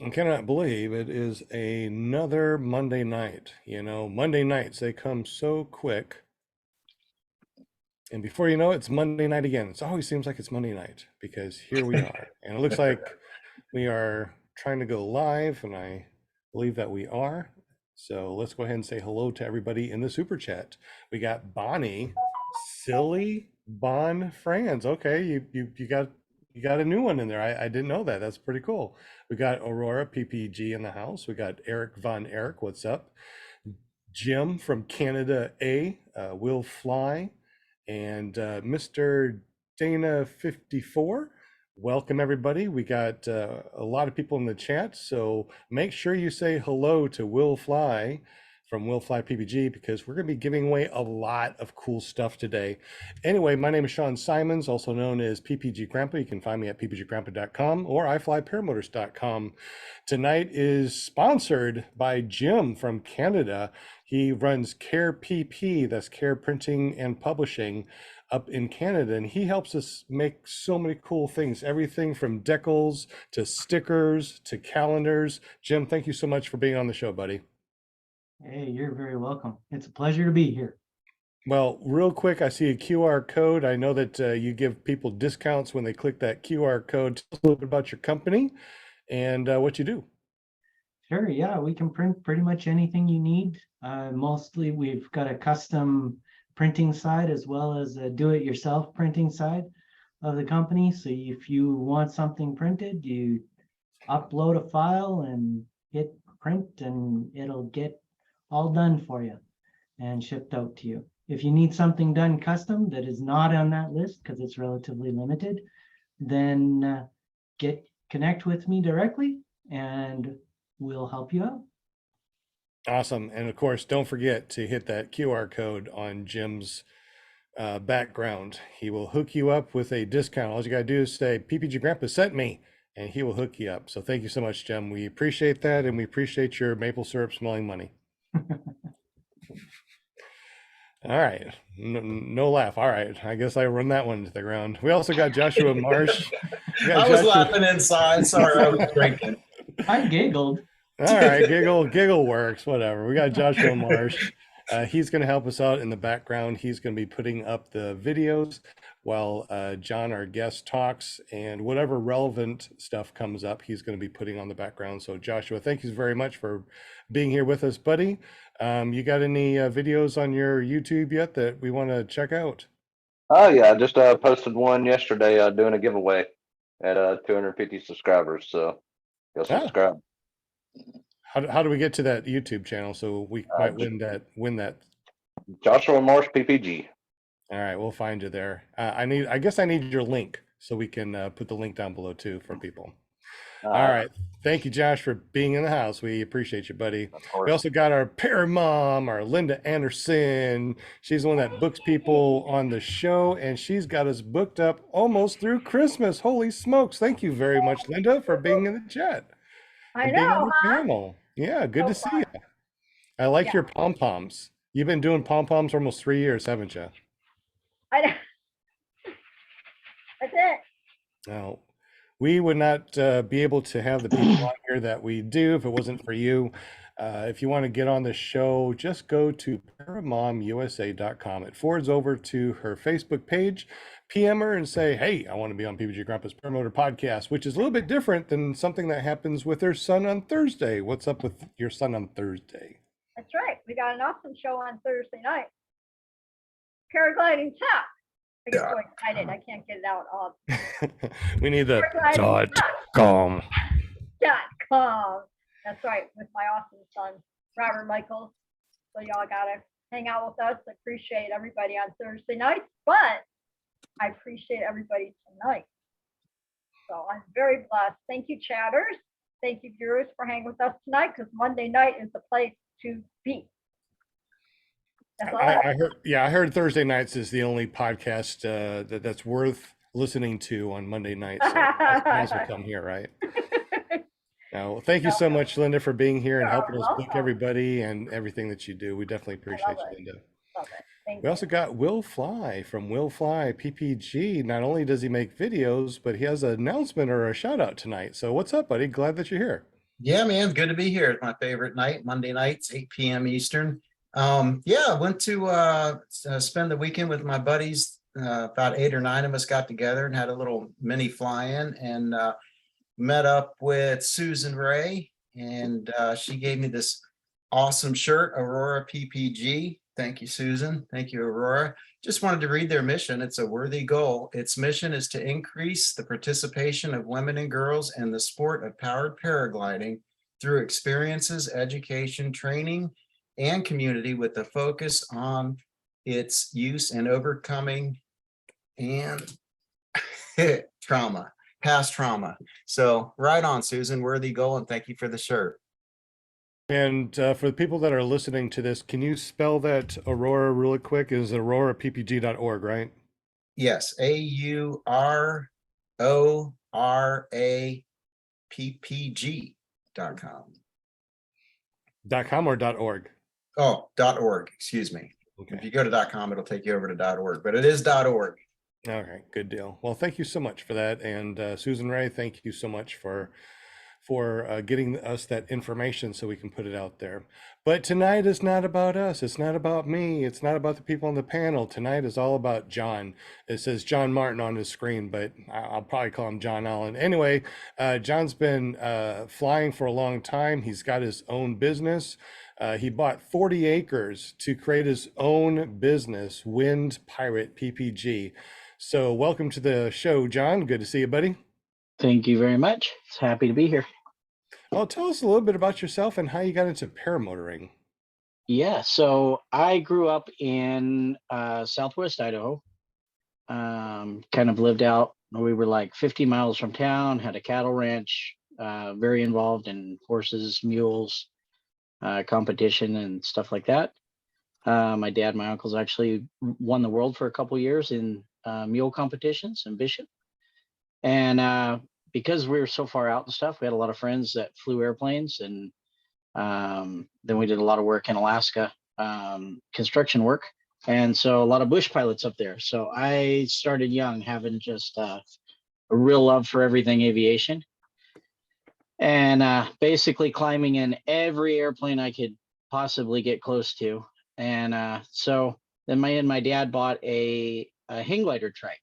I cannot believe it is another Monday night. You know, Monday nights, they come so quick. And before you know it, it's Monday night again. It always seems like it's Monday night because here we are. And it looks like we are trying to go live, and I believe that we are. So let's go ahead and say hello to everybody in the super chat. We got Bonnie, Silly Bon Franz. Okay, you got a new one in there. I didn't know that. That's pretty cool. We got Aurora PPG in the house. We got Eric Von Eric. What's up? Jim from Canada A, Will Fly, and Mr. Dana 54. Welcome, everybody. We got a lot of people in the chat, so make sure you say hello to Will Fly from Will Fly PPG because we're going to be giving away a lot of cool stuff today. Anyway, my name is Sean Simons, also known as PPG Grandpa. You can find me at ppggrandpa.com or iflyparamotors.com. Tonight is sponsored by Jim from Canada. He runs Care PP, that's Care Printing and Publishing, up in Canada, and he helps us make so many cool things, everything from decals to stickers to calendars. Jim, thank you so much for being on the show, buddy. Hey, you're very welcome. It's a pleasure to be here. Well, real quick, I see a QR code. I know that you give people discounts when they click that QR code. Tell us a little bit about your company and what you do. Sure, yeah, we can print pretty much anything you need. Mostly we've got a custom printing side as well as a do-it-yourself printing side of the company. So if you want something printed, you upload a file and hit print and it'll get all done for you and shipped out to you. If you need something done custom that is not on that list because it's relatively limited, then connect with me directly and we'll help you out. Awesome. And of course, don't forget to hit that QR code on Jim's background. He will hook you up with a discount. All you got to do is say, PPG Grandpa sent me, and he will hook you up. So thank you so much, Jim. We appreciate that, and we appreciate your maple syrup smelling money. All right. No laugh. All right. I guess I run that one to the ground. We also got Joshua Marsh. I was laughing inside. Sorry, I was drinking. I giggled. All right, giggle works, whatever. We got Joshua Marsh. He's going to help us out in the background. He's going to be putting up the videos while John, our guest, talks, and whatever relevant stuff comes up, he's going to be putting on the background. So Joshua, thank you very much for being here with us, buddy. You got any videos on your YouTube yet that we want to check out? Oh yeah, I just posted one yesterday doing a giveaway at 250 subscribers. So go subscribe. How do we get to that YouTube channel so we might win that? Joshua Marsh PPG. All right, we'll find you there. I guess I need your link so we can put the link down below too for people. All right. Thank you, Josh, for being in the house. We appreciate you, buddy. We also got our Paramom, our Linda Anderson. She's the one that books people on the show, and she's got us booked up almost through Christmas. Holy smokes. Thank you very much, Linda, for being in the chat. I know, huh? Yeah, good to see you. I like your pom-poms. You've been doing pom-poms for almost 3 years, haven't you? I know. That's it. No. We would not be able to have the people on here that we do if it wasn't for you. If you want to get on the show, just go to paramomusa.com. It forwards over to her Facebook page. PM her and say, hey, I want to be on PPG Grandpa's Paramotor podcast, which is a little bit different than something that happens with her son on Thursday. What's up with your son on Thursday? That's right. We got an awesome show on Thursday night. Paragliding talk. I get so excited. I can't get it out all. We need the .com. .com. That's right. With my awesome son, Robert Michaels. So y'all gotta hang out with us. I appreciate everybody on Thursday night, but I appreciate everybody tonight. So I'm very blessed. Thank you, chatters. Thank you, viewers, for hanging with us tonight, because Monday night is the place to be. I heard Thursday nights is the only podcast that's worth listening to on Monday nights. So might as well come here, right? Now, thank you so much, Linda, for being here and helping us book everybody and everything that you do. We definitely appreciate you, Linda. Love it. We also got Will Fly from Will Fly PPG. Not only does he make videos, but he has an announcement or a shout out tonight. So what's up, buddy? Glad that you're here. Yeah, man, good to be here. It's my favorite night, Monday nights, 8 p.m. Eastern. Yeah, I went to spend the weekend with my buddies. About 8 or 9 of us got together and had a little mini fly-in and met up with Susan Ray, and she gave me this awesome shirt, Aurora PPG. Thank you, Susan. Thank you, Aurora. Just wanted to read their mission. It's a worthy goal. Its mission is to increase the participation of women and girls in the sport of powered paragliding through experiences, education, training, and community, with a focus on its use and overcoming and trauma, past trauma. So right on, Susan, worthy goal, and thank you for the shirt. And for the people that are listening to this, can you spell that Aurora really quick? Is aurorappg.org, right? Yes, AURORAPPG.com. .com or .org? Oh, .org, excuse me. If Okay. you go to .com, it'll take you over to .org, but it is .org. All right, good deal. Well, thank you so much for that. And Susan Ray, thank you so much for getting us that information so we can put it out there. But tonight is not about us. It's not about me. It's not about the people on the panel. Tonight is all about John. It says John Martin on his screen, but I'll probably call him John Allen. Anyway, John's been flying for a long time. He's got his own business. He bought 40 acres to create his own business, Wind Pirate PPG. So welcome to the show, John. Good to see you, buddy. Thank you very much. It's happy to be here. Well, tell us a little bit about yourself and how you got into paramotoring. Yeah, so I grew up in Southwest Idaho. Kind of lived out. We were like 50 miles from town. Had a cattle ranch. Very involved in horses, mules, competition, and stuff like that. My dad, my uncles actually won the world for a couple years in mule competitions in Bishop. And because we were so far out and stuff, we had a lot of friends that flew airplanes, and then we did a lot of work in Alaska, construction work, and so a lot of bush pilots up there. So I started young, having just a real love for everything aviation, and basically climbing in every airplane I could possibly get close to. And so then my dad bought a hang glider trike,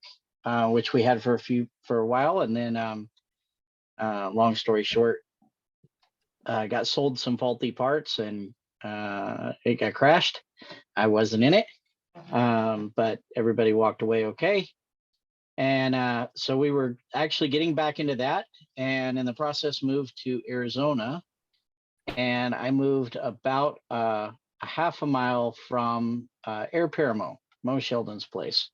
which we had for a while, and then long story short, got sold some faulty parts, and it got crashed. I wasn't in it, but everybody walked away okay. And so we were actually getting back into that, and in the process moved to Arizona. And I moved about a half a mile from Air Paramo, Mo Sheldon's place,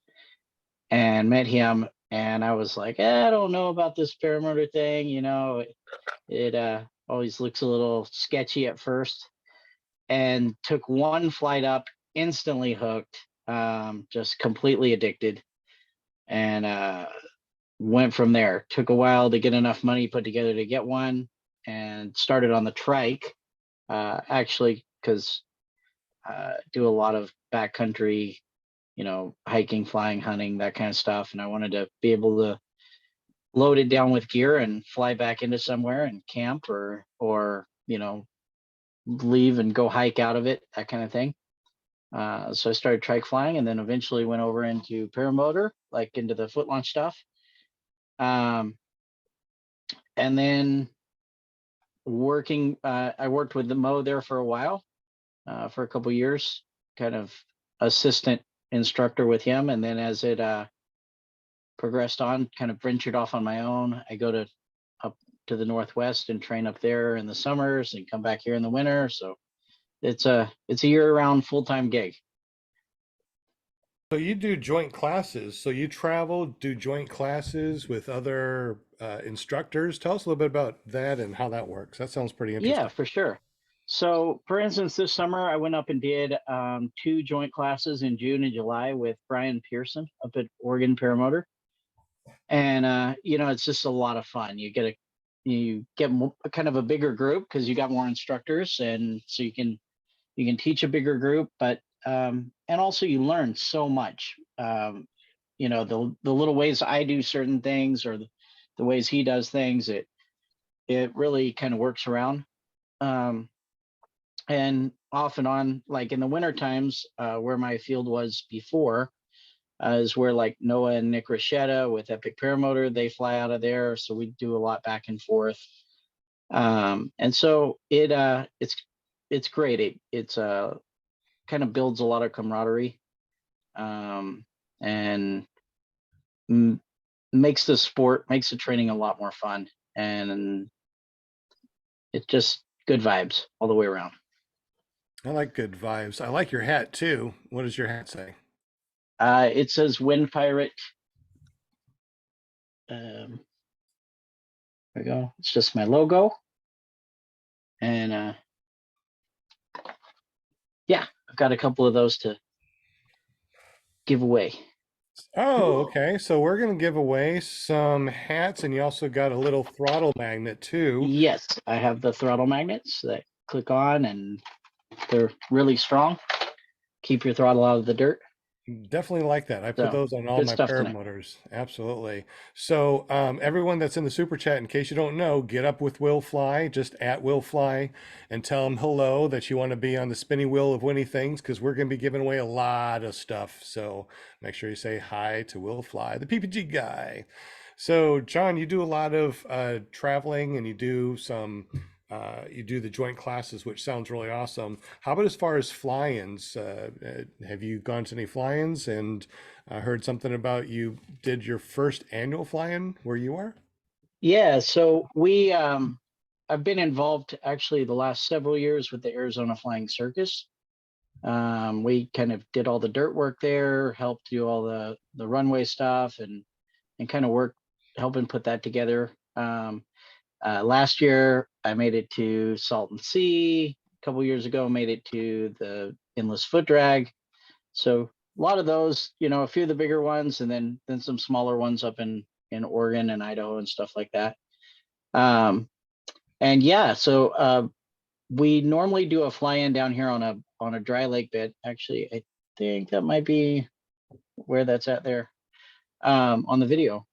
and met him. And I was like, I don't know about this paramotor thing. It always looks a little sketchy at first. And took one flight up, instantly hooked, just completely addicted. And went from there. Took a while to get enough money put together to get one, and started on the trike, actually, because do a lot of backcountry, hiking, flying, hunting, that kind of stuff. And I wanted to be able to load it down with gear and fly back into somewhere and camp, or leave and go hike out of it, that kind of thing. So I started trike flying, and then eventually went over into paramotor, like into the foot launch stuff. And then I worked with the Mo there for a while, for a couple years, kind of assistant instructor with him. And then as it progressed on, kind of ventured off on my own. I go up to the Northwest and train up there in the summers and come back here in the winter. So it's a year-round full-time gig. So you do joint classes. So you travel, do joint classes with other instructors. Tell us a little bit about that and how that works. That sounds pretty interesting. Yeah, for sure. So for instance, this summer I went up and did 2 joint classes in June and July with Brian Pearson up at Oregon Paramotor. And it's just a lot of fun. You get kind of a bigger group because you got more instructors, and so you can teach a bigger group, but and also you learn so much. The little ways I do certain things, or the ways he does things, it really kind of works around. And off and on, like in the winter times, where my field was before, is where like Noah and Nick Rochetta with Epic Paramotor, they fly out of there. So we do a lot back and forth. And so it's great. It's kind of builds a lot of camaraderie, and makes the training a lot more fun, and it's just good vibes all the way around. I like good vibes. I like your hat too. What does your hat say? It says Wind Pirate. There we go. It's just my logo. And yeah, I've got a couple of those to give away. Oh, okay. So we're going to give away some hats, and you also got a little throttle magnet too. Yes, I have the throttle magnets that click on, and they're really strong. Keep your throttle out of the dirt. Definitely like that. I put So, those on all good my stuff tonight. paramotors. Absolutely. So, everyone that's in the super chat, in case you don't know, get up with Will Fly, just at Will Fly, and tell him hello, that you want to be on the spinning wheel of winning things, because we're going to be giving away a lot of stuff. So make sure you say hi to Will Fly, the PPG guy. So, John, you do a lot of traveling, and you do the joint classes, which sounds really awesome. How about as far as fly-ins? Have you gone to any fly-ins? And I heard something about you did your first annual fly-in where you are? Yeah, so I've been involved actually the last several years with the Arizona Flying Circus. We kind of did all the dirt work there, helped do all the runway stuff, and kind of work helping put that together. Last year, I made it to Salton Sea. A couple years ago, made it to the Endless Foot Drag. So a lot of those, a few of the bigger ones, and then some smaller ones up in Oregon and Idaho and stuff like that. And yeah, so we normally do a fly-in down here on a dry lake bed. Actually, I think that might be where that's at there, on the video.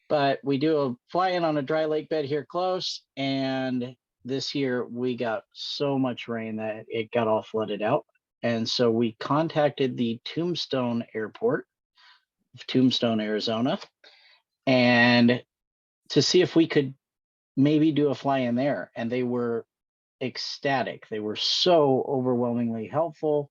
But we do a fly-in on a dry lake bed here close, and this year we got so much rain that it got all flooded out. And so we contacted the Tombstone Airport of Tombstone, Arizona, and to see if we could maybe do a fly-in there. And they were ecstatic. They were so overwhelmingly helpful.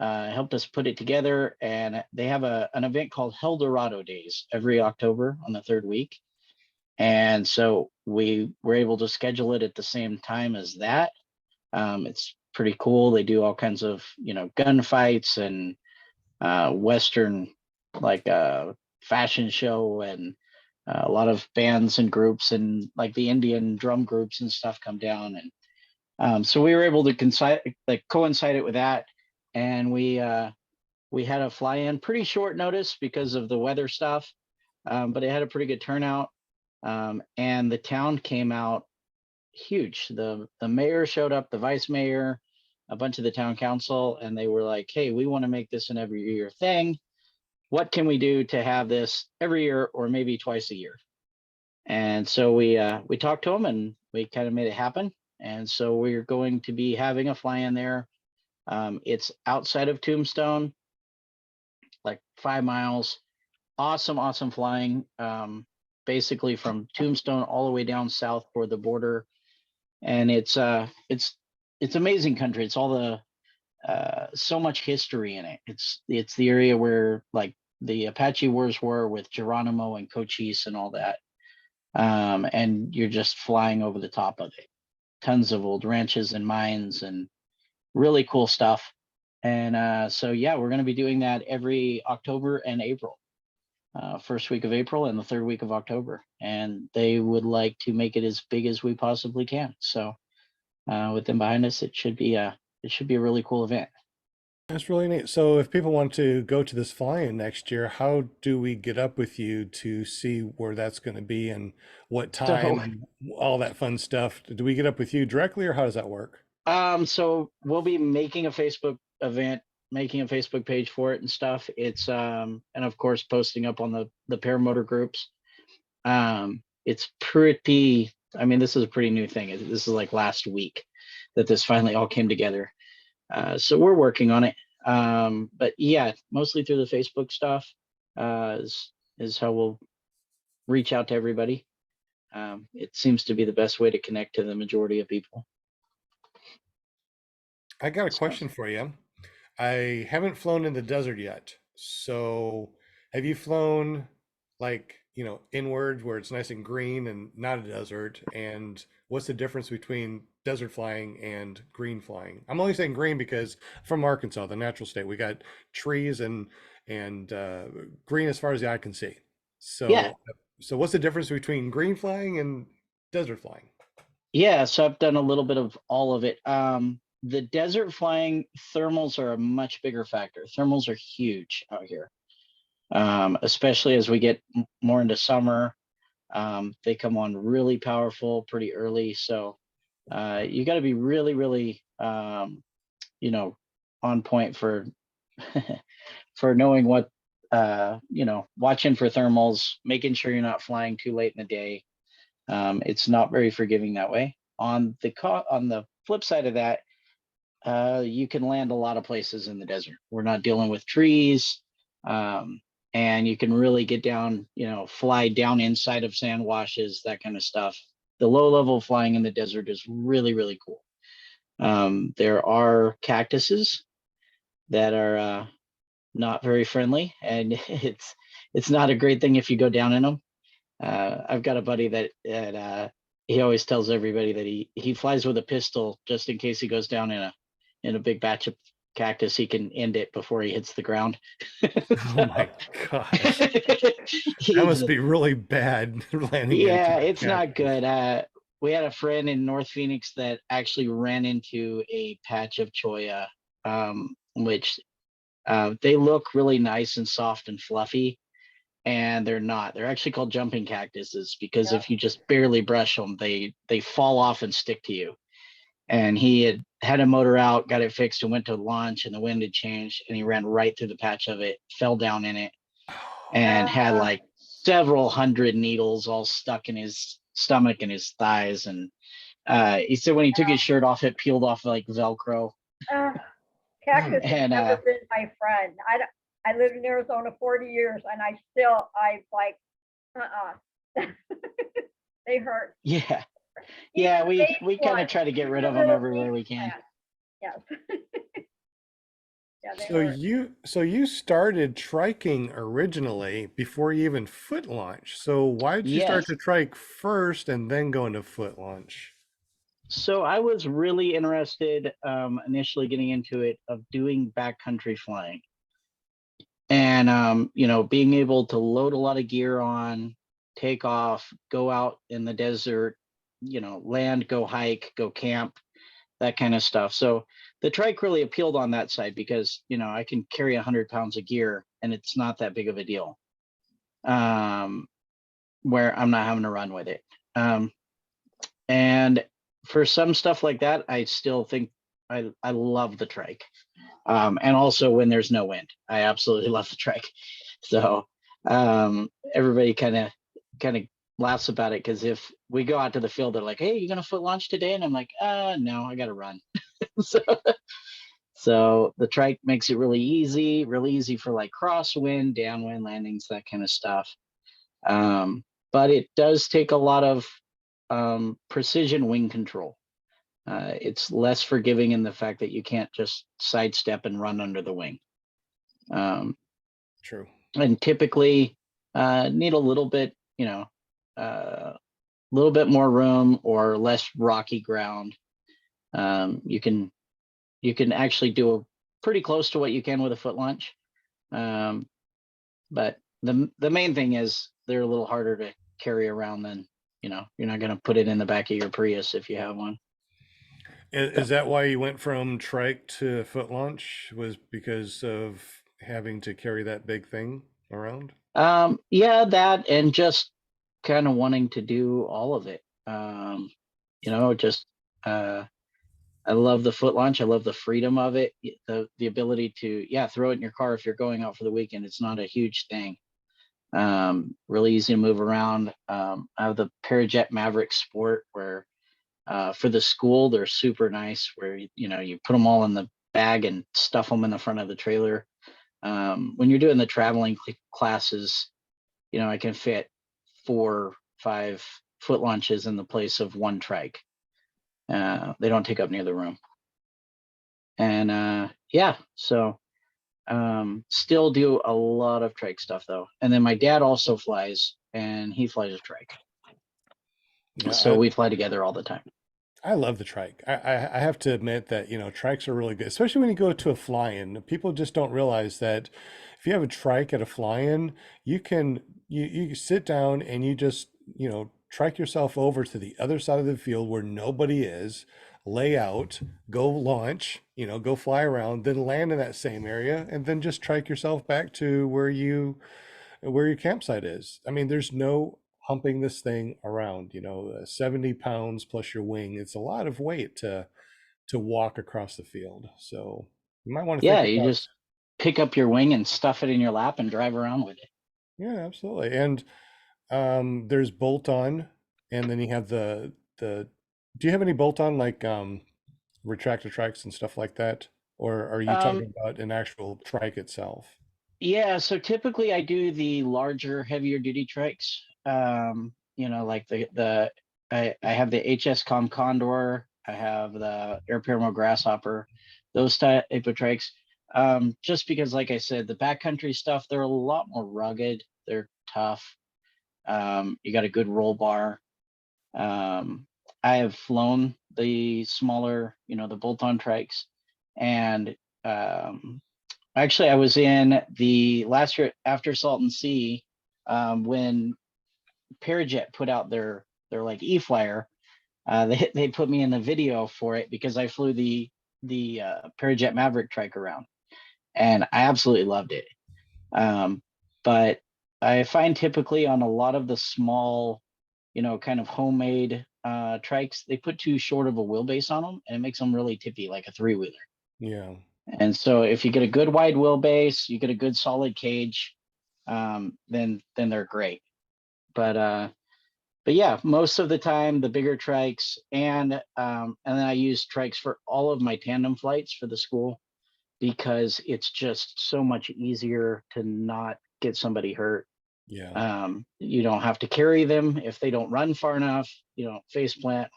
Helped us put it together, and they have an event called Eldorado Days every October on the third week. And so we were able to schedule it at the same time as that. It's pretty cool. They do all kinds of, gunfights and Western, like fashion show, and a lot of bands and groups, and like the Indian drum groups and stuff come down. And so we were able to coincide it with that. And we had a fly-in pretty short notice because of the weather stuff, but it had a pretty good turnout. And the town came out huge. The mayor showed up, the vice mayor, a bunch of the town council, and they were like, "Hey, we want to make this an every year thing. What can we do to have this every year, or maybe twice a year?" And so we talked to them, and we kind of made it happen. And so we're going to be having a fly-in there. It's outside of Tombstone, like 5 miles. Awesome flying. Basically from Tombstone all the way down south toward the border. And it's amazing country. It's all so much history in it. It's the area where like the Apache Wars were with Geronimo and Cochise and all that. And you're just flying over the top of it. Tons of old ranches and mines and really cool stuff. And so yeah, we're going to be doing that every October and April. First week of April and the third week of October, and they would like to make it as big as we possibly can. So with them behind us, it should be a really cool event. That's really neat. So if people want to go to this fly-in next year, how do we get up with you to see where that's going to be and what time and all that fun stuff? Do we get up with you directly, or how does that work? So we'll be making a Facebook event, making a Facebook page for it and stuff. It's and of course posting up on the paramotor groups. It's pretty I mean, this is a pretty new thing. This is like last week that this finally all came together. So we're working on it. But yeah, mostly through the Facebook stuff is how we'll reach out to everybody. It seems to be the best way to connect to the majority of people. I got a So, question for you. I haven't flown in the desert yet. So have you flown like, inward where it's nice and green and not a desert? And what's the difference between desert flying and green flying? I'm only saying green because from Arkansas, the natural state, we got trees and green as far as the eye can see. yeah, So what's the difference between green flying and desert flying? yeah. So I've done a little bit of all of it. The desert flying thermals are a much bigger factor. Thermals are huge out here, especially as we get more into summer. They come on really powerful pretty early. So you got to be really, really, on point for for knowing what, watching for thermals, making sure you're not flying too late in the day. It's not very forgiving that way. On the flip side of that, you can land a lot of places in the desert. We're not dealing with trees. And you can really get down, fly down inside of sand washes, that kind of stuff. The low level flying in the desert is really, really cool. There are cactuses that are not very friendly, and it's not a great thing if you go down in them. I've got a buddy that he always tells everybody that he flies with a pistol just in case he goes down in a big batch of cactus. He can end it before he hits the ground. Oh my gosh. That must be really bad landing into Yeah, a it's not cactus. good. We had a friend in North Phoenix that actually ran into a patch of cholla, which they look really nice and soft and fluffy, and they're not. They're actually called jumping cactuses because Yep. if you just barely brush them, they fall off and stick to you. And he had a motor out, got it fixed, and went to launch, and the wind had changed, and he ran right through the patch of it, fell down in it, and had Uh, like several hundred needles all stuck in his stomach and his thighs. And he said when he took his shirt off, it peeled off like Velcro. uh, Cactus has And never been my friend. I lived in Arizona 40 years, and I like, uh-uh. They hurt. yeah, Even yeah, the we baby kind of ones, try to get even rid the of them little everywhere baby we can. plants. Yes. Yeah, they So hurt. you started triking originally before you even foot launch. So why did you start Yes. to trike first and then go into foot launch? So I was really interested, initially getting into it, of doing backcountry flying, and being able to load a lot of gear on, take off, go out in the desert, land, go hike, go camp, that kind of stuff. So the trike really appealed on that side because I can carry 100 pounds of gear and it's not that big of a deal, um, where I'm not having to run with it. And for some stuff like that, I still think I love the trike. And also when there's no wind, I absolutely love the trike. So everybody kind of laughs about it because if we go out to the field, they're like, "Hey, you gonna foot launch today?" And I'm like, no, I gotta run." so, so the trike makes it really easy for like crosswind, downwind landings, that kind of stuff. But it does take a lot of precision wing control. It's less forgiving in the fact that you can't just sidestep and run under the wing. True. And typically need a little bit, a little bit more room or less rocky ground. You can actually do pretty close to what you can with a foot launch. But the main thing is they're a little harder to carry around than, you're not going to put it in the back of your Prius if you have one. Is that why you went from trike to foot launch? Was because of having to carry that big thing around? Yeah, that, and just kind of wanting to do all of it. Just I love the foot launch. I love the freedom of it. The ability to throw it in your car if you're going out for the weekend. It's not a huge thing. Really easy to move around. I have the Parajet Maverick Sport where for the school, they're super nice where, you put them all in the bag and stuff them in the front of the trailer. When you're doing the traveling classes, I can fit 4, 5 foot launches in the place of one trike. They don't take up near the room. And yeah, so still do a lot of trike stuff though. And then my dad also flies, and he flies a trike. Yeah, So we fly together all the time. I love the trike. I have to admit that, trikes are really good, especially when you go to a fly-in. People just don't realize that if you have a trike at a fly-in, you sit down and you just, trike yourself over to the other side of the field where nobody is, lay out, go launch, go fly around, then land in that same area, and then just trike yourself back to where your campsite is. I mean, there's no humping this thing around, 70 pounds plus your wing. It's a lot of weight to walk across the field. So you might want to Yeah, think you about, just pick up your wing and stuff it in your lap and drive around with it. yeah, absolutely. And there's bolt on, and then you have the do you have any bolt on like retractor trikes and stuff like that? Or are you Um, talking about an actual trike itself? yeah, so typically I do the larger, heavier duty trikes. Like I have the HS-Com Condor, I have the Air Paramotor Grasshopper, those type of trikes. Just because, like I said, the backcountry stuff, they're a lot more rugged, they're tough. You got a good roll bar. I have flown the smaller, the bolt-on trikes, and actually, I was in the last year after Salton Sea when Parajet put out their like E-flyer. They put me in the video for it because I flew the Parajet Maverick trike around, and I absolutely loved it. But I find typically on a lot of the small, kind of homemade trikes, they put too short of a wheelbase on them, and it makes them really tippy, like a 3-wheeler. Yeah. And so if you get a good wide wheelbase, you get a good solid cage, then they're great. But yeah, most of the time the bigger trikes, and then I use trikes for all of my tandem flights for the school because it's just so much easier to not get somebody hurt. Yeah. You don't have to carry them if they don't run far enough. You don't face plant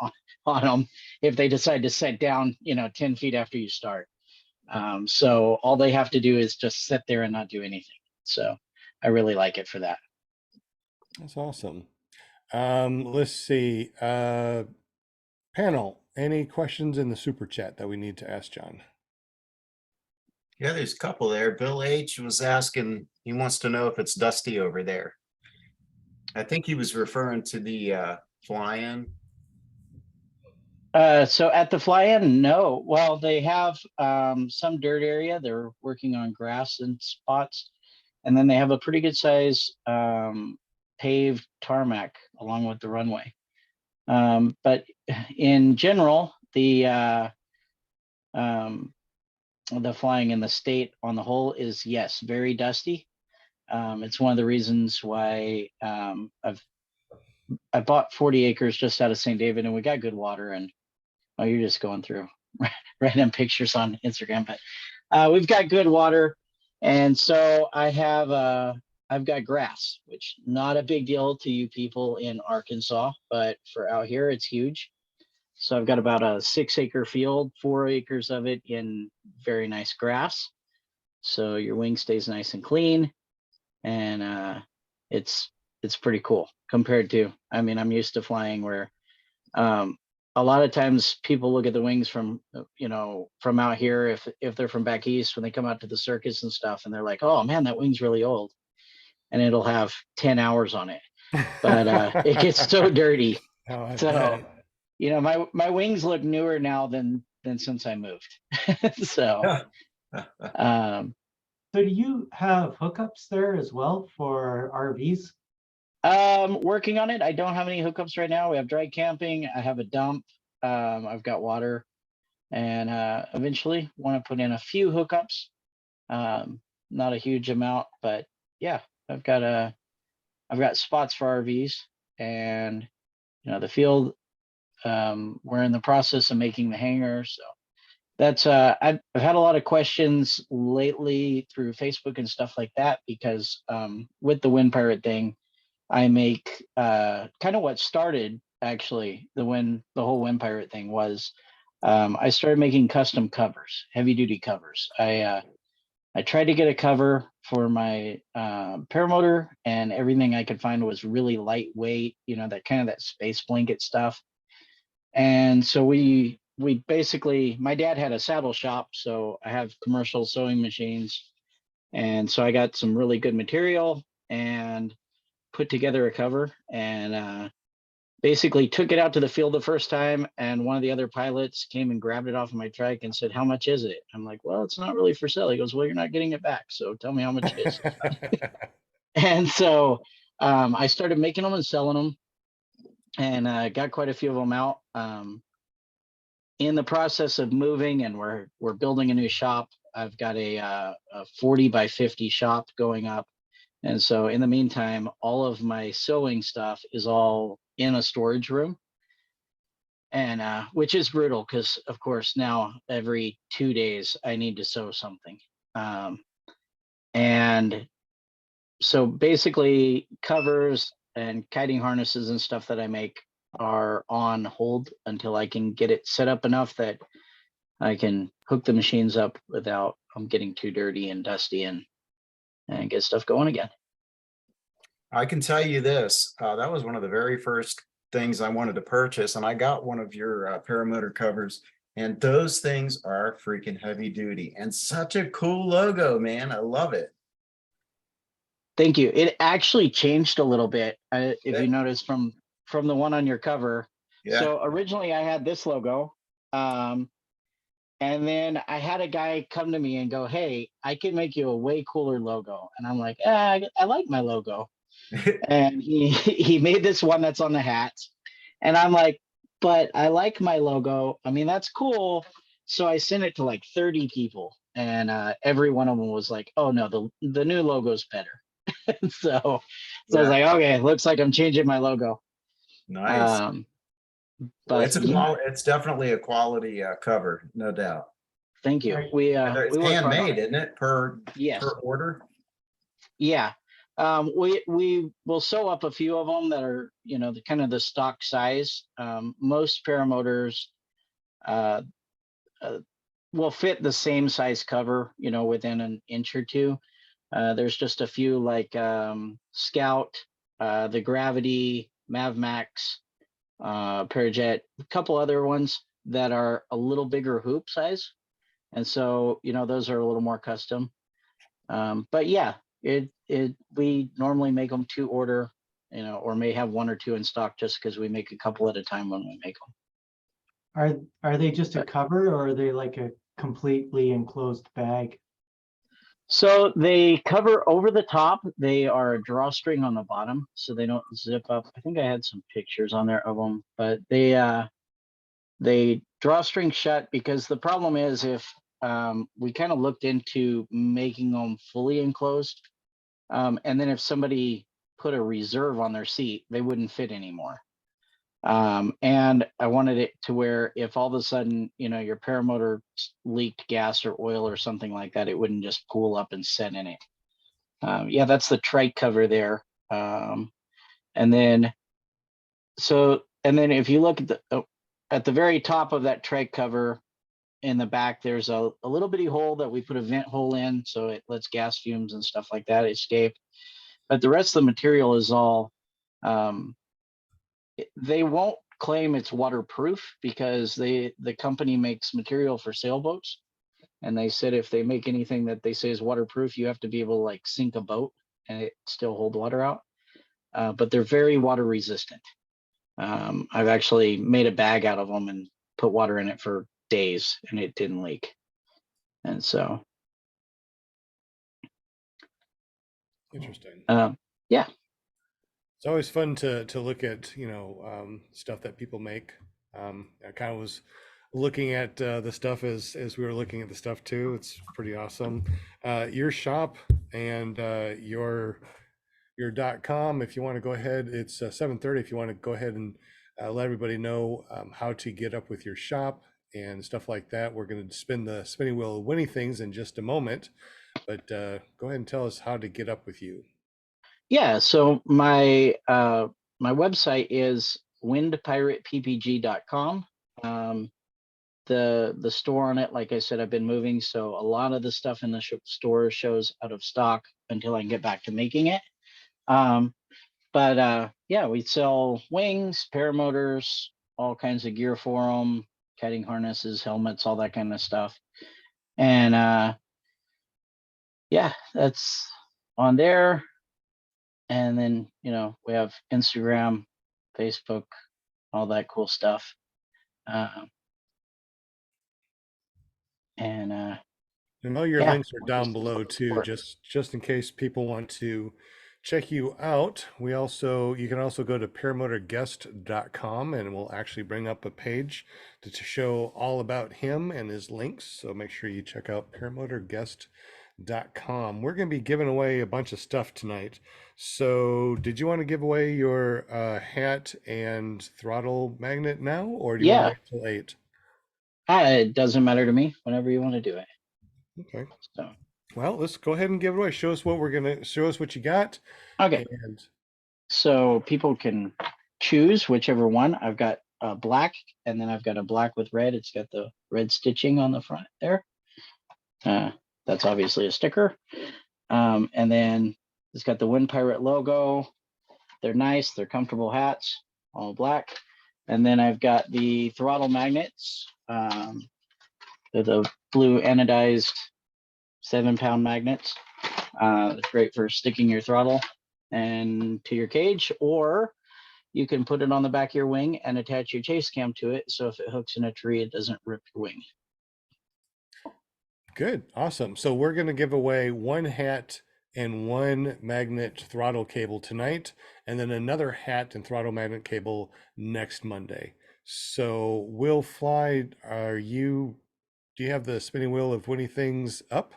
on them if they decide to set down, 10 feet after you start. So all they have to do is just sit there and not do anything. So I really like it for that. That's awesome. Let's see. Panel, any questions in the super chat that we need to ask John? Yeah, there's a couple there. Bill H was asking, he wants to know if it's dusty over there. I think he was referring to the fly-in. So at the fly-in, no. Well, they have some dirt area. They're working on grass and spots. And then they have a pretty good size paved tarmac along with the runway. But in general, the flying in the state on the whole is, yes, very dusty. It's one of the reasons why I bought 40 acres just out of St. David, and we got good water. And you're just going through random pictures on Instagram, but we've got good water, and so I've got grass, which not a big deal to you people in Arkansas, but for out here it's huge. So I've got about a 6-acre field, 4 acres of it in very nice grass. So your wing stays nice and clean, and it's pretty cool compared to, I'm used to flying where a lot of times people look at the wings from from out here, if they're from back east, when they come out to the circus and stuff, and they're like, oh man, that wing's really old, and it'll have 10 hours on it, but it gets so dirty. Oh, I So bet. my wings look newer now than since I moved. So um So do you have hookups there as well for RVs? working on it. I don't have any hookups right now. We have dry camping, I have a dump, I've got water, and eventually want to put in a few hookups. Not a huge amount, but yeah, I've got I've got spots for RVs, and the field. We're in the process of making the hangar, so that's I've had a lot of questions lately through Facebook and stuff like that because with the Wind Pirate thing, I make kind of what started actually the whole Wind Pirate thing was I started making custom covers, heavy duty covers. I tried to get a cover for my paramotor, and everything I could find was really lightweight, that kind of that space blanket stuff. And so we basically, my dad had a saddle shop, so I have commercial sewing machines, and so I got some really good material and put together a cover, and basically took it out to the field the first time, and one of the other pilots came and grabbed it off of my trike and said, "How much is it?" I'm like, "Well, it's not really for sale." He goes, "Well, you're not getting it back, so tell me how much it is." And so I started making them and selling them, and got quite a few of them out. In the process of moving, and we're building a new shop. I've got a 40 by 50 shop going up, and so in the meantime, all of my sewing stuff is all in a storage room, and which is brutal because, of course, now every 2 days I need to sew something, and so basically covers and kiting harnesses and stuff that I make are on hold until I can get it set up enough that I can hook the machines up without them getting too dirty and dusty, and get stuff going again. I can tell you this, that was one of the very first things I wanted to purchase, and I got one of your paramotor covers, and those things are freaking heavy duty and such a cool logo, man. I love it. Thank you. It actually changed a little bit, if Yeah. you notice from the one on your cover. Yeah. So originally I had this logo, and then I had a guy come to me and go, "Hey, I can make you a way cooler logo." And I'm like, I like my logo. And he he made this one that's on the hats, and I'm like, "But I like my logo. I mean, that's cool." So I sent it to like 30 people, and every one of them was like, "Oh no, the new logo's better." So I was Yeah. like, "Okay, looks like I'm changing my logo." Nice. Well, But yeah, it's definitely a quality cover, no doubt. thank you. Right. And it's We work hard on handmade, it. isn't it? Per Yes. order. Yeah. We will sew up a few of them that are, the kind of the stock size. Most paramotors uh, uh, will fit the same size cover, within an inch or two. There's just a few like Scout, the Gravity, Mavmax, Parajet, a couple other ones that are a little bigger hoop size. And so, those are a little more custom. But yeah, we normally make them to order, or may have one or two in stock just because we make a couple at a time when we make them. Are they just a cover, or are they like a completely enclosed bag? So they cover over the top. They are a drawstring on the bottom, so they don't zip up. I think I had some pictures on there of them, but they drawstring shut because the problem is if we kind of looked into making them fully enclosed, and then if somebody put a reserve on their seat, they wouldn't fit anymore. And I wanted it to where if all of a sudden, your paramotor leaked gas or oil or something like that, it wouldn't just pool up and set in it. Yeah, that's the trike cover there. And then, if you look at the very top of that trike cover in the back, there's a little bitty hole that we put a vent hole in, so it lets gas fumes and stuff like that escape. But the rest of the material is all, they won't claim it's waterproof because the company makes material for sailboats, and they said if they make anything that they say is waterproof, you have to be able to like sink a boat and it still hold water out. But they're very water resistant. I've actually made a bag out of them and put water in it for days and it didn't leak. And so Interesting. yeah. It's always fun to look at, stuff that people make. I kind of was looking at the stuff as we were looking at the stuff too. It's pretty awesome. Your shop and your your .com. If you want to go ahead, it's 7:30. If you want to go ahead and let everybody know how to get up with your shop and stuff like that. We're going to spin the spinning wheel of winning things in just a moment, but go ahead and tell us how to get up with you. Yeah, so my website is windpirateppg.com. The store on it, like I said, I've been moving, so a lot of the stuff in the store shows out of stock until I can get back to making it. But yeah, we sell wings, paramotors, all kinds of gear for them, kiting harnesses, helmets, all that kind of stuff. And yeah, that's on there. And then, we have Instagram, Facebook, all that cool stuff. And And all your yeah, links are down below too, just in case people want to check you out. You can also go to paramotorguest.com and we'll actually bring up a page to show all about him and his links. So make sure you check out paramotorguest.com. We're going to be giving away a bunch of stuff tonight. So did you want to give away your hat and throttle magnet now, or do you want to yeah, wait till 8? it doesn't matter to me whenever you want to do it. Okay. So Well, let's go ahead and give it away. Show us what you got. okay, And so people can choose whichever one. I've got black, and then I've got a black with red. It's got the red stitching on the front there. That's obviously a sticker. And then it's got the Wind Pirate logo. They're nice. They're comfortable hats, all black. And then I've got the throttle magnets. They're the blue anodized 7-pound magnets. It's great for sticking your throttle and to your cage, or you can put it on the back of your wing and attach your chase cam to it. So if it hooks in a tree, it doesn't rip your wing. good, awesome. So we're going to give away one hat and one magnet throttle cable tonight, and then another hat and throttle magnet cable next Monday. So Will Fly, do you have the spinning wheel of winning things up?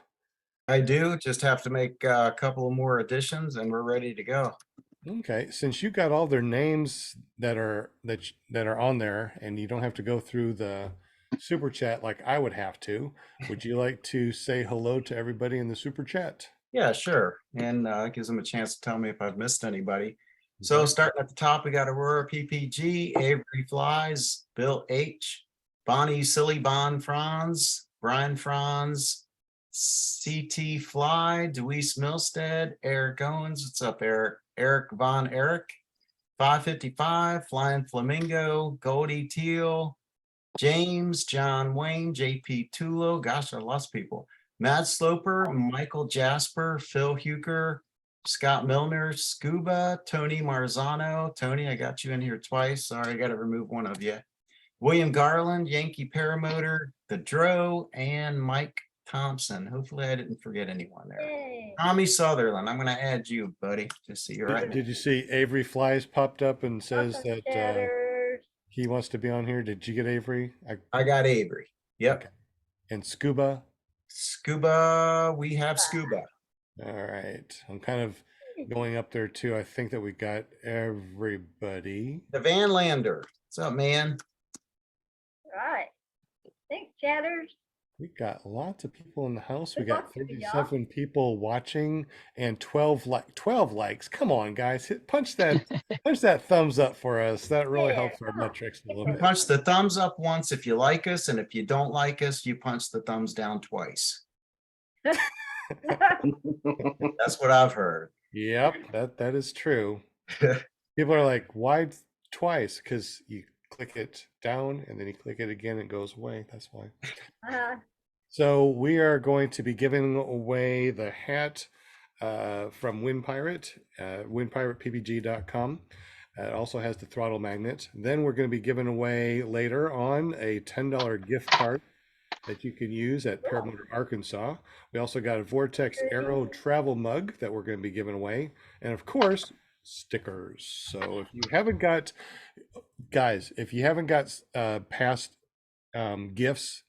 I do just have to make a couple more additions and we're ready to go. Okay, since you got all their names that are on there, and you don't have to go through the super chat like I would have to, would you like to say hello to everybody in the super chat? Yeah, sure. And it gives them a chance to tell me if I've missed anybody. So starting at the top, we got Aurora PPG, Avery Flies, Bill H, Bonnie Silly Bon Franz, Brian Franz, CT Fly, Deweese Milstead, Eric Owens. What's up, Eric? Eric Von Eric, 555, Flying Flamingo, Goldie Teal, James, John Wayne, JP Tulo. Gosh, I lost people. Matt Sloper, Michael Jasper, Phil Huker, Scott Milner, Scuba, Tony Marzano. Tony, I got you in here twice. Sorry, I got to remove one of you. William Garland, Yankee Paramotor, The Dro, and Mike Thompson. Hopefully I didn't forget anyone there. Yay. Tommy Sutherland, I'm going to add you, buddy, just so you're right. Did you see Avery Flies popped up and says Awesome that chatters. he wants to be on here? Did you get Avery? I got Avery. Yep. Okay. And Scuba? Scuba, we have Scuba. All right. I'm kind of going up there too. I think that we got everybody. The Van Lander. What's up, man? Right. Thanks, chatters. We got lots of people in the house. We Good got luck to y'all. 37 people watching and 12 likes. Come on, guys. Punch that thumbs up for us. That really Yeah, helps our come on. metrics a little You bit. punch the thumbs up once if you like us, and if you don't like us, you punch the thumbs down twice. That's what I've heard. Yep, that is true. People are like, why twice? Because you click it down and then you click it again, it goes away. That's why. So we are going to be giving away the hat from Wind Pirate, windpiratepbg.com. It also has the throttle magnet. Then we're going to be giving away later on a $10 gift card that you can use at Paramotor, Arkansas. We also got a Vortex Aero travel mug that we're going to be giving away. And of course, stickers. So if you haven't got, guys, past gifts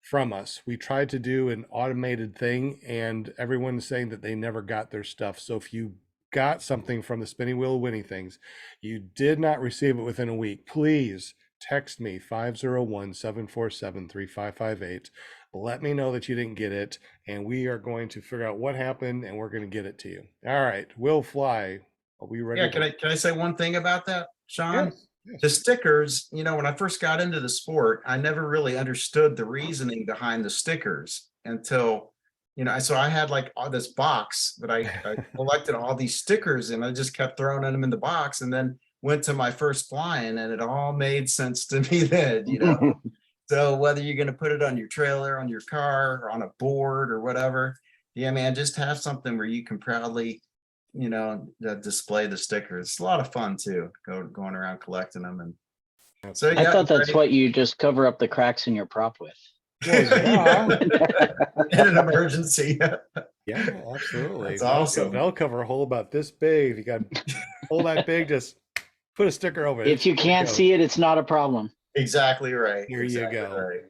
from us, we tried to do an automated thing and everyone's saying that they never got their stuff. So if you got something from the Spinning Wheel Winning Things, you did not receive it within a week, please text me 501-747-3558. Let me know that you didn't get it, and we are going to figure out what happened, and we're going to get it to you. All right, Will Fly, are we ready? Yeah, can I say one thing about that, Sean? Yes, yes. The stickers, when I first got into the sport, I never really understood the reasoning behind the stickers until, so I had like all this box that I collected all these stickers and I just kept throwing them in the box and then went to my first flying and it all made sense to me then, So whether you're going to put it on your trailer, on your car, or on a board or whatever, yeah, man, just have something where you can proudly, display the stickers. It's a lot of fun too, going around collecting them. And so, I yeah, thought that's ready? what you just cover up the cracks in your prop with. Well, yeah. In an emergency. Yeah, absolutely. That's awesome. That'll cover a hole about this big. If you got a hole that big, just put a sticker over it. If you can't see it, it's not a problem. Exactly right. Here you Exactly go. right.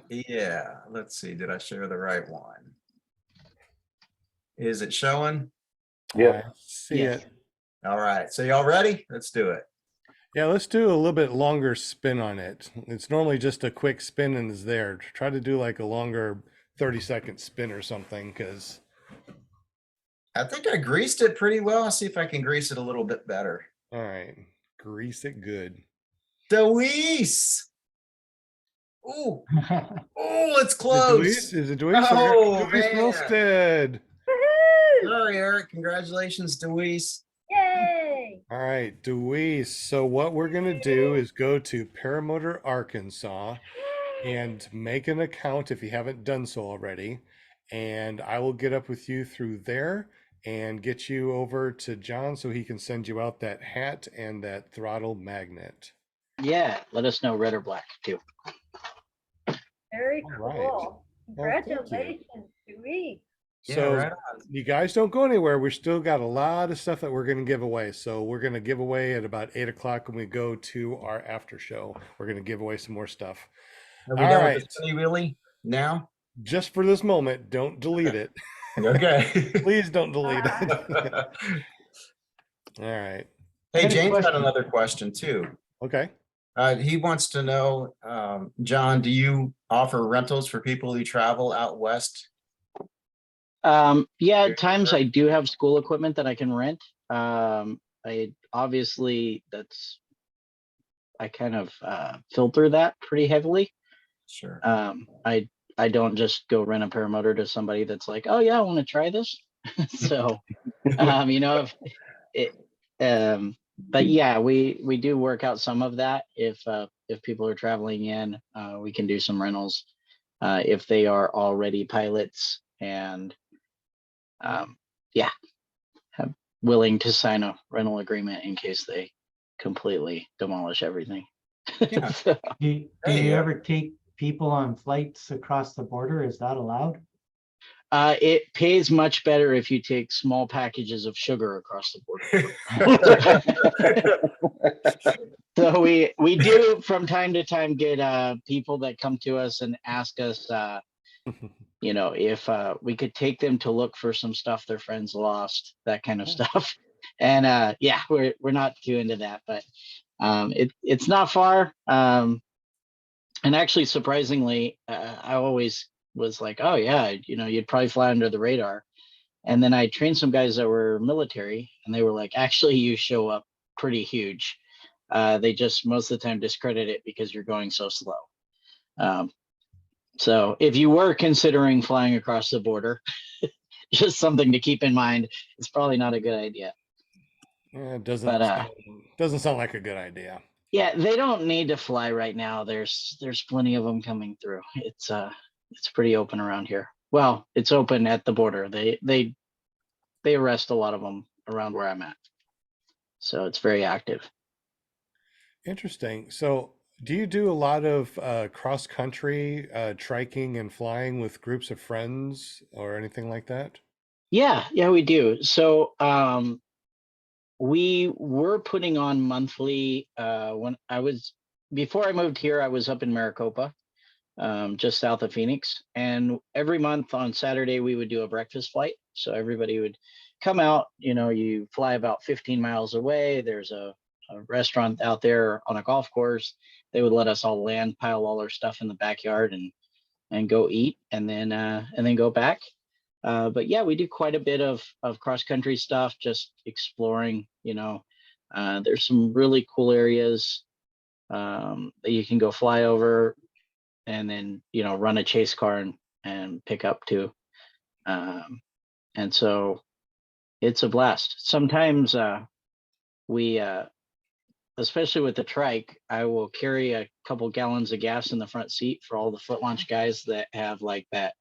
Yeah, let's see. Did I share the right one? Is it showing? Yep. I see Yes. it. All right. So y'all ready? Let's do it. Yeah, let's do a little bit longer spin on it. It's normally just a quick spin and it's there. Try to do like a longer 30-second spin or something, because I think I greased it pretty well. I'll see if I can grease it a little bit better. all right, grease it good. Deweese. Oh, it's Is it close. Deweese? Is it Deweese? Oh, Deweese man. Milstead. Woohoo! Sorry, Eric. Congratulations, Deweese. Yay! All right, Deweese. So what we're gonna do is go to Paramotor, Arkansas, and make an account if you haven't done so already. And I will get up with you through there and get you over to John so he can send you out that hat and that throttle magnet. Yeah, let us know, red or black too. Very All right. cool. Well, thank you. Congratulations, Dewey. So right on. you guys don't go anywhere. We still got a lot of stuff that we're going to give away. So we're going to give away at about 8 o'clock when we go to our after show. We're going to give away some more stuff. Are we All done right. with the spinny wheelie now? Just for this moment, don't delete it. Okay. Please don't delete it. All right. Hey, I got a James got question. another question too. Okay. He wants to know, John, do you offer rentals for people who travel out west? Yeah, at times I do have school equipment that I can rent. I obviously I kind of filter that pretty heavily. Sure. I don't just go rent a paramotor to somebody that's like, oh yeah, I want to try this. So, if it, but yeah, we do work out some of that. If people are traveling in, we can do some rentals if they are already pilots and willing to sign a rental agreement in case they completely demolish everything. Yeah. So, Do you ever take people on flights across the border? Is that allowed? it pays much better if you take small packages of sugar across the border. So we do from time to time get people that come to us and ask us if we could take them to look for some stuff their friends lost, that kind of stuff. And we're not too into that, but it's not far. And actually, surprisingly, I always was like, oh yeah, you'd probably fly under the radar. And then I trained some guys that were military, and they were like, actually, you show up pretty huge. They just most of the time discredit it because you're going so slow. So if you were considering flying across the border, just something to keep in mind. It's probably not a good idea. Yeah, it doesn't sound like a good idea. Yeah, they don't need to fly right now. There's plenty of them coming through. It's pretty open around here. Well, it's open at the border. They arrest a lot of them around where I'm at. So it's very active. Interesting. So do you do a lot of cross country triking and flying with groups of friends or anything like that? Yeah, we do. So we were putting on monthly before I moved here, I was up in Maricopa, just south of Phoenix. And every month on Saturday, we would do a breakfast flight. So everybody would come out, you fly about 15 miles away. There's a restaurant out there on a golf course. They would let us all land, pile all our stuff in the backyard and go eat and then go back. But yeah, we do quite a bit of cross country stuff, just exploring, there's some really cool areas that you can go fly over and then, run a chase car and pick up to. And so it's a blast. Sometimes we, especially with the trike, I will carry a couple gallons of gas in the front seat for all the foot launch guys that have like that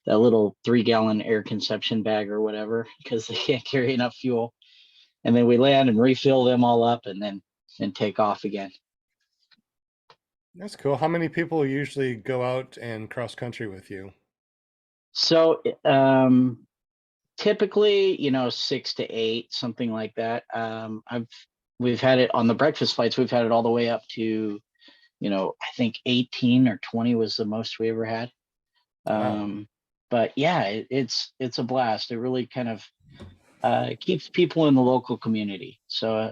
little 3-gallon air consumption bag or whatever, because they can't carry enough fuel. And then we land and refill them all up and then take off again. That's cool. How many people usually go out and cross country with you? So typically, 6 to 8, something like that. We've had it on the breakfast flights. We've had it all the way up to, I think 18 or 20 was the most we ever had. Wow. But yeah, it's a blast. It really kind of keeps people in the local community. So,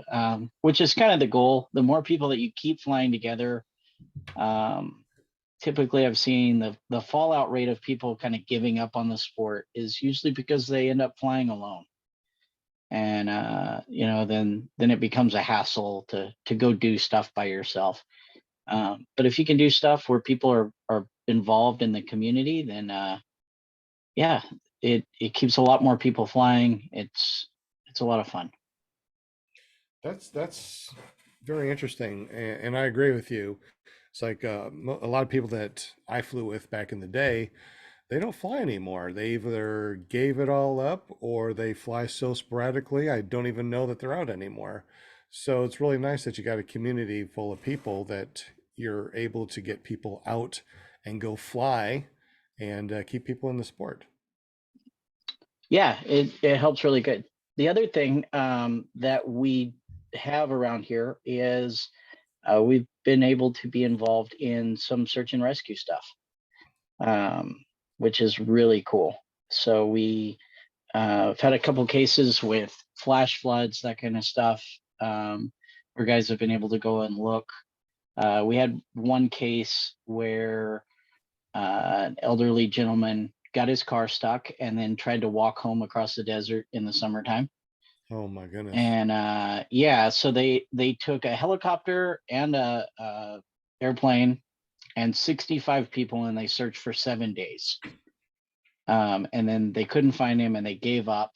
which is kind of the goal. The more people that you keep flying together, typically I've seen the fallout rate of people kind of giving up on the sport is usually because they end up flying alone. And then it becomes a hassle to go do stuff by yourself. But if you can do stuff where people are involved in the community, then yeah, it keeps a lot more people flying. It's a lot of fun. That's very interesting, and I agree with you. It's like a lot of people that I flew with back in the day, they don't fly anymore. They either gave it all up or they fly so sporadically, I don't even know that they're out anymore. So it's really nice that you got a community full of people that you're able to get people out and go fly and keep people in the sport. Yeah, it helps really good. The other thing that we have around here is we've been able to be involved in some search and rescue stuff, which is really cool. So we have had a couple cases with flash floods, that kind of stuff, where guys have been able to go and look. We had one case where an elderly gentleman got his car stuck and then tried to walk home across the desert in the summertime. Oh my goodness. And yeah, so they took a helicopter and a airplane and 65 people, and they searched for 7 days. And then they couldn't find him and they gave up.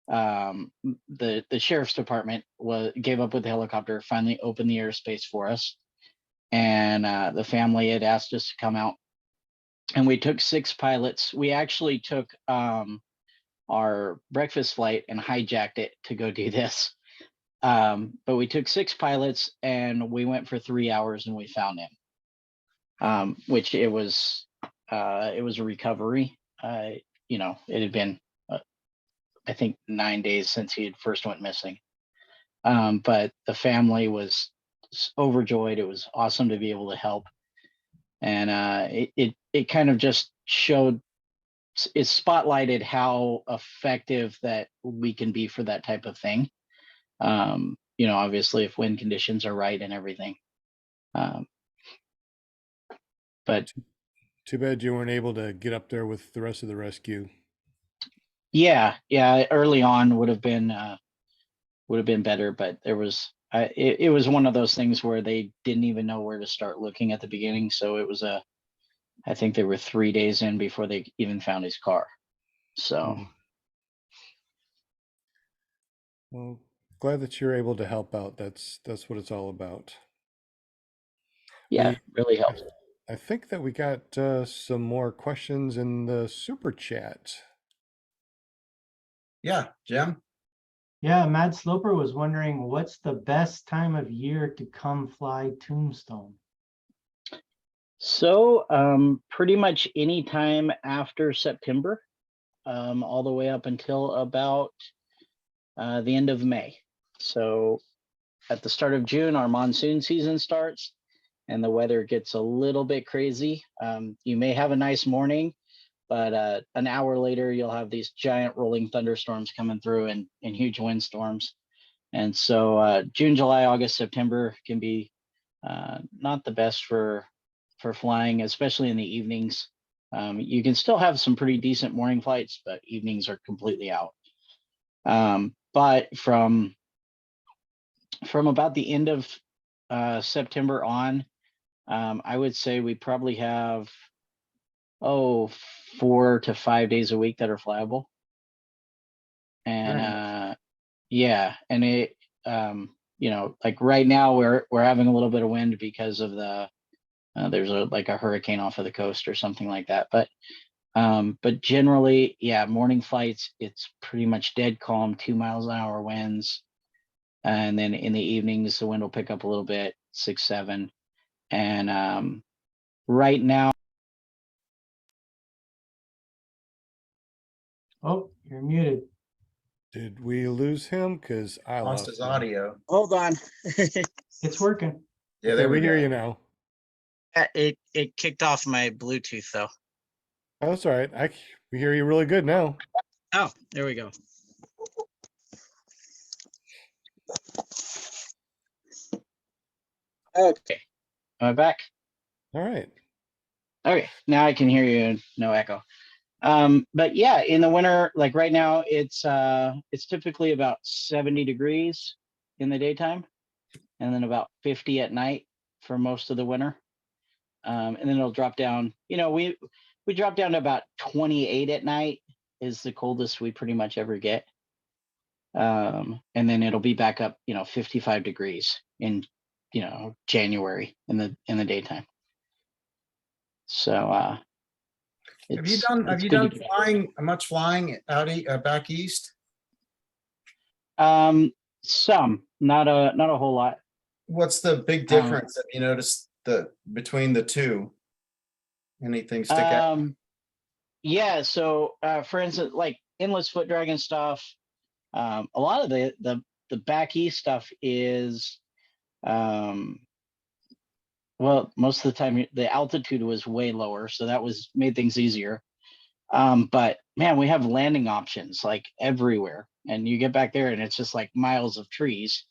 The sheriff's department gave up with the helicopter, finally opened the airspace for us. And the family had asked us to come out. And we took 6 pilots. We actually took our breakfast flight and hijacked it to go do this. But we took 6 pilots and we went for 3 hours and we found him. Which it was a recovery. It had been I think 9 days since he had first went missing. But the family was overjoyed. It was awesome to be able to help. And it kind of just it spotlighted how effective that we can be for that type of thing. Obviously if wind conditions are right and everything. But Too bad you weren't able to get up there with the rest of the rescue. yeah, early on would have been better, but there was it was one of those things where they didn't even know where to start looking at the beginning. So it was I think they were 3 days in before they even found his car. So Well, glad that you're able to help out. That's what it's all about. yeah, really helped. I think that we got some more questions in the super chat. Yeah, Jim? Yeah, Mad Sloper was wondering what's the best time of year to come fly Tombstone? So pretty much any time after September, all the way up until about the end of May. So at the start of June, our monsoon season starts and the weather gets a little bit crazy. You may have a nice morning, but an hour later you'll have these giant rolling thunderstorms coming through and huge windstorms. And so June, July, August, September can be not the best for flying, especially in the evenings. You can still have some pretty decent morning flights, but evenings are completely out. But from about the end of September on, I would say we probably have 4 to 5 days a week that are flyable. And Very nice. yeah, and it like right now we're having a little bit of wind because of the there's a hurricane off of the coast or something like that. But generally, yeah, morning flights, it's pretty much dead calm, 2 miles an hour winds. And then in the evenings, the wind will pick up a little bit, 6, 7. And right now, Oh, you're muted. Did we lose him? Because I Lost lost his him. audio. hold on. It's working. Yeah, Okay, there we we hear go. you now. It kicked off my Bluetooth though. Oh, that's all right. We hear you really good now. Oh, there we go. Okay, am I back? All right. Okay, now I can hear you, no echo. But yeah, in the winter, like right now, it's typically about 70 degrees in the daytime, and then about 50 at night for most of the winter. And then it'll drop down. We drop down to about 28 at night is the coldest we pretty much ever get. And then it'll be back up, 55 degrees in, January in the daytime. So Have you done it's good to get. much flying out back east? Some, not a whole lot. What's the big difference? Have you noticed between the two? Anything stick out? Yeah, so for instance, like endless foot dragon stuff, a lot of the back east stuff is well, most of the time the altitude was way lower, so that made things easier. But man, we have landing options like everywhere, and you get back there and it's just like miles of trees.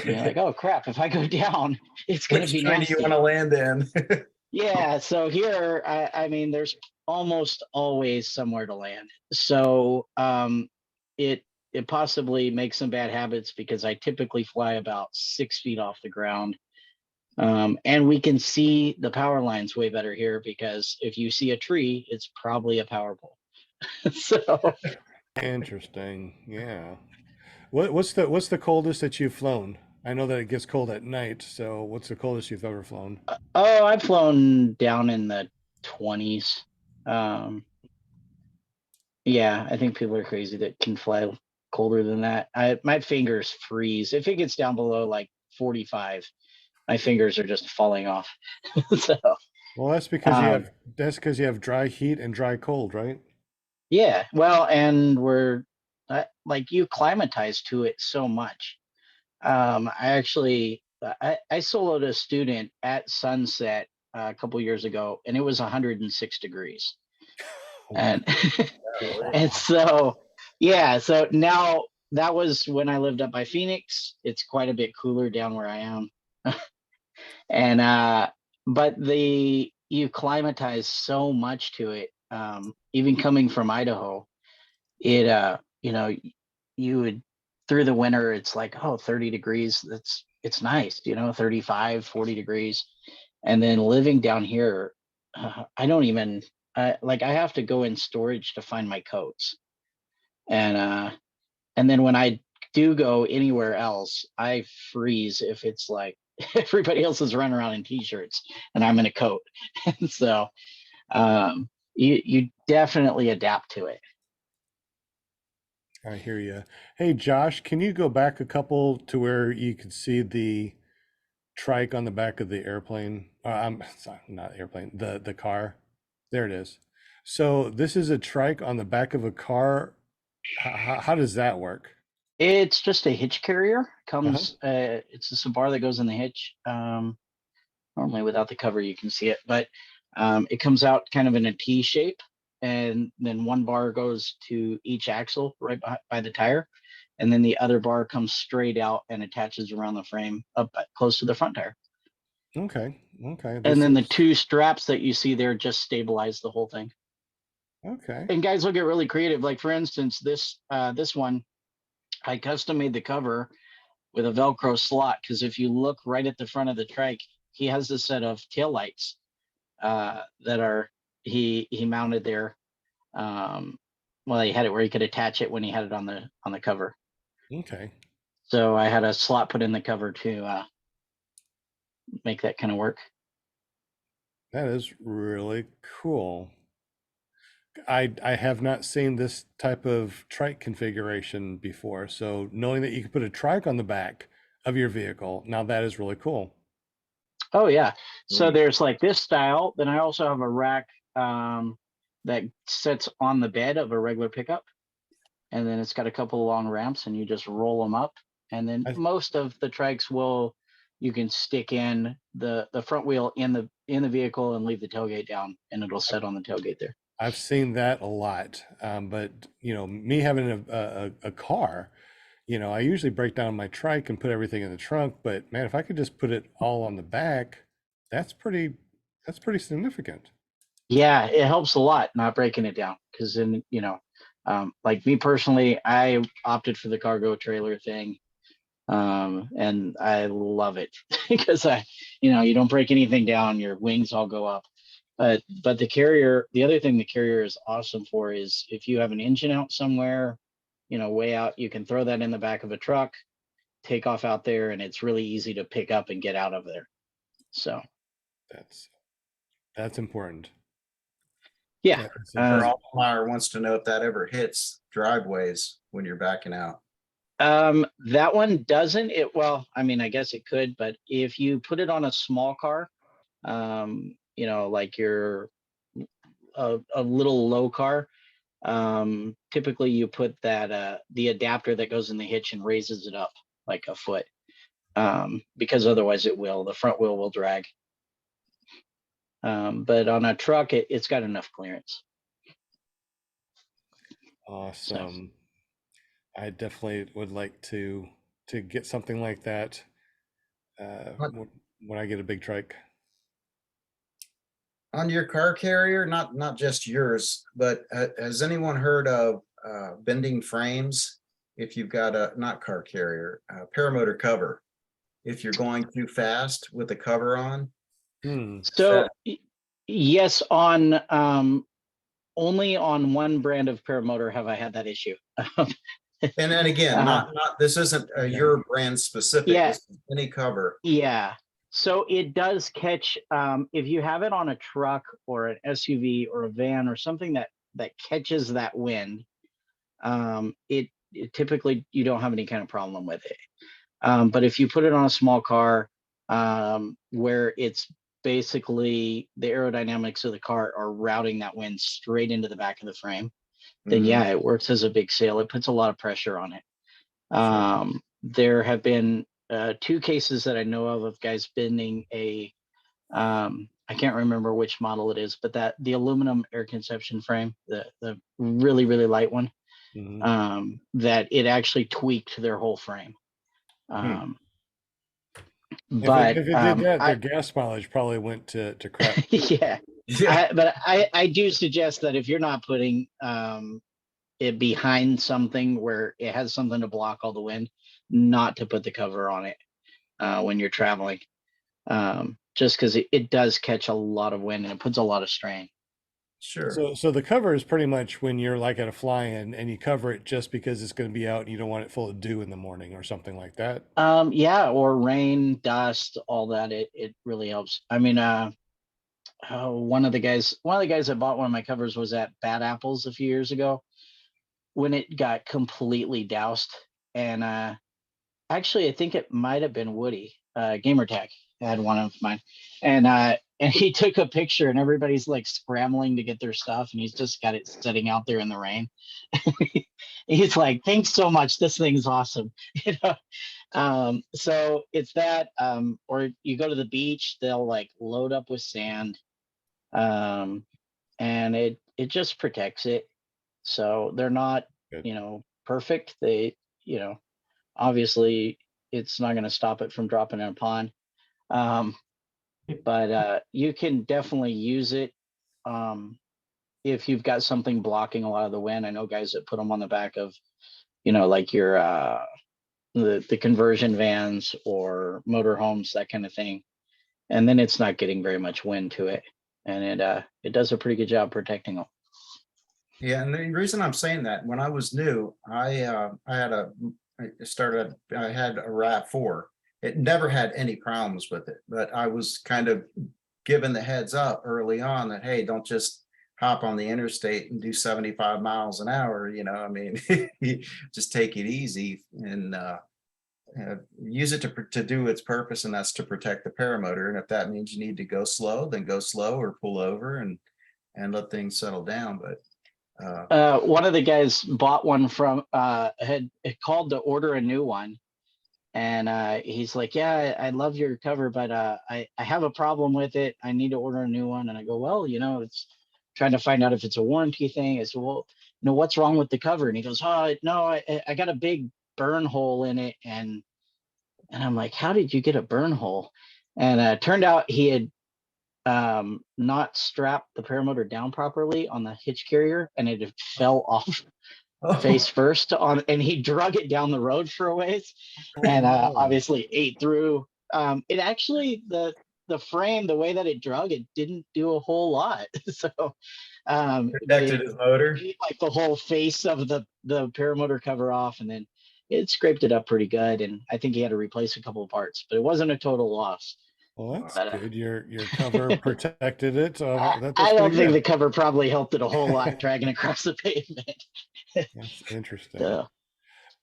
And you're like, oh crap, if I go down, it's gonna Which be tree do you nasty. want to land in? Yeah, so here, I mean, there's almost always somewhere to land. So it possibly makes some bad habits because I typically fly about 6 feet off the ground. And we can see the power lines way better here because if you see a tree, it's probably a power pole. So Interesting. Yeah. What's the coldest that you've flown? I know that it gets cold at night, so what's the coldest you've ever flown? I've flown down in the 20s. Yeah, I think people are crazy that can fly colder than that. My fingers freeze. If it gets down below like 45, my fingers are just falling off. So Well, that's because um, you have dry heat and dry cold, right? yeah, well, and we're like you climatize to it so much. I actually I soloed a student at sunset a couple years ago, and it was 106 degrees, and and so yeah, so now that was when I lived up by Phoenix. It's quite a bit cooler down where I am, and but you climatize so much to it. Even coming from Idaho, it you would through the winter it's like 30 degrees, it's nice, 35, 40 degrees. And then living down here, I don't even like I have to go in storage to find my coats. And then when I do go anywhere else, I freeze if it's like everybody else is running around in t-shirts and I'm in a coat. And so you definitely adapt to it. I hear you. Hey, Josh, can you go back a couple to where you could see the trike on the back of the airplane? I'm sorry, not airplane, the car. There it is. So this is a trike on the back of a car. How does that work? It's just a hitch carrier. Uh-huh. It's just a bar that goes in the hitch. Normally without the cover, you can see it, but it comes out kind of in a T shape. and then one bar goes to each axle right by the tire, and then the other bar comes straight out and attaches around the frame up close to the front tire. Okay. And This then the is two straps that you see there just stabilize the whole thing. okay. And guys will get really creative. Like for instance, this one, I custom made the cover with a Velcro slot, because if you look right at the front of the trike, he has a set of tail lights that are he mounted there. Well, he had it where he could attach it when he had it on the cover. Okay. So I had a slot put in the cover to make that kind of work. That is really cool. I have not seen this type of trike configuration before. So knowing that you can put a trike on the back of your vehicle, now that is really cool. Oh yeah. So Sweet. there's like this style. Then I also have a rack that sits on the bed of a regular pickup, and then it's got a couple of long ramps, and you just roll them up. And then I- most of the trikes you can stick in the front wheel in the vehicle and leave the tailgate down, and it'll sit on the tailgate there. I've seen that a lot. But me having a car, I usually break down my trike and put everything in the trunk. But man, if I could just put it all on the back, that's pretty significant. Yeah, it helps a lot not breaking it down, because then like me personally, I opted for the cargo trailer thing, and I love it because you don't break anything down, your wings all go up. But the other thing the carrier is awesome for is if you have an engine out somewhere, way out, you can throw that in the back of a truck, take off out there, and it's really easy to pick up and get out of there. So That's important. yeah. That's Sure, important. Altmaier wants to know if that ever hits driveways when you're backing out. That one doesn't. Well, I mean, I guess it could, but if you put it on a small car, like you're a little low car, typically you put that the adapter that goes in the hitch and raises it up like a foot, because otherwise the front wheel will drag. But on a truck, it's got enough clearance. Awesome. I definitely would like to get something like that when I get a big trike. On your car carrier, not just yours, but has anyone heard of bending frames? If you've got a, not car carrier, paramotor cover, if you're going too fast with the cover on. So yes, on only on one brand of paramotor have I had that issue. And then again, not this isn't your brand specific. Yeah. This is any cover. Yeah. So it does catch, if you have it on a truck or an SUV or a van or something that catches that wind, it typically you don't have any kind of problem with it. But if you put it on a small car, where it's basically the aerodynamics of the car are routing that wind straight into the back of the frame, then yeah, it works as a big sail. It puts a lot of pressure on it. There have been 2 cases that I know of guys bending I can't remember which model it is, but the aluminum air conception frame, the really, really light one, that it actually tweaked their whole frame. But if it did that, their gas mileage probably went to crap. Yeah. But I do suggest that if you're not putting it behind something where it has something to block all the wind, not to put the cover on it when you're traveling, just because it does catch a lot of wind and it puts a lot of strain. Sure. So the cover is pretty much when you're like at a fly-in and you cover it just because it's going to be out and you don't want it full of dew in the morning or something like that. Yeah, or rain, dust, all that. It really helps. I mean, one of the guys that bought one of my covers was at Bad Apples a few years ago when it got completely doused. And actually, I think it might have been Woody, Gamertag had one of mine, and he took a picture, and everybody's like scrambling to get their stuff, and he's just got it sitting out there in the rain. He's like, "Thanks so much. This thing's awesome." So it's that, or you go to the beach, they'll like load up with sand, and it just protects it. So they're not, Good. perfect. They, obviously it's not going to stop it from dropping in a pond. Um, but you can definitely use it if you've got something blocking a lot of the wind. I know guys that put them on the back of, like your the conversion vans or motorhomes, that kind of thing. And then it's not getting very much wind to it, and it does a pretty good job protecting them. Yeah, and the reason I'm saying that, when I was new, I had a RAV4. It never had any problems with it, but I was kind of given the heads up early on that, hey, don't just hop on the interstate and do 75 miles an hour. I mean, just take it easy and use it to do its purpose, and that's to protect the paramotor. And if that means you need to go slow, then go slow or pull over and let things settle down. But One of the guys bought one from had called to order a new one, and he's like, "Yeah, I love your cover, but I have a problem with it. I need to order a new one." And I go, "Well, it's trying to find out if it's a warranty thing." I said, "Well, what's wrong with the cover?" And he goes, "Oh, no, I got a big burn hole in it." And I'm like, "How did you get a burn hole?" And turned out he had not strapped the paramotor down properly on the hitch carrier, and it fell off face first and he drug it down the road for a ways, and no. obviously ate through. It actually, the frame, the way that it drug, it didn't do a whole lot. So protected his motor. ate like the whole face of the paramotor cover off, and then it scraped it up pretty good, and I think he had to replace a couple of parts, but it wasn't a total loss. Well, that's But good. Your cover protected it. That's I don't pretty think good. the cover probably helped it a whole lot dragging across the pavement. That's interesting. So,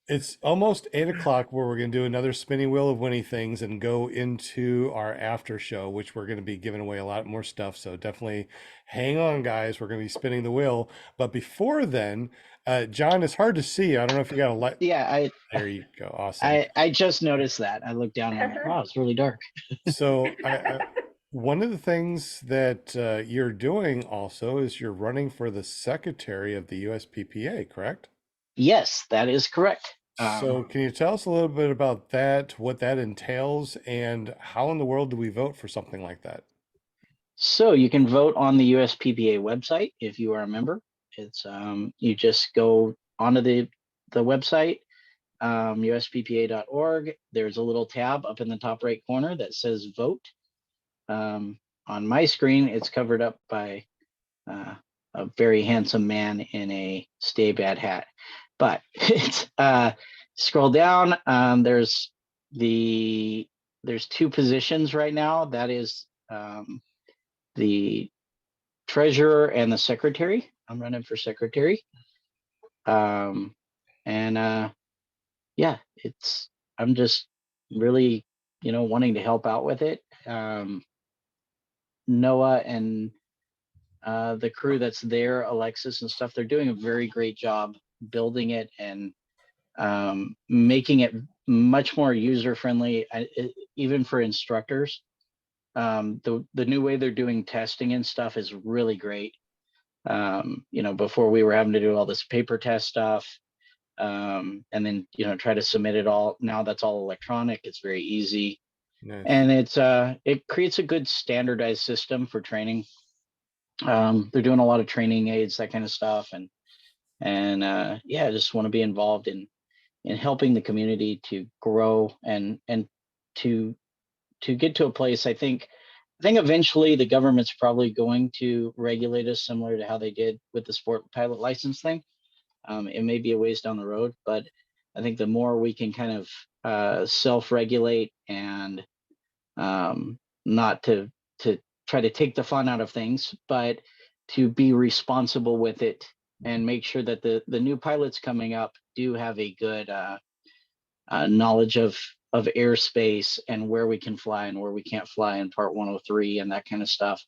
It's almost 8 o'clock, where we're going to do another spinning wheel of Winnie things and go into our after show, which we're going to be giving away a lot more stuff. So definitely hang on, guys. We're going to be spinning the wheel. But before then, John, it's hard to see. I don't know if you got a light. yeah, There you go. Awesome. I just noticed that. I looked down and I'm like, wow, it's really dark. So one of the things that you're doing also is you're running for the secretary of the USPPA, correct? Yes, that is correct. So can you tell us a little bit about that, what that entails, and how in the world do we vote for something like that? So you can vote on the USPPA website if you are a member. It's you just go onto the website, usppa.org. There's a little tab up in the top right corner that says vote. On my screen, it's covered up by a very handsome man in a stay bad hat. But it's scroll down. There's two positions right now. That is the treasurer and the secretary. I'm running for secretary. And yeah, I'm just really, wanting to help out with it. Noah and the crew that's there, Alexis and stuff, they're doing a very great job building it and making it much more user friendly, even for instructors. The new way they're doing testing and stuff is really great. Before we were having to do all this paper test stuff, and then try to submit it all. Now that's all electronic. It's very easy, Nice. and it creates a good standardized system for training. They're doing a lot of training aids, that kind of stuff, and yeah, I just want to be involved in helping the community to grow and to get to a place. I think eventually the government's probably going to regulate us similar to how they did with the sport pilot license thing. It may be a ways down the road, but I think the more we can kind of self-regulate and not to try to take the fun out of things, but to be responsible with it and make sure that the new pilots coming up do have a good knowledge of airspace and where we can fly and where we can't fly in Part 103 and that kind of stuff.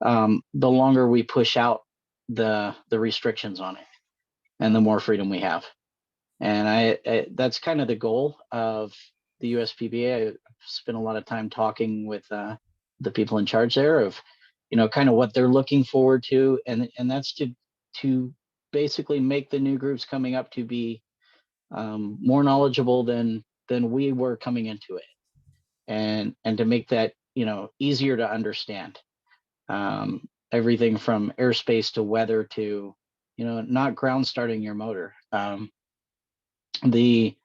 The longer we push out the restrictions on it, and the more freedom we have. And I that's kind of the goal of the USPPA. I spent a lot of time talking with the people in charge there of kind of what they're looking forward to, and that's to basically make the new groups coming up to be more knowledgeable than we were coming into it, and to make that easier to understand. Everything from airspace to weather to not ground starting your motor. The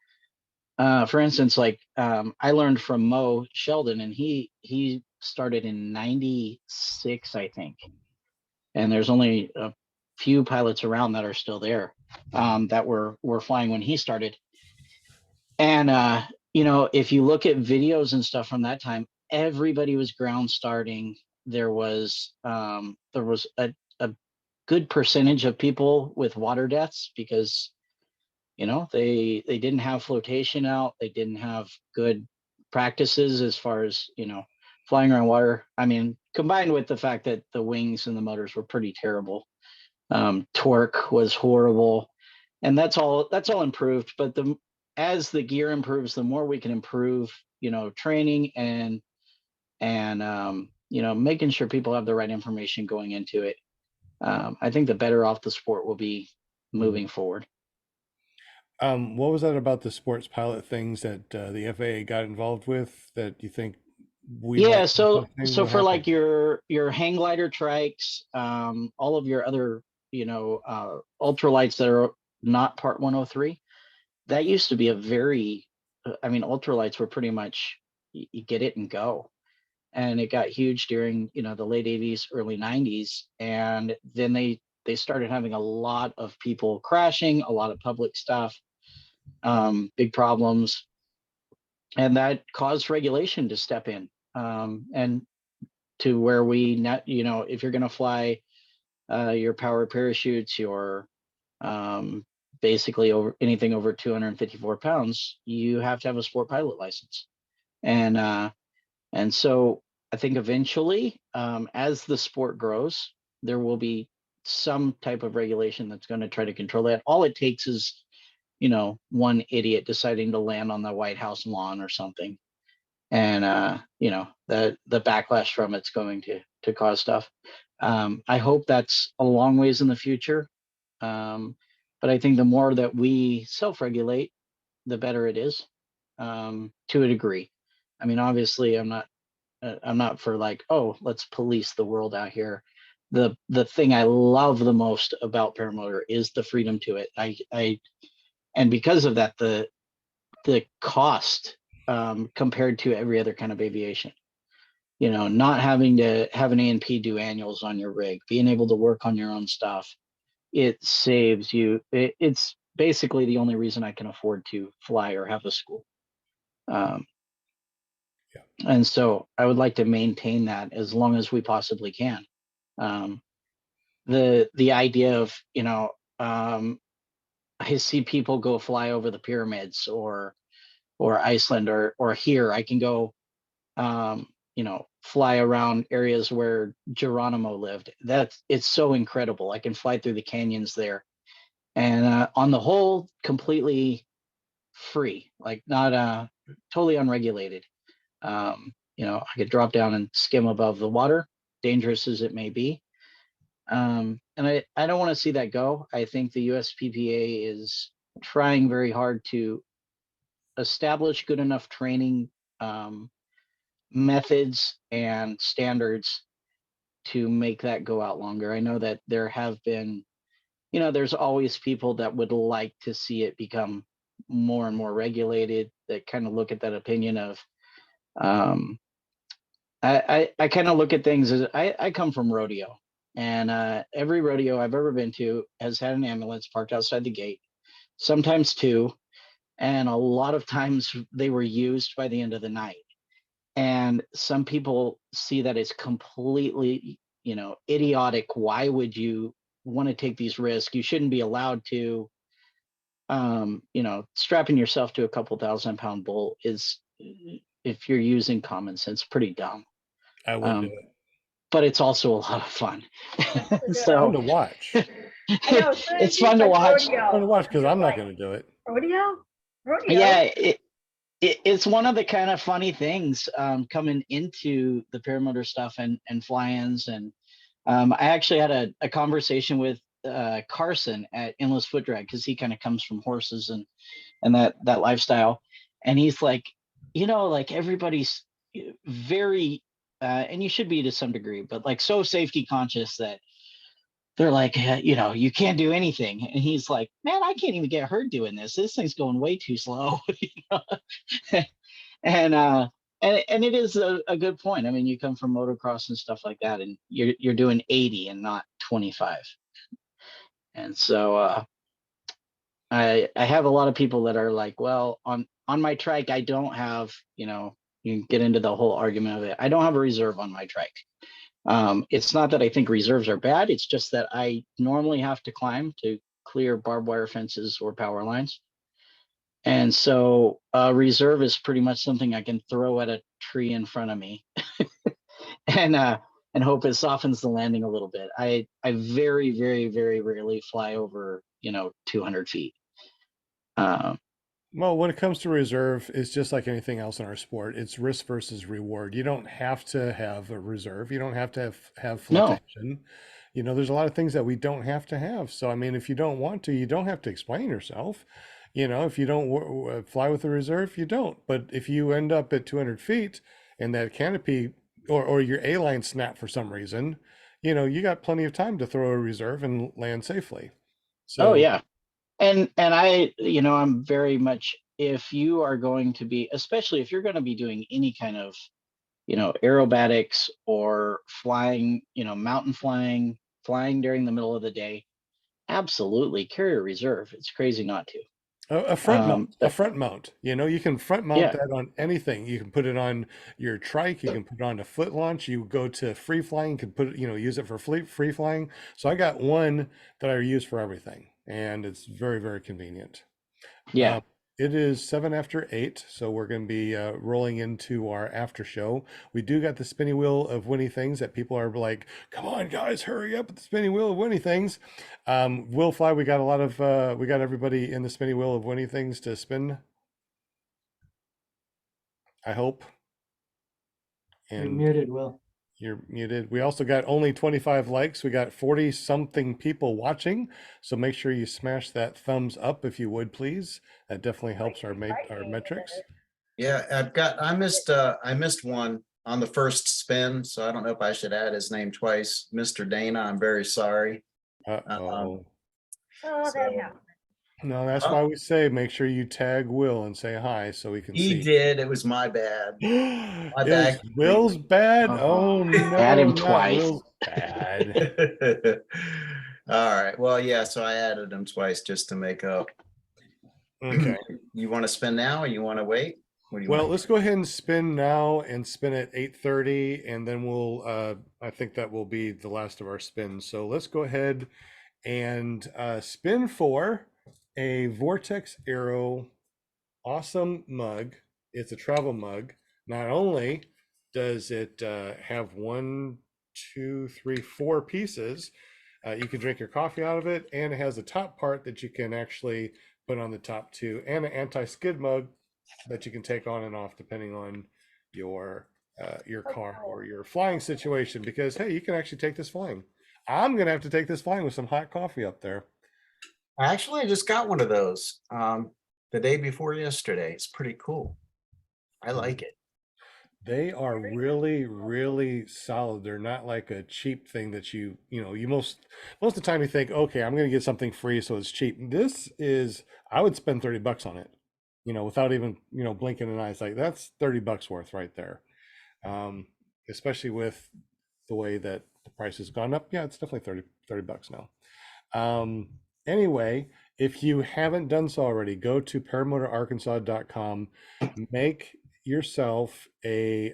For instance, like I learned from Mo Sheldon, and he started in '96, I think, and there's only a few pilots around that are still there, that were flying when he started. And if you look at videos and stuff from that time, everybody was ground starting. There was a good percentage of people with water deaths because they didn't have flotation out. They didn't have good practices as far as flying around water. I mean, combined with the fact that the wings and the motors were pretty terrible. Torque was horrible, and that's all improved. But as the gear improves, the more we can improve training and making sure people have the right information going into it. I think the better off the sport will be moving forward. What was that about the sports pilot things that the FAA got involved with that you think we Yeah, might? so What for like happened? your hang glider trikes, all of your other ultralights that are not Part 103, that used to be a very, I mean, ultralights were pretty much you get it and go, and it got huge during the late '80s, early '90s, and then they started having a lot of people crashing, a lot of public stuff, big problems, and that caused regulation to step in, and to where we not if you're going to fly your power parachutes, your basically over anything over 254 pounds, you have to have a sport pilot license. And so I think eventually, as the sport grows, there will be some type of regulation that's going to try to control that. All it takes is one idiot deciding to land on the White House lawn or something, and the backlash from it's going to cause stuff. I hope that's a long ways in the future, but I think the more that we self-regulate, the better it is, to a degree. I mean, obviously, I'm not for like, oh, let's police the world out here. The thing I love the most about Paramotor is the freedom to it. And because of that, the cost, compared to every other kind of aviation, not having to have an A&P do annuals on your rig, being able to work on your own stuff, it saves you. It's basically the only reason I can afford to fly or have a school. And so I would like to maintain that as long as we possibly can. The idea of I see people go fly over the pyramids or Iceland or here I can go fly around areas where Geronimo lived. It's so incredible. I can fly through the canyons there, and on the whole, completely free, like not totally unregulated. I could drop down and skim above the water, dangerous as it may be. And I don't want to see that go. I think the USPPA is trying very hard to establish good enough training methods and standards to make that go out longer. I know that there have been, there's always people that would like to see it become more and more regulated, that kind of look at that opinion of, I kind of look at things as I come from rodeo, and every rodeo I've ever been to has had an ambulance parked outside the gate, sometimes two, and a lot of times they were used by the end of the night. And some people see that as completely, idiotic. Why would you want to take these risks? You shouldn't be allowed to. Strapping yourself to a couple 1,000-pound bull is, if you're using common sense, pretty dumb. I would do it. But it's also a lot of fun. It's fun to watch. I know, as soon as It's you fun to said watch. rodeo, Fun to watch because you're I'm not like, going to do it. rodeo? Rodeo? Yeah, it's one of the kind of funny things coming into the paramotor stuff and fly-ins. And I actually had a conversation with Carson at Endless Foot Drag, because he kind of comes from horses and that lifestyle. And he's like, like everybody's very, and you should be to some degree, but like so safety conscious that they're like, you can't do anything. And he's like, man, I can't even get hurt doing this. This thing's going way too slow. And and it is a good point. I mean, you come from motocross and stuff like that, and you're doing 80 and not 25. And so I have a lot of people that are like, well, on my trike, I don't have, you get into the whole argument of it. I don't have a reserve on my trike. It's not that I think reserves are bad. It's just that I normally have to climb to clear barbed wire fences or power lines. And so reserve is pretty much something I can throw at a tree in front of me and hope it softens the landing a little bit. I very, very, very rarely fly over, 200 feet. Well, when it comes to reserve, it's just like anything else in our sport. It's risk versus reward. You don't have to have a reserve. You don't have to have No. flotation. There's a lot of things that we don't have to have. So, I mean, if you don't want to, you don't have to explain yourself. If you don't fly with a reserve, you don't. But if you end up at 200 feet and that canopy or your A-line snap for some reason, you got plenty of time to throw a reserve and land safely. Oh So, yeah. And I, I'm very much, if you are going to be, especially if you're going to be doing any kind of, aerobatics or flying, mountain flying during the middle of the day, absolutely carry a reserve. It's crazy not to. a front mount, a But front mount. You can front mount yeah, that on anything. You can put it on your trike. You can put it on a foot launch. You go to free flying, you can put it, use it for free flying. So I got one that I use for everything, and it's very, very convenient. yeah. Um, it is 7 after 8, so we're going to be rolling into our after show. We do got the spinny wheel of Winnie Things that people are like, "Come on, guys, hurry up with the spinny wheel of Winnie Things." Will fly. We got we got everybody in the spinny wheel of Winnie Things to spin. I hope. You're And muted, Will. you're muted. We also got only 25 likes. We got 40 something people watching. So make sure you smash that thumbs up if you would, please. That definitely helps our metrics. Yeah, I missed one on the first spin, so I don't know if I should add his name twice. Mr. Dana, I'm very sorry. Uh-oh. Oh, that So- happens. No, that's why we say make sure you tag Will and say hi so we can He see. did, it was my bad. It was bad. Will's bad? Oh. Oh no, Add him not twice. Will's bad. All right, well, yeah, so I added him twice just to make up. Okay. You want to spin now or you want to wait? What do you Well, want? let's go ahead and spin now and spin at 8:30, and then we'll I think that will be the last of our spins. So let's go ahead and spin for a Vortex Aero awesome mug. It's a travel mug. Not only does it have 1, 2, 3, 4 pieces, you can drink your coffee out of it, and it has a top part that you can actually put on the top too, and an anti-skid mug that you can take on and off depending on your car or your flying situation. Because hey, you can actually take this flying. I'm gonna have to take this flying with some hot coffee up there. Actually, I just got one of those the day before yesterday. It's pretty cool. I like it. They are really, really solid. They're not like a cheap thing that you most of the time you think, okay, I'm gonna get something free, so it's cheap. This is, I would spend $30 on it, without even, blinking an eye. It's like that's $30 worth right there. Especially with the way that the price has gone up. Yeah, it's definitely $30 now. Anyway, if you haven't done so already, go to paramotorarkansas.com, make yourself a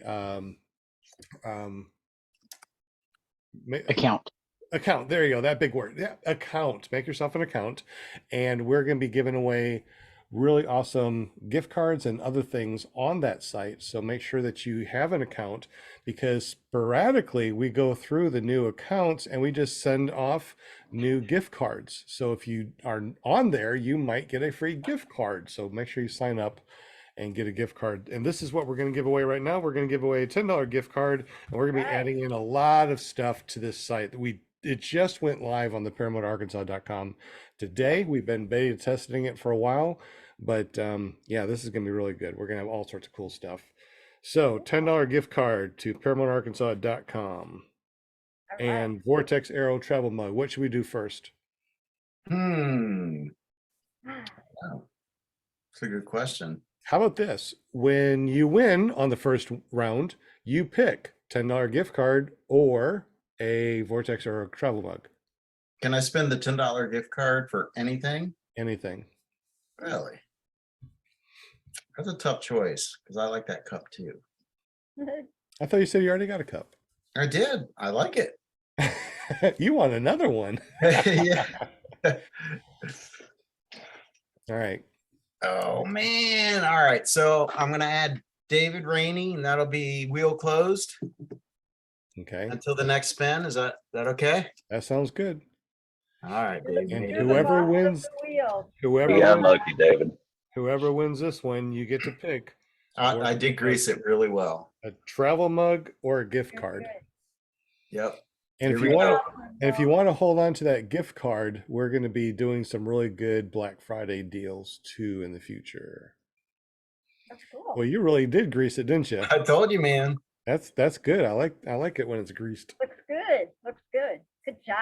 Account. account. There you go. That big word. Yeah, account. Make yourself an account, and we're going to be giving away really awesome gift cards and other things on that site. So make sure that you have an account, because sporadically we go through the new accounts and we just send off new gift cards. So if you are on there, you might get a free gift card. So make sure you sign up and get a gift card. And this is what we're going to give away right now. We're going to give away a $10 gift card, and we're going to be Right. adding in a lot of stuff to this site. It just went live on the ParamotorArkansas.com today. We've been beta testing it for a while, but yeah, this is going to be really good. We're going to have all sorts of cool stuff. So $10 gift card to ParamotorArkansas.com All right. and Vortex Arrow Travel Mug. What should we do first? Wow, that's a good question. How about this? When you win on the first round, you pick $10 gift card or a Vortex Arrow Travel Mug. Can I spend the $10 gift card for anything? Anything. Really? That's a tough choice because I like that cup too. I thought you said you already got a cup. I did. I like it. You want another one. Yeah. All right. Oh man. All right. So I'm gonna add David Rainey, and that'll be wheel closed Okay. until the next spin. Is that okay? That sounds good. All right, David. And Rainey. whoever Boss of wins- the wheel. Whoever Yeah, wins, unlucky, David. whoever wins this one, you get to pick I did grease it really well. a travel mug or a gift You're card. good. Yep. And if Here you we want go. to, and if you want to hold on to that gift card, we're going to be doing some really good Black Friday deals too in the future. That's cool. Well, you really did grease it, didn't you? I told you, man. That's good. I like it when it's greased. Looks good. Looks good. Good job.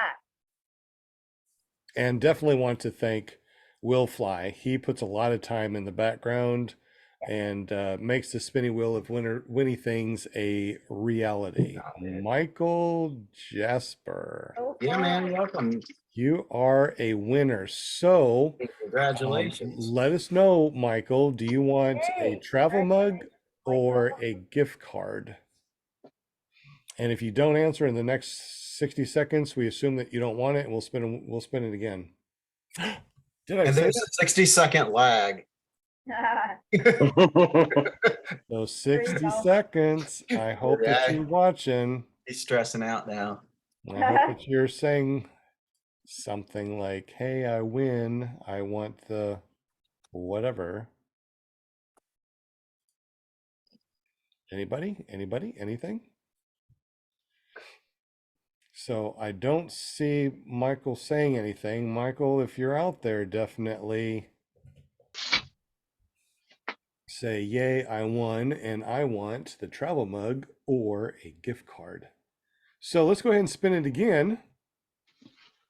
And definitely want to thank Will Fly. He puts a lot of time in the background and makes the spinning wheel of Winnie things a reality. Oh, man. Michael Jasper, So Yeah, fun. man. Welcome. you are a winner. So Congratulations. let us know, Michael. Do you want a Hey, travel mug congratulations, or Michael. a gift card? And if you don't answer in the next 60 seconds, we assume that you don't want it, and we'll spin it again. Did I And say there's that? a 60-second lag. So 60 go. seconds. I hope that Yeah. you're watching. He's stressing out now. I hope that you're saying something like, hey, I win. I want the whatever. Anybody? Anybody? Anything? So I don't see Michael saying anything. Michael, if you're out there, definitely say, yay, I won, and I want the travel mug or a gift card. So let's go ahead and spin it again.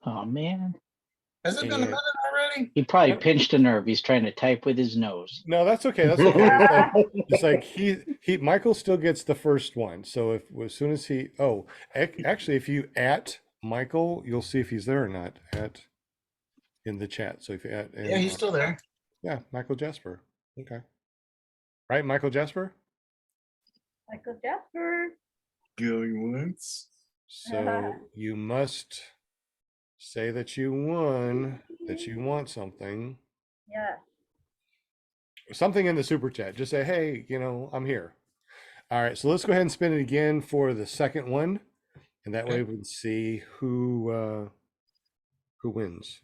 Oh man, Has it been a And- minute already? he probably pinched a nerve. He's trying to type with his nose. No, that's okay. That's okay. It's like he Michael still gets the first one. So if as soon as he actually if you at Michael, you'll see if he's there or not at in the chat. So if you at Yeah, he's still there. yeah, Michael Jasper. Okay. Right, Michael Jasper? Michael Jasper. Going once. So you must say that you won, that you want something. Yeah. Something in the super chat. Just say, hey, I'm here. All right, so let's go ahead and spin it again for the second one, and that way we can see who wins.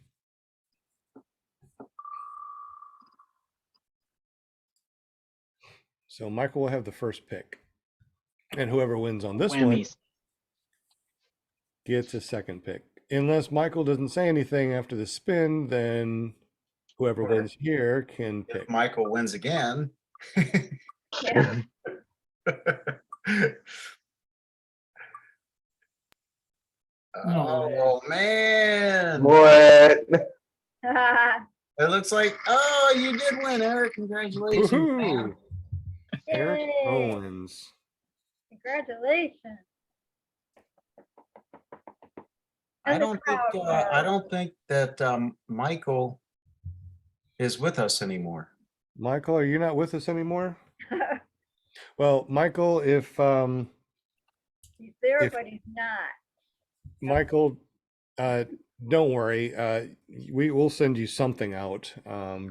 So Michael will have the first pick, and whoever wins on this one Whammies. gets a second pick. Unless Michael doesn't say anything after the spin, then whoever Or- wins here can If pick. Michael wins again. Yeah. Oh man. What? It looks like, oh, you did win, Eric. Congratulations. Woohoo! man. Eric Yay. Owens. Congratulations. I And the don't think crowd, I don't think that Michael is with us anymore. Michael, are you not with us anymore? Well, Michael, if He's there, If- but he's not. Michael, don't worry. We will send you something out.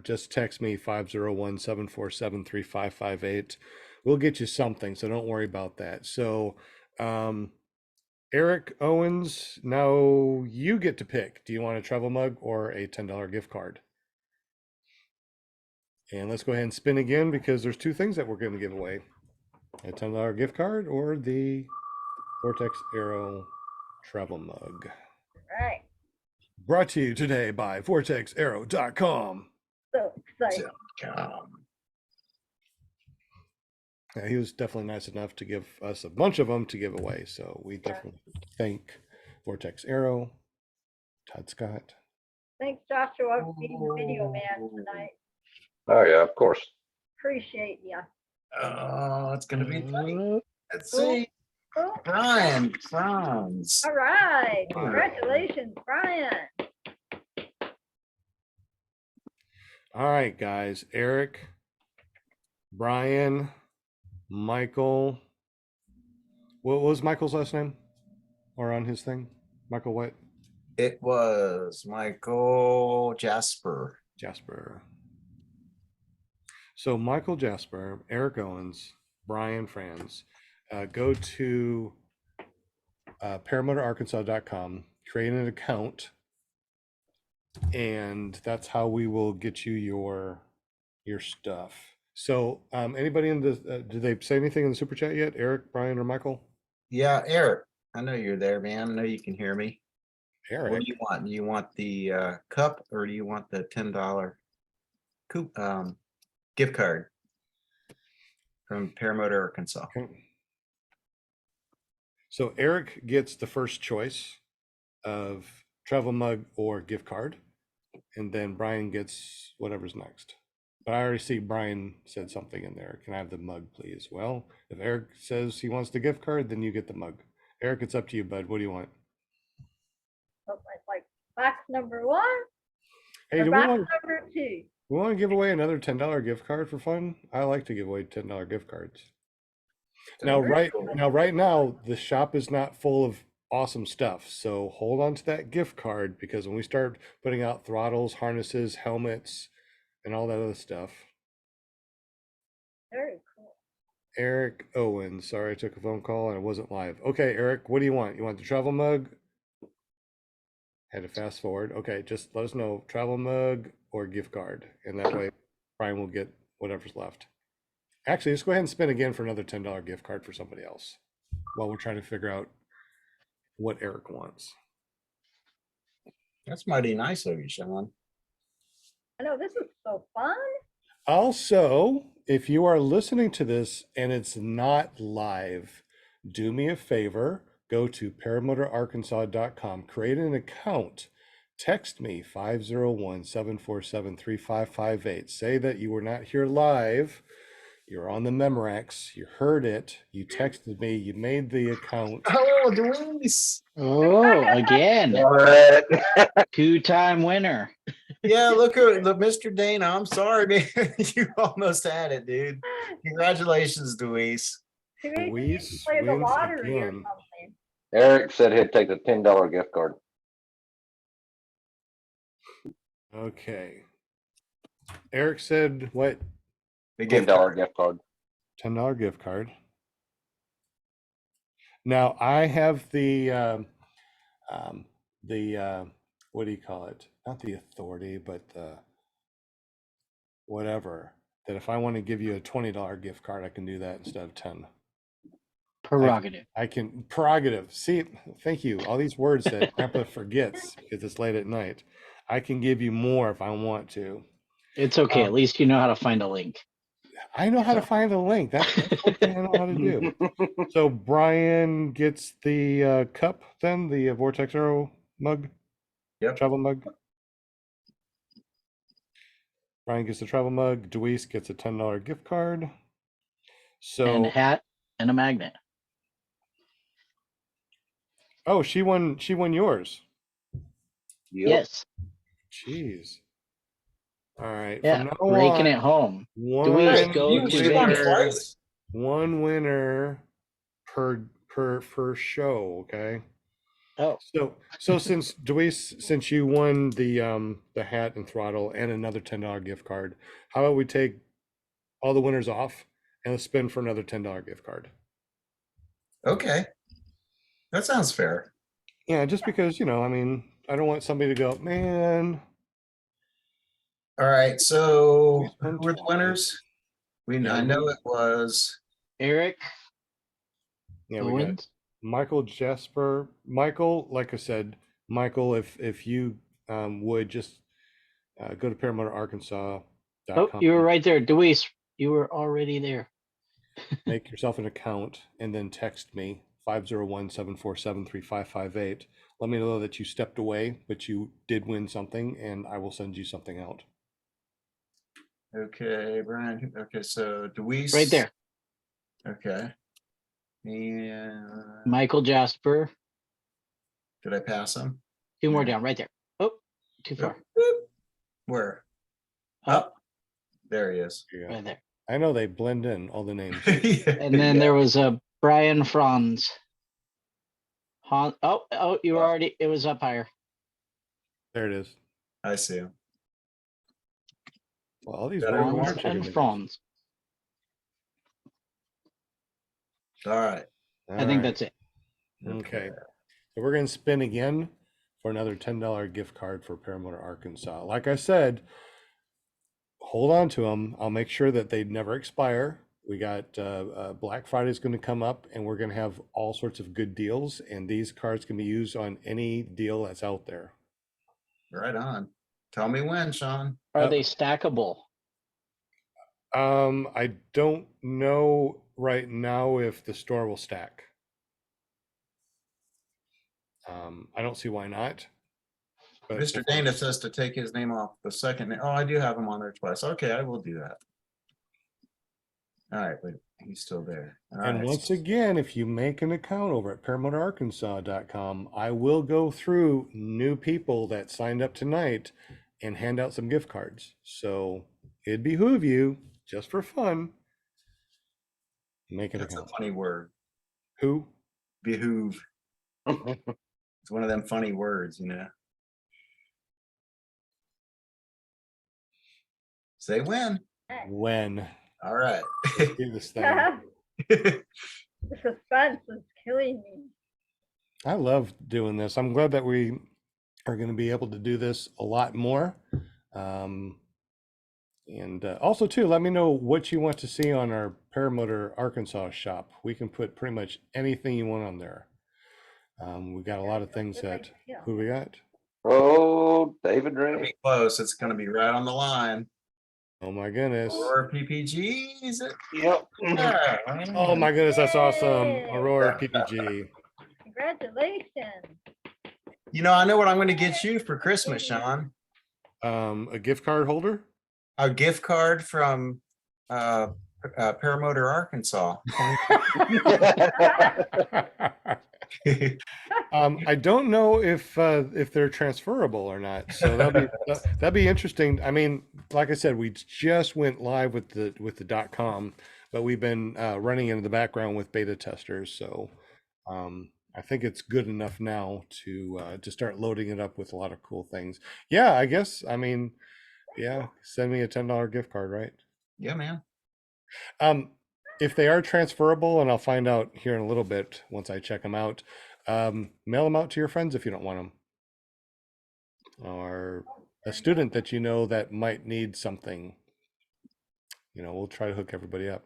Just text me 501-747-3558. We'll get you something, so don't worry about that. So, Eric Owens, now you get to pick. Do you want a travel mug or a $10 gift card? And let's go ahead and spin again because there's two things that we're going to give away: a $10 gift card or the Vortex Arrow travel mug. Right. Brought to you today by vortexarrow.com. So exciting. Yeah, he was definitely nice enough to give us a bunch of them to give away. So we definitely thank Vortex Arrow, Todd Scott. Thanks, Joshua, for being the video man tonight. Oh yeah, of course. Appreciate you. Oh, it's gonna be tight. Uh, Let's see. Oh, Brian, Franz. all right. Congratulations, Brian. All right, guys. Eric, Brian, Michael. What was Michael's last name? Or on his thing? Michael what? It was Michael Jasper. Jasper. So Michael Jasper, Eric Owens, Brian Franz, go to paramotorarkansas.com, create an account, and that's how we will get you your stuff. So anybody in the did they say anything in the super chat yet? Eric, Brian, or Michael? Yeah, Eric. I know you're there, man. I know you can hear me. What Eric. do you want? You want the cup or do you want the $10 gift card from Paramotor, Arkansas? Okay. So Eric gets the first choice of travel mug or gift card, and then Brian gets whatever's next. But I already see Brian said something in there. Can I have the mug, please? Well, if Eric says he wants the gift card, then you get the mug. Eric, it's up to you, bud. What do you want? Oh, it's like box number 1 Hey, or do we box want number 2? we want to give away another $10 gift card for fun? I like to give away $10 gift cards. Now, right now, the shop is not full of awesome stuff. So hold on to that gift card because when we start putting out throttles, harnesses, helmets, and all that other stuff. Very cool. Eric Owens. Sorry, I took a phone call and it wasn't live. Okay, Eric, what do you want? You want the travel mug? Had to fast forward. Okay, just let us know travel mug or gift card. And that way Brian will get whatever's left. Actually, let's go ahead and spin again for another $10 gift card for somebody else while we're trying to figure out what Eric wants. That's mighty nice of you, Sean. I know this is so fun. Also, if you are listening to this and it's not live, do me a favor, go to paramotorarkansas.com, create an account, text me 501-747-3558. Say that you were not here live, you're on the Memorex, you heard it, you texted me, you made the account. Oh, Louise. Oh, again, All right. 2-time winner. Yeah, look at Mr. Dana. I'm sorry, man. You almost had it, dude. Congratulations, Louise. Maybe you Luis should play the wins lottery or again. something. Eric said he'd take the $10 gift card. Okay. Eric said what? The $10 gift card. gift card. $10 gift card. Now I have the what do you call it? Not the authority, but the whatever. That if I want to give you a $20 gift card, I can do that instead of 10. Prerogative. I can prerogative. See, thank you. All these words that Grandpa forgets because it's late at night. I can give you more if I want to. It's okay. At least you know how to find a link. I know how to find a link. That's one thing I know how to do. So Brian gets the cup, then the Vortex Arrow mug, Yep. travel mug. Brian gets the travel mug. Deweese gets a $10 gift card. So And a hat and a magnet. oh, she won yours. Yep. Yes. Jeez. All right. Yeah. From now Raking on, it home. one Deweese, go She to won their. twice. one winner per show, okay? Oh, So since Deweese, since you won the hat and throttle and another $10 gift card, how about we take all the winners off and let's spin for another $10 gift card? Okay. That sounds fair. Yeah, just because, I mean, I don't want somebody to go, man, All right, so We spent who were the 20. winners? Yeah, I know we- it was, Eric Yeah, we got Owens. Michael Jasper. Michael, like I said, Michael, if you would just go to ParamotorArkansas.com, Oh, you were right there. Deweese, you were already there. make yourself an account, and then text me 501-747-3558. Let me know that you stepped away, but you did win something, and I will send you something out. okay, Brian, okay, so Deweese. Right there. Okay. And Michael Jasper. did I pass him? Two more Yeah. down. Right there. Oh, too far. Boop, boop. Where? Up. There he is. Here you go. Right there. I know they blend in, all the names. And then there was a Brian Franz. Oh, you were already. It was up higher. There it is. I see him. Well, all these Better weird than Franz orange chicken and images. Franz. All right. All I think right. that's it. Okay. So we're going to spin again for another $10 gift card for Paramotor Arkansas. Like I said, hold on to them. I'll make sure that they never expire. We got Black Friday is going to come up, and we're going to have all sorts of good deals. And these cards can be used on any deal that's out there. Right on. Tell me when, Sean. Are they stackable? I don't know right now if the store will stack. I don't see why not. But Mr. before- Dana says to take his name off the second. Oh, I do have him on there twice. Okay, I will do that. All right, but he's still there. All And right. once again, if you make an account over at ParamotorArkansas.com, I will go through new people that signed up tonight and hand out some gift cards. So it'd behoove you, just for fun, make an That's a account. funny word. Who? Behoove. It's one of them funny words, you know. Say when. When? All right. Let's do this thing. The suspense is killing me. I love doing this. I'm glad that we are going to be able to do this a lot more. And also, too, let me know what you want to see on our Paramotor Arkansas shop. We can put pretty much anything you want on there. We got a lot of things that. Who we got? Oh, David It'll Ray. be close. It's going to be right on the line. Oh my goodness! Or PPG, is it? Yep. Yeah. Oh my goodness, that's awesome! Yay! Aurora PPG. Congratulations. You know, I know what I'm going to get you for Christmas, Sean. A gift card holder. A gift card from Paramotor, Arkansas. I don't know if they're transferable or not. So that'd be interesting. I mean, like I said, we just went live with the .com, but we've been running in the background with beta testers. So I think it's good enough now to start loading it up with a lot of cool things. Yeah, I guess. I mean, yeah, send me a $10 gift card, right? Yeah, man. If they are transferable, and I'll find out here in a little bit once I check them out, mail them out to your friends if you don't want them, or a student that you know that might need something. You know, we'll try to hook everybody up.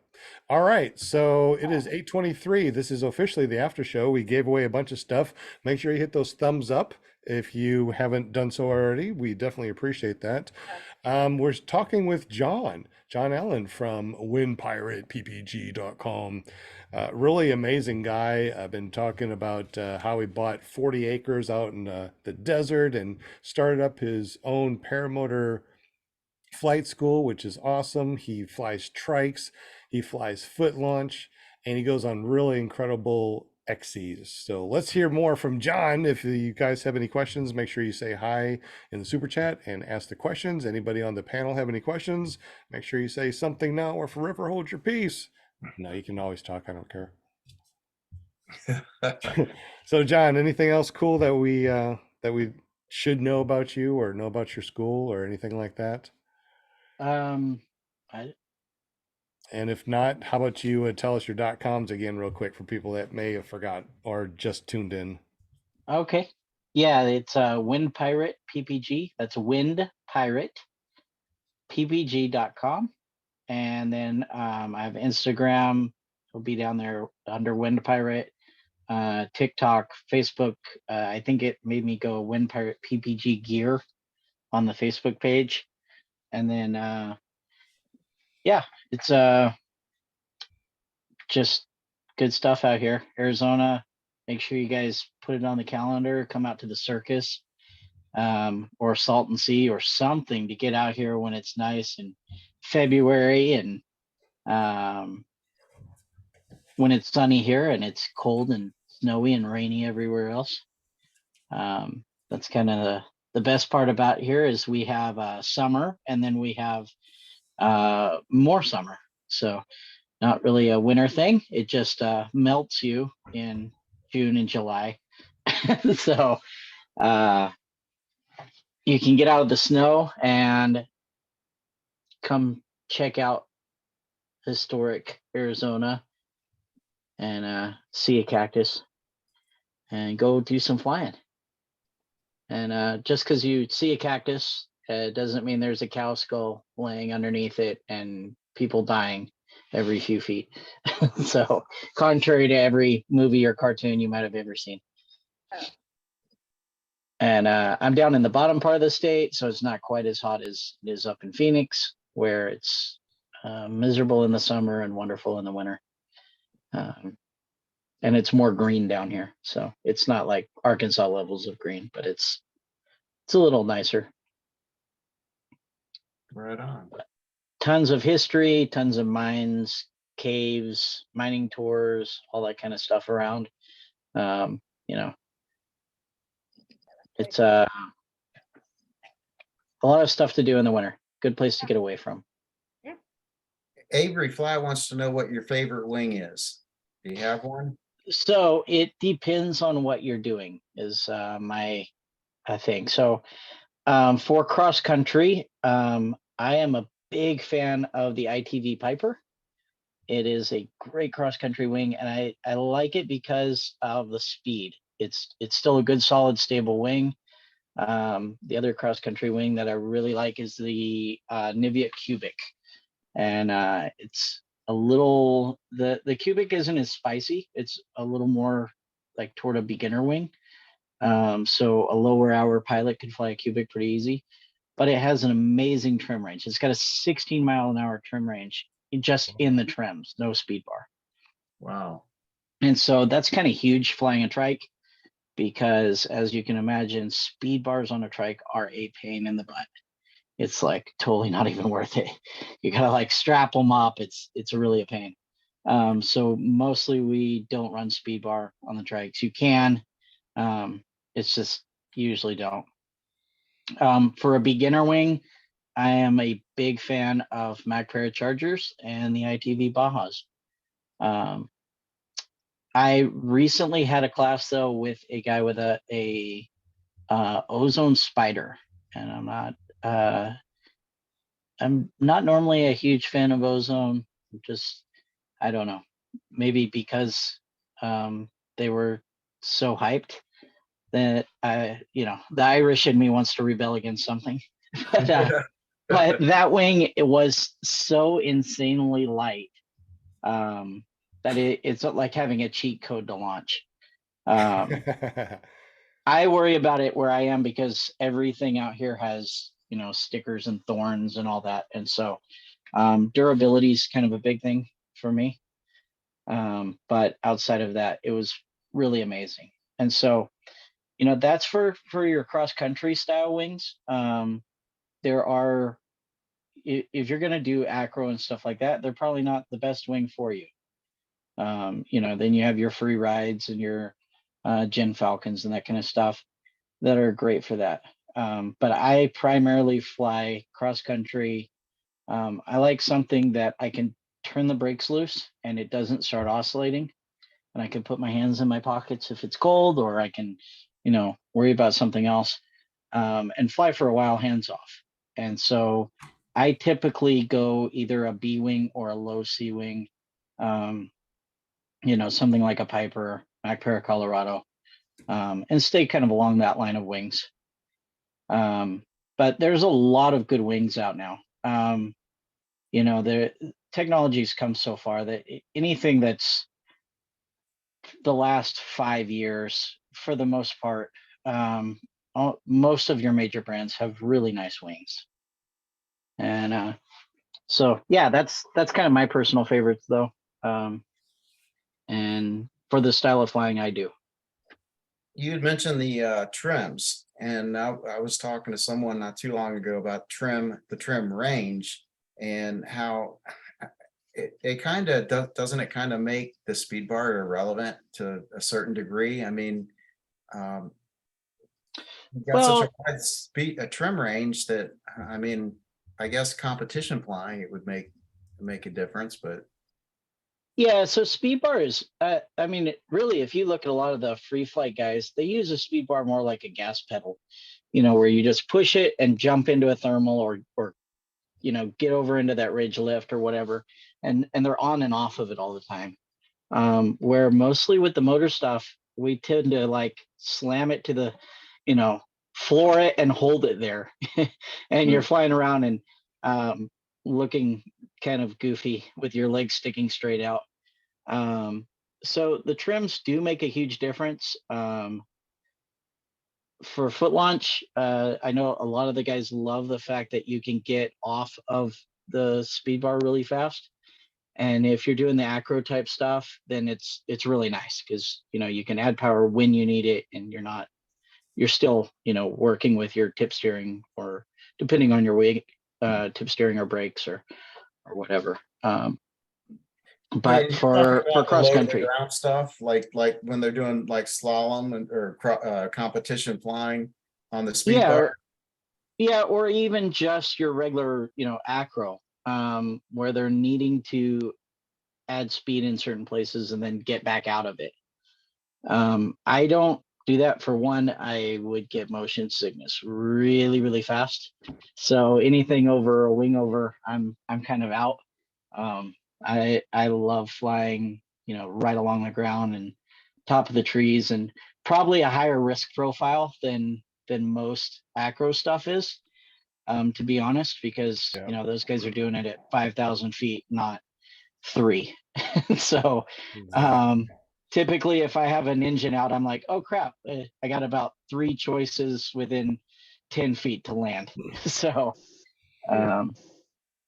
All right, so it is 8:23. This is officially the after show. We gave away a bunch of stuff. Make sure you hit those thumbs up if you haven't done so already. We definitely appreciate that. We're talking with John Allen from winpirateppg.com. Really amazing guy. I've been talking about how he bought 40 acres out in the desert and started up his own paramotor flight school, which is awesome. He flies trikes, he flies foot launch, and he goes on really incredible XCs. So let's hear more from John. If you guys have any questions, make sure you say hi in the super chat and ask the questions. Anybody on the panel have any questions? Make sure you say something now or forever hold your peace. No, you can always talk. I don't care. So John, anything else cool that we should know about you or know about your school or anything like that? I And if not, how about you tell us your .coms again real quick for people that may have forgot or just tuned in. Okay. Yeah, it's Wind Pirate PPG. That's Wind Pirate ppg.com. And then I have Instagram. It'll be down there under Wind Pirate. TikTok, Facebook. I think it made me go Wind Pirate PPG Gear on the Facebook page. And then yeah, it's just good stuff out here. Arizona, make sure you guys put it on the calendar, come out to the circus, or Salton Sea or something to get out here when it's nice in February, and when it's sunny here and it's cold and snowy and rainy everywhere else. That's kind of the best part about here is we have summer, and then we have more summer. So not really a winter thing. It just melts you in June and July. So you can get out of the snow and come check out historic Arizona and see a cactus and go do some flying. And just because you see a cactus doesn't mean there's a cow skull laying underneath it and people dying every few feet. So contrary to every movie or cartoon you might have ever seen. And I'm down in the bottom part of the state, so it's not quite as hot as it is up in Phoenix, where it's miserable in the summer and wonderful in the winter. And it's more green down here, so it's not like Arkansas levels of green, but it's a little nicer. Right on. Tons of history, tons of mines, caves, mining tours, all that kind of stuff around. You know, it's a lot of stuff to do in the winter. Good place to get away from. Avery Fly wants to know what your favorite wing is. Do you have one? So it depends on what you're doing is my thing. So for cross country, I am a big fan of the ITV Piper. It is a great cross country wing, and I like it because of the speed. It's still a good, solid, stable wing. The other cross country wing that I really like is the Nivea Cubic, and it's a little the Cubic isn't as spicy. It's a little more like toward a beginner wing. So a lower hour pilot can fly a Cubic pretty easy, but it has an amazing trim range. It's got a 16-mile-an-hour trim range just in the trims, no speed bar. Wow. And so that's kind of huge flying a trike, because as you can imagine, speed bars on a trike are a pain in the butt. It's like totally not even worth it. You gotta like strap them up. It's really a pain. So mostly we don't run speed bar on the trikes. You can, it's just usually don't. For a beginner wing, I am a big fan of Mac Parachargers and the ITV Bajas. I recently had a class though with a guy with a Ozone Spider, and I'm not normally a huge fan of Ozone. Just I don't know, maybe because they were so hyped that the Irish in me wants to rebel against something. But that wing, it was so insanely light that it's like having a cheat code to launch. I worry about it where I am because everything out here has stickers and thorns and all that, and so durability is kind of a big thing for me. But outside of that, it was really amazing. And so that's for your cross country style wings. There are, if you're going to do acro and stuff like that, they're probably not the best wing for you. Then you have your free rides and your Gen Falcons and that kind of stuff that are great for that. But I primarily fly cross country. I like something that I can turn the brakes loose and it doesn't start oscillating, and I can put my hands in my pockets if it's cold, or I can worry about something else and fly for a while hands off. And so I typically go either a B wing or a low C wing, something like a Piper, Mac Para Colorado, and stay kind of along that line of wings. But there's a lot of good wings out now. You know, the technology's come so far that anything that's the last 5 years, for the most part, most of your major brands have really nice wings. And so yeah, that's kind of my personal favorites though. And for the style of flying I do. You had mentioned the trims, and I was talking to someone not too long ago about the trim range, and how it kind of doesn't it kind of make the speed bar irrelevant to a certain degree. I mean, um, you've got such a Well, wide a trim range that, I mean, I guess competition flying, it would make a difference, but yeah, so speed bar is, I mean, really, if you look at a lot of the free flight guys, they use a speed bar more like a gas pedal, you know, where you just push it and jump into a thermal or you know, get over into that ridge lift or whatever, and they're on and off of it all the time. Where mostly with the motor stuff, we tend to like slam it to the, you know, floor it and hold it there, and you're Mm. flying around and looking kind of goofy with your legs sticking straight out. So the trims do make a huge difference. For foot launch, I know a lot of the guys love the fact that you can get off of the speed bar really fast. And if you're doing the acro type stuff, then it's really nice because you know you can add power when you need it, and you're still, you know, working with your tip steering or depending on your wing, tip steering or brakes or whatever. yeah, But you're talking for about the cross low to the country, ground stuff, like when they're doing like slalom or competition flying on the speed yeah, bar. yeah, or even just your regular, you know, acro, where they're needing to add speed in certain places and then get back out of it. I don't do that. For one, I would get motion sickness really, really fast. So anything over a wing over, I'm kind of out. I love flying, you know, right along the ground and top of the trees, and probably a higher risk profile than most acro stuff is. To be honest, because Yeah, you know those guys are doing it at 5,000 feet, not three. So exactly. um, typically, if I have an engine out, I'm like, oh crap, I got about three choices within 10 feet to land. So um,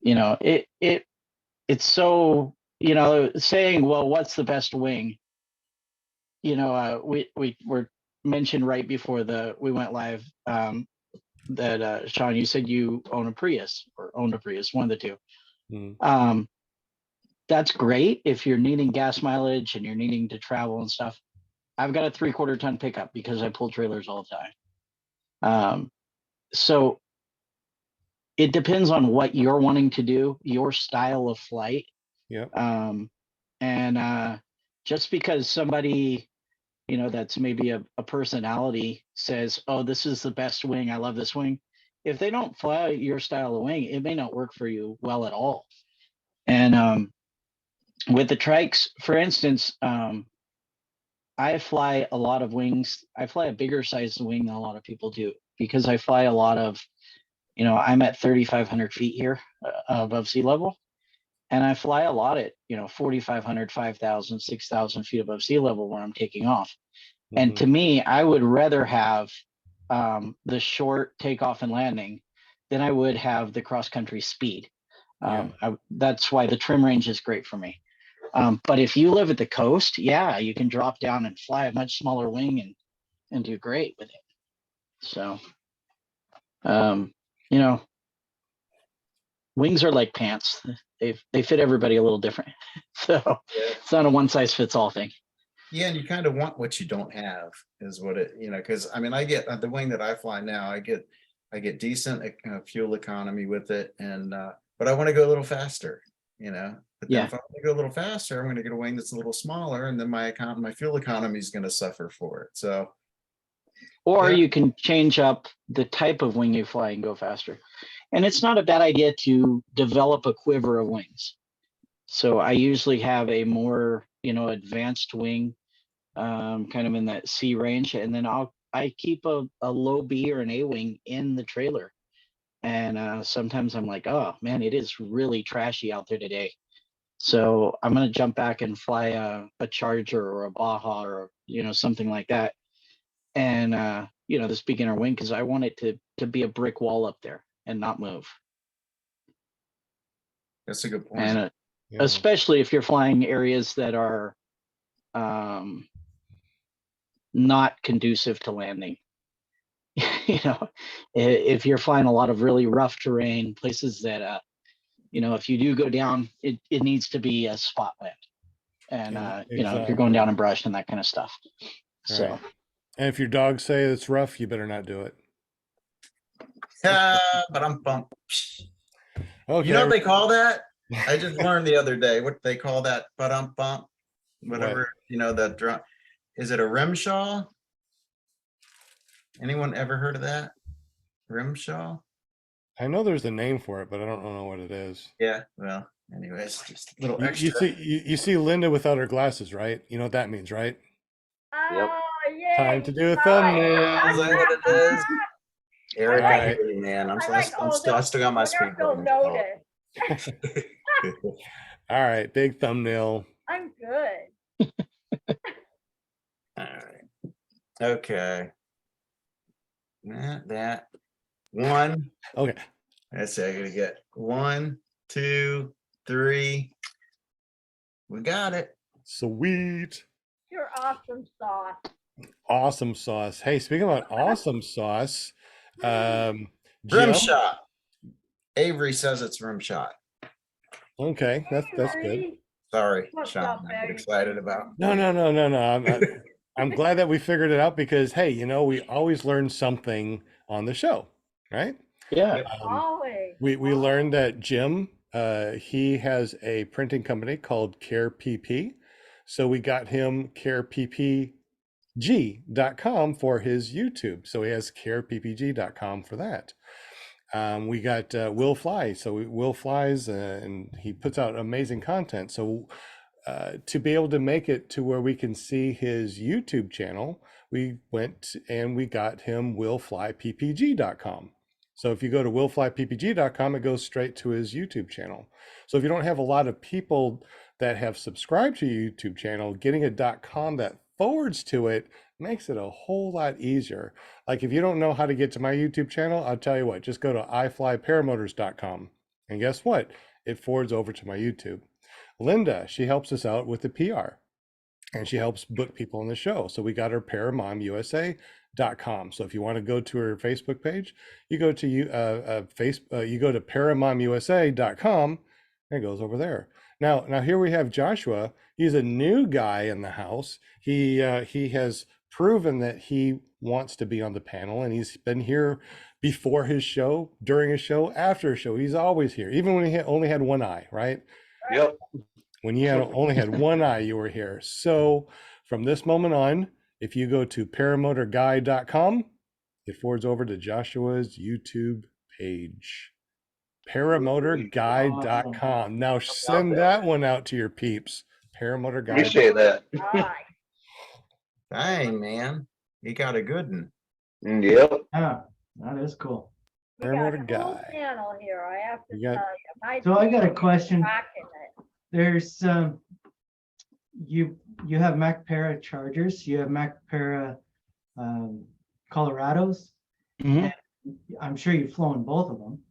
you know, it's so, you know, saying, well, what's the best wing? You know, we were mentioned right before we went live, that Sean, you said you own a Prius or owned a Prius, one of the two. Mm. Um, that's great if you're needing gas mileage and you're needing to travel and stuff. I've got a 3/4 ton pickup because I pull trailers all the time. So it depends on what you're wanting to do, your style of flight. Yep. And just because somebody, you know, that's maybe a personality says, oh, this is the best wing, I love this wing. If they don't fly your style of wing, it may not work for you well at all. And with the trikes, for instance, I fly a lot of wings. I fly a bigger sized wing than a lot of people do because I fly a lot of, you know, I'm at 3,500 feet here above sea level. And I fly a lot at, you know, 4,500, 5,000, 6,000 feet above sea level where I'm taking off. And Hmm. to me, I would rather have the short takeoff and landing than I would have the cross country speed. Yeah. That's why the trim range is great for me. But if you live at the coast, yeah, you can drop down and fly a much smaller wing and do great with it. So, you know, wings are like pants. They fit everybody a little different. So Yeah. it's not a one size fits all thing. Yeah, and you kind of want what you don't have is what it, because I mean, I get the wing that I fly now, I get decent fuel economy with it, and but I want to go a little faster, But then Yeah. if I want to go a little faster, I'm going to get a wing that's a little smaller, and then my fuel economy is going to suffer for it. So Or yeah, you can change up the type of wing you fly and go faster. And it's not a bad idea to develop a quiver of wings. So I usually have a more, you know, advanced wing, kind of in that C range, and then I keep a low B or an A wing in the trailer, And sometimes I'm like, oh man, it is really trashy out there today. So I'm gonna jump back and fly a Charger or a Baja or something like that, and this beginner wing, because I want it to be a brick wall up there and not move. That's a good point. And Yeah. especially if you're flying areas that are not conducive to landing. If you're flying a lot of really rough terrain, places that if you do go down, it needs to be a spot land. And if you're going down in brush and that kind of stuff. So Right. And if your dogs say it's rough, you better not do it. But I'm pumped. Okay. You know what they call that? I just learned the other day what they call that. But I'm pumped. Whatever, that drum. Is it a rimshaw? Anyone ever heard of that? Rimshaw? I know there's a name for it, but I don't know what it is. Yeah. Well, anyways, just a little You extra. you see Linda without her glasses, right? You know what that means, right? Yep. Oh, yeah. Time to do a Is thumbnail. that what it is? Eric, All I right. hear you, man. I like I still got my speed Don't button. notice. All right, big thumbnail. I'm good. All right. Okay. That one. Okay. Let's see. I gotta get 1, 2, 3. We got it. Sweet. You're awesome, Sauce. Awesome sauce. Hey, speaking about awesome sauce, Rim Jim. shot. Avery says it's rim shot. Okay, that's good. Hey, Sorry, What's Sean. up, I get Avery? excited about. No. I'm glad that we figured it out because hey, we always learn something on the show, right? yeah. Always. We learned that Jim, he has a printing company called Care PP. So we got him careppg.com for his YouTube. So he has careppg.com for that. We got Will Fly. So Will flies and he puts out amazing content. So to be able to make it to where we can see his YouTube channel, we went and we got him willflyppg.com. So if you go to willflyppg.com, it goes straight to his YouTube channel. So if you don't have a lot of people that have subscribed to your YouTube channel, getting a .com that forwards to it makes it a whole lot easier. Like if you don't know how to get to my YouTube channel, I'll tell you what, just go to iflyparamotors.com. And guess what? It forwards over to my YouTube. Linda, she helps us out with the PR and she helps book people on the show. So we got her paramomusa.com. So if you want to go to her Facebook page, you go to you go to paramomusa.com and it goes over there. Now here we have Joshua. He's a new guy in the house. He has proven that he wants to be on the panel, and he's been here before his show, during his show, after his show. He's always here, even when he only had one eye, right? Yep. When you only had one eye, you were here. So from this moment on, if you go to paramotorguy.com, it forwards over to Joshua's YouTube page. Paramotorguy.com. Now send that one out to your peeps. Paramotor Guy. Appreciate that. All right. Dang, man. You got a good one. Yep. Yeah, that is cool. We got Paramotor a full Guy. channel here, I have to You tell got- you. My So I got a team is question. rocking it. There's you have Mac Para Chargers, you have Mac Para Colorados. Mhm. I'm sure you've flown both of them.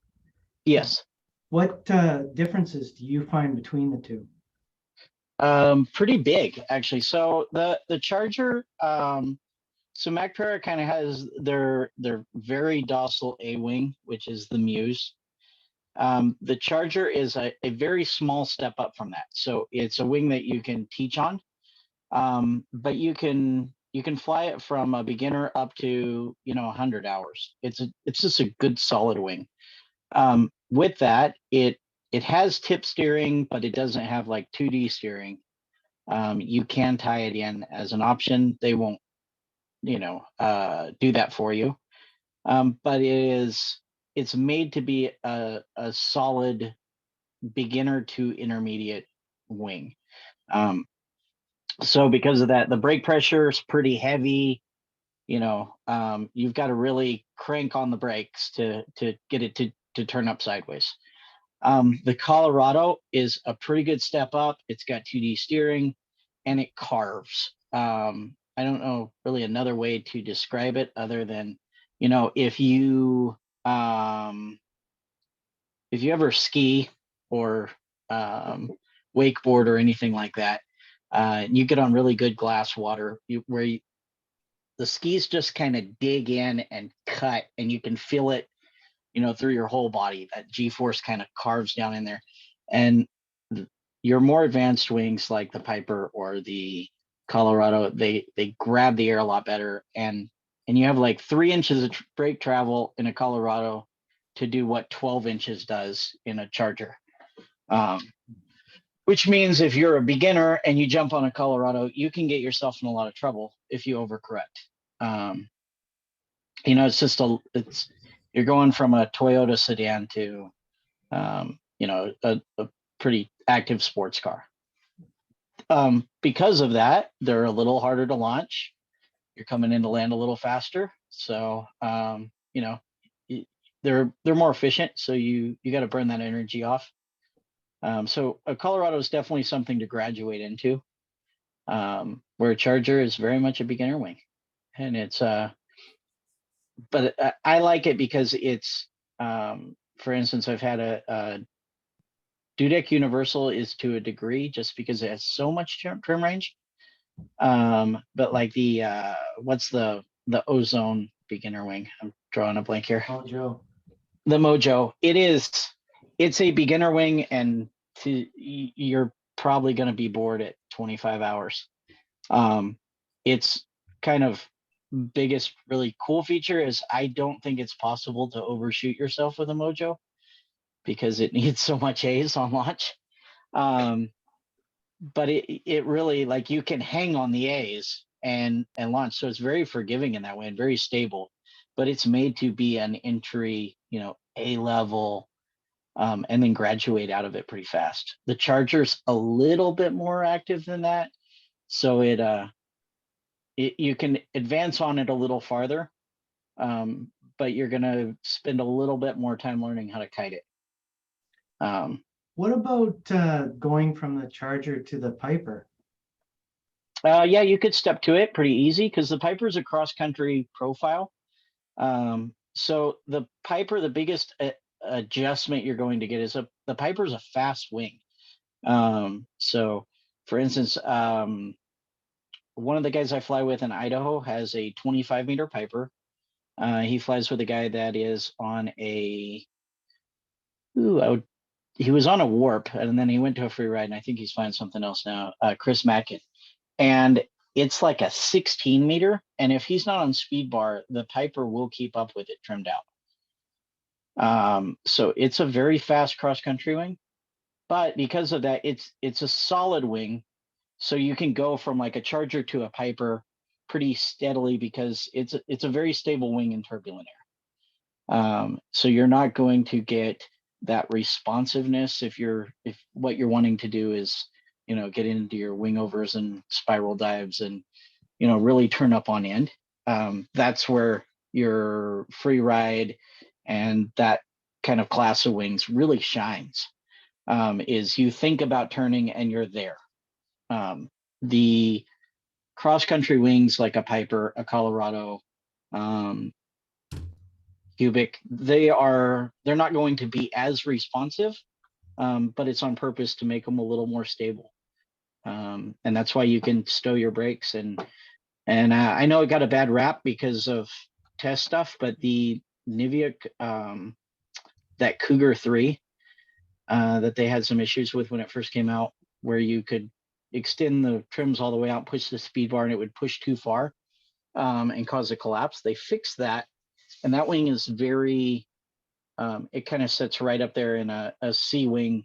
Yes. What differences do you find between the two? Pretty big actually. So the Charger, so MacPara kind of has their very docile A-wing, which is the Muse. The Charger is a very small step up from that. So it's a wing that you can teach on, but you can fly it from a beginner up to 100 hours. It's just a good solid wing. With that, it has tip steering, but it doesn't have like 2D steering. You can tie it in as an option. They won't, do that for you. But it's made to be a solid beginner to intermediate wing. So because of that, the brake pressure is pretty heavy. You've got to really crank on the brakes to get it to turn up sideways. The Colorado is a pretty good step up. It's got 2D steering and it carves. I don't know really another way to describe it other than, you know, if you ever ski or wakeboard or anything like that, you get on really good glass water the skis just kind of dig in and cut, and you can feel it, you know, through your whole body. That G-force kind of carves down in there. And your more advanced wings like the Piper or the Colorado, they grab the air a lot better. And you have like 3 inches of brake travel in a Colorado to do what 12 inches does in a Charger. Which means if you're a beginner and you jump on a Colorado, you can get yourself in a lot of trouble if you overcorrect. You know, you're going from a Toyota sedan to, you know, a pretty active sports car. Because of that, they're a little harder to launch. You're coming in to land a little faster. So, you know, they're more efficient. So you got to burn that energy off. So a Colorado is definitely something to graduate into, where a Charger is very much a beginner wing. And it's, but I like it because it's, for instance, I've had a Dudek Universal is to a degree just because it has so much trim range. But like the, what's the Ozone beginner wing? I'm drawing a blank here. Mojo. The Mojo. It's a beginner wing, and you're probably going to be bored at 25 hours. It's kind of biggest really cool feature is I don't think it's possible to overshoot yourself with a Mojo because it needs so much A's on launch. But it really, like, you can hang on the A's and launch. So it's very forgiving in that way and very stable, but it's made to be an entry, you know, A level, and then graduate out of it pretty fast. The Charger's a little bit more active than that. So you can advance on it a little farther, but you're going to spend a little bit more time learning how to kite it. What about going from the Charger to the Piper? Yeah, you could step to it pretty easy because the Piper's a cross-country profile. So the Piper, the biggest adjustment you're going to get is the Piper's a fast wing. So for instance, one of the guys I fly with in Idaho has a 25-meter Piper. He flies with a guy that is on he was on a Warp, and then he went to a free ride, and I think he's flying something else now, Chris Mackin. And it's like a 16-meter, and if he's not on speed bar, the Piper will keep up with it trimmed out. So it's a very fast cross-country wing, but because of that, it's a solid wing. So you can go from like a Charger to a Piper pretty steadily because it's a very stable wing in turbulent air. So you're not going to get that responsiveness if what you're wanting to do is, you know, get into your wing overs and spiral dives and, you know, really turn up on end. That's where your free ride and that kind of class of wings really shines. Is you think about turning and you're there. The cross-country wings like a Piper, a Colorado, Cubic, they're not going to be as responsive, but it's on purpose to make them a little more stable. And that's why you can stow your brakes. And I know it got a bad rap because of test stuff, but the Nivea, that Cougar 3, that they had some issues with when it first came out, where you could extend the trims all the way out, push the speed bar, and it would push too far and cause a collapse. They fixed that, and that wing is very, it kind of sits right up there in a C wing.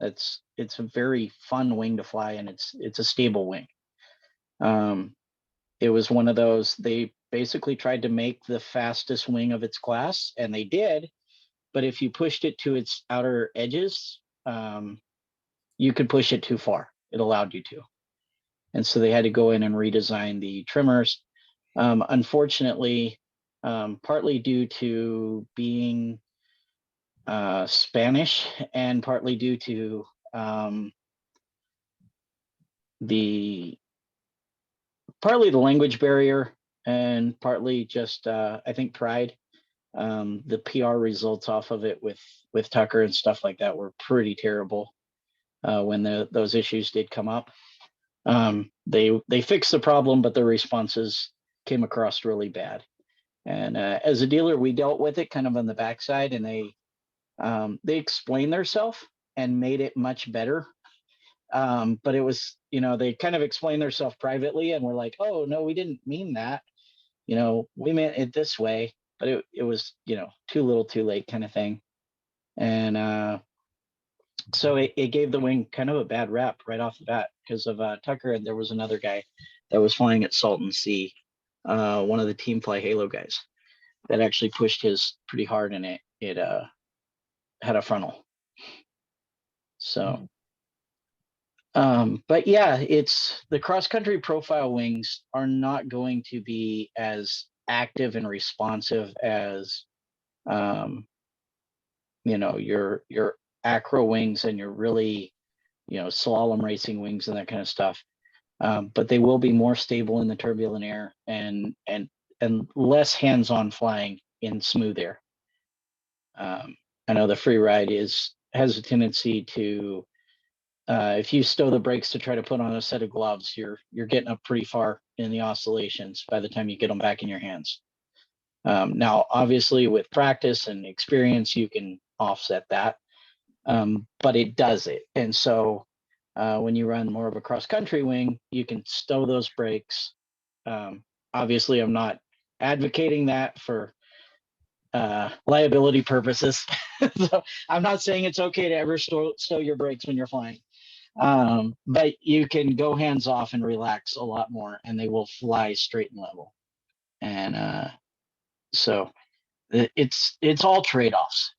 It's a very fun wing to fly, and it's a stable wing. It was one of those, they basically tried to make the fastest wing of its class, and they did, but if you pushed it to its outer edges, you could push it too far. It allowed you to. And so they had to go in and redesign the trimmers. Unfortunately, partly due to being Spanish, and partly due to the partly the language barrier, and partly just I think pride. The PR results off of it with Tucker and stuff like that were pretty terrible when those issues did come up. They fixed the problem, but the responses came across really bad. And as a dealer, we dealt with it kind of on the backside, and they explained themselves and made it much better. But it was, they kind of explained themselves privately, and we're like, oh no, we didn't mean that. We meant it this way, but it was, too little, too late kind of thing. And so it gave the wing kind of a bad rap right off the bat because of Tucker. And there was another guy that was flying at Salton Sea, one of the Team Fly Halo guys, that actually pushed his pretty hard, and it had a frontal. So, but yeah, it's the cross country profile wings are not going to be as active and responsive as, your acro wings and your really, slalom racing wings and that kind of stuff. But they will be more stable in the turbulent air and less hands-on flying in smooth air. I know the free ride has a tendency to, if you stow the brakes to try to put on a set of gloves, you're getting up pretty far in the oscillations by the time you get them back in your hands. Now, obviously, with practice and experience, you can offset that, but it does it. And so when you run more of a cross-country wing, you can stow those brakes. Obviously, I'm not advocating that for liability purposes. So I'm not saying it's okay to ever stow your brakes when you're flying. But you can go hands off and relax a lot more, and they will fly straight and level. And so it's all trade-offs.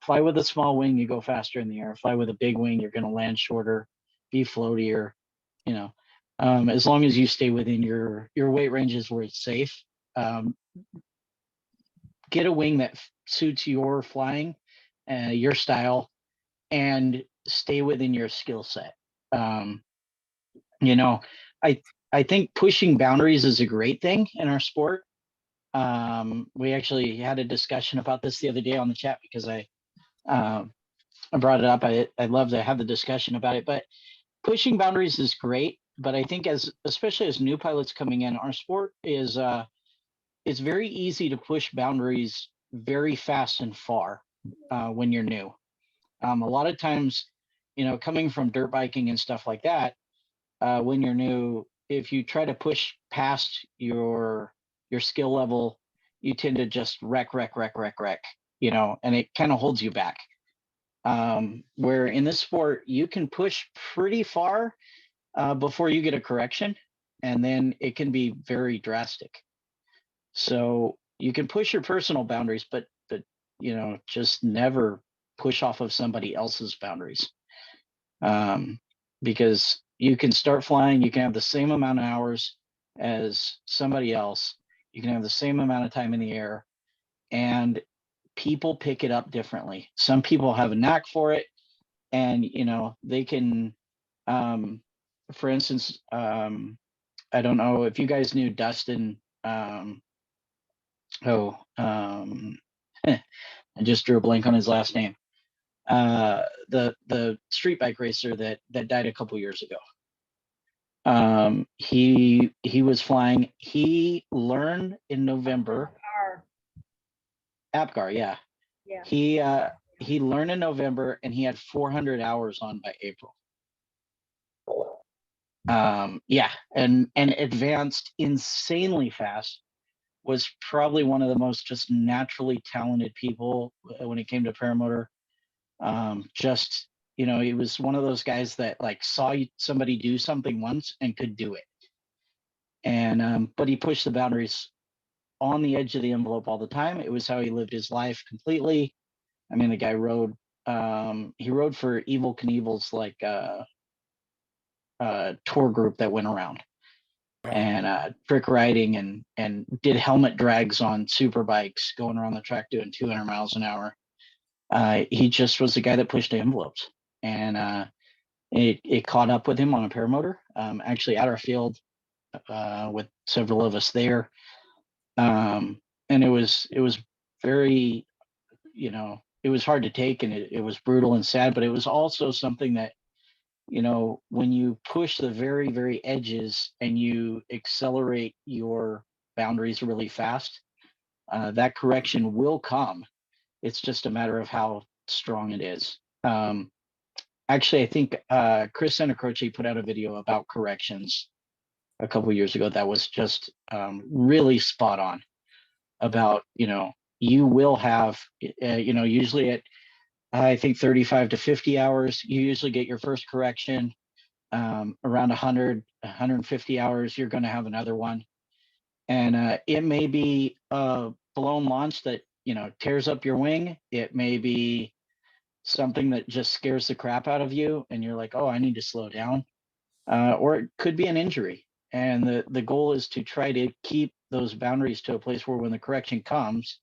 Fly with a small wing, you go faster in the air. Fly with a big wing, you're going to land shorter, be floatier. As long as you stay within your weight ranges where it's safe. Get a wing that suits your flying, your style, and stay within your skill set. I think pushing boundaries is a great thing in our sport. We actually had a discussion about this the other day on the chat because I brought it up. I'd love to have the discussion about it, but pushing boundaries is great. But I think especially as new pilots coming in, our sport is it's very easy to push boundaries very fast and far when you're new. A lot of times, coming from dirt biking and stuff like that, when you're new, if you try to push past your skill level, you tend to just wreck, and it kind of holds you back. Where in this sport, you can push pretty far before you get a correction, and then it can be very drastic. So you can push your personal boundaries, but just never push off of somebody else's boundaries. Because you can start flying, you can have the same amount of hours as somebody else, you can have the same amount of time in the air, and people pick it up differently. Some people have a knack for it, and they can, for instance, I don't know if you guys knew Dustin. I just drew a blank on his last name. The street bike racer that died a couple years ago. He was flying. He learned in November. Apgar, yeah. He learned in November, and he had 400 hours on by April. And advanced insanely fast. Was probably one of the most just naturally talented people when it came to paramotor. He was one of those guys that saw somebody do something once and could do it. And but he pushed the boundaries on the edge of the envelope all the time. It was how he lived his life completely. I mean, the guy rode. He rode for Evel Knievel's tour group that went around. And trick riding and did helmet drags on super bikes going around the track doing 200 miles an hour. He just was the guy that pushed the envelopes, and it caught up with him on a paramotor, actually at our field, with several of us there. And it was very, it was hard to take, and it was brutal and sad, but it was also something that, when you push the very, very edges and you accelerate your boundaries really fast, that correction will come. It's just a matter of how strong it is. Actually, I think Chris Santacroce put out a video about corrections a couple years ago that was just really spot on about, you will have, usually at, I think 35 to 50 hours, you usually get your first correction. Around 100, 150 hours, you're going to have another one. And it may be a blown launch that, tears up your wing. It may be something that just scares the crap out of you and you're like, oh, I need to slow down. Or it could be an injury. And the goal is to try to keep those boundaries to a place where when the correction comes,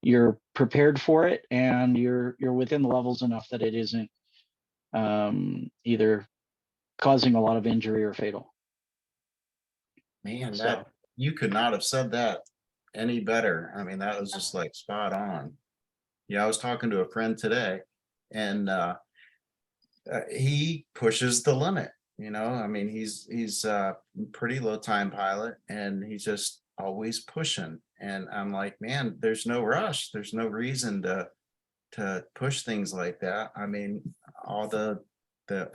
you're prepared for it and you're within the levels enough that it isn't either causing a lot of injury or fatal. Man, So- that you could not have said that any better. I mean, that was just like spot on. Yeah, I was talking to a friend today, and he pushes the limit. I mean, he's a pretty low time pilot, and he's just always pushing. And I'm like, man, there's no rush. There's no reason to push things like that. I mean, all the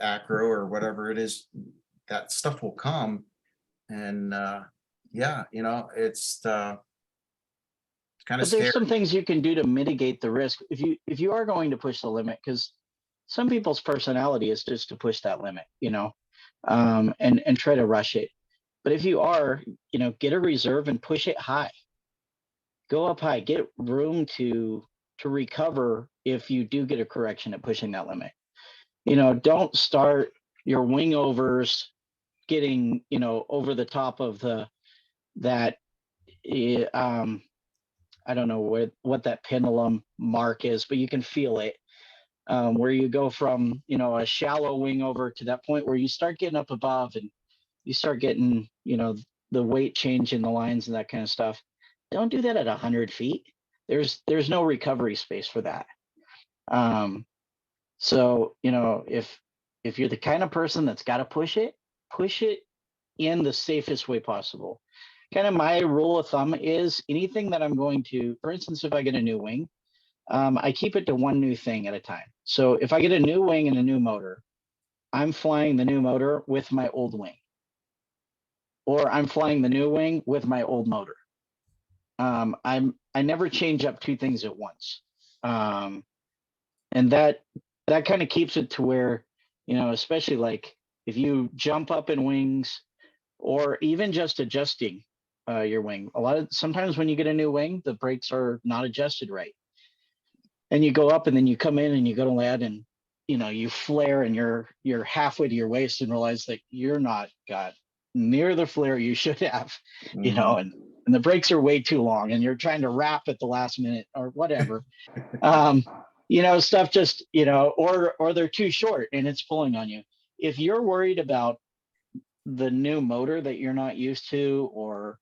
acro or whatever it is, that stuff will come. And yeah, it's kind of But scary. there's some things you can do to mitigate the risk if you are going to push the limit, because some people's personality is just to push that limit, and try to rush it. But if you are, get a reserve and push it high. Go up high, get room to recover if you do get a correction at pushing that limit. Don't start your wing overs getting, over the top of that I don't know what that pendulum mark is, but you can feel it, where you go from, a shallow wing over to that point where you start getting up above and you start getting, the weight change in the lines and that kind of stuff. Don't do that at 100 feet. There's no recovery space for that. So, if you're the kind of person that's got to push it in the safest way possible. Kind of my rule of thumb is anything that I'm going to, for instance, if I get a new wing, I keep it to one new thing at a time. So if I get a new wing and a new motor, I'm flying the new motor with my old wing, or I'm flying the new wing with my old motor. I never change up two things at once, and that kind of keeps it to where, especially like if you jump up in wings, or even just adjusting your wing. Sometimes when you get a new wing, the brakes are not adjusted right, and you go up and then you come in and you go to land and you flare and you're halfway to your waist and realize that you're not got near the flare you should have, and the brakes are way too long and you're trying to wrap at the last minute or whatever. Stuff just, or they're too short and it's pulling on you. If you're worried about the new motor that you're not used to, or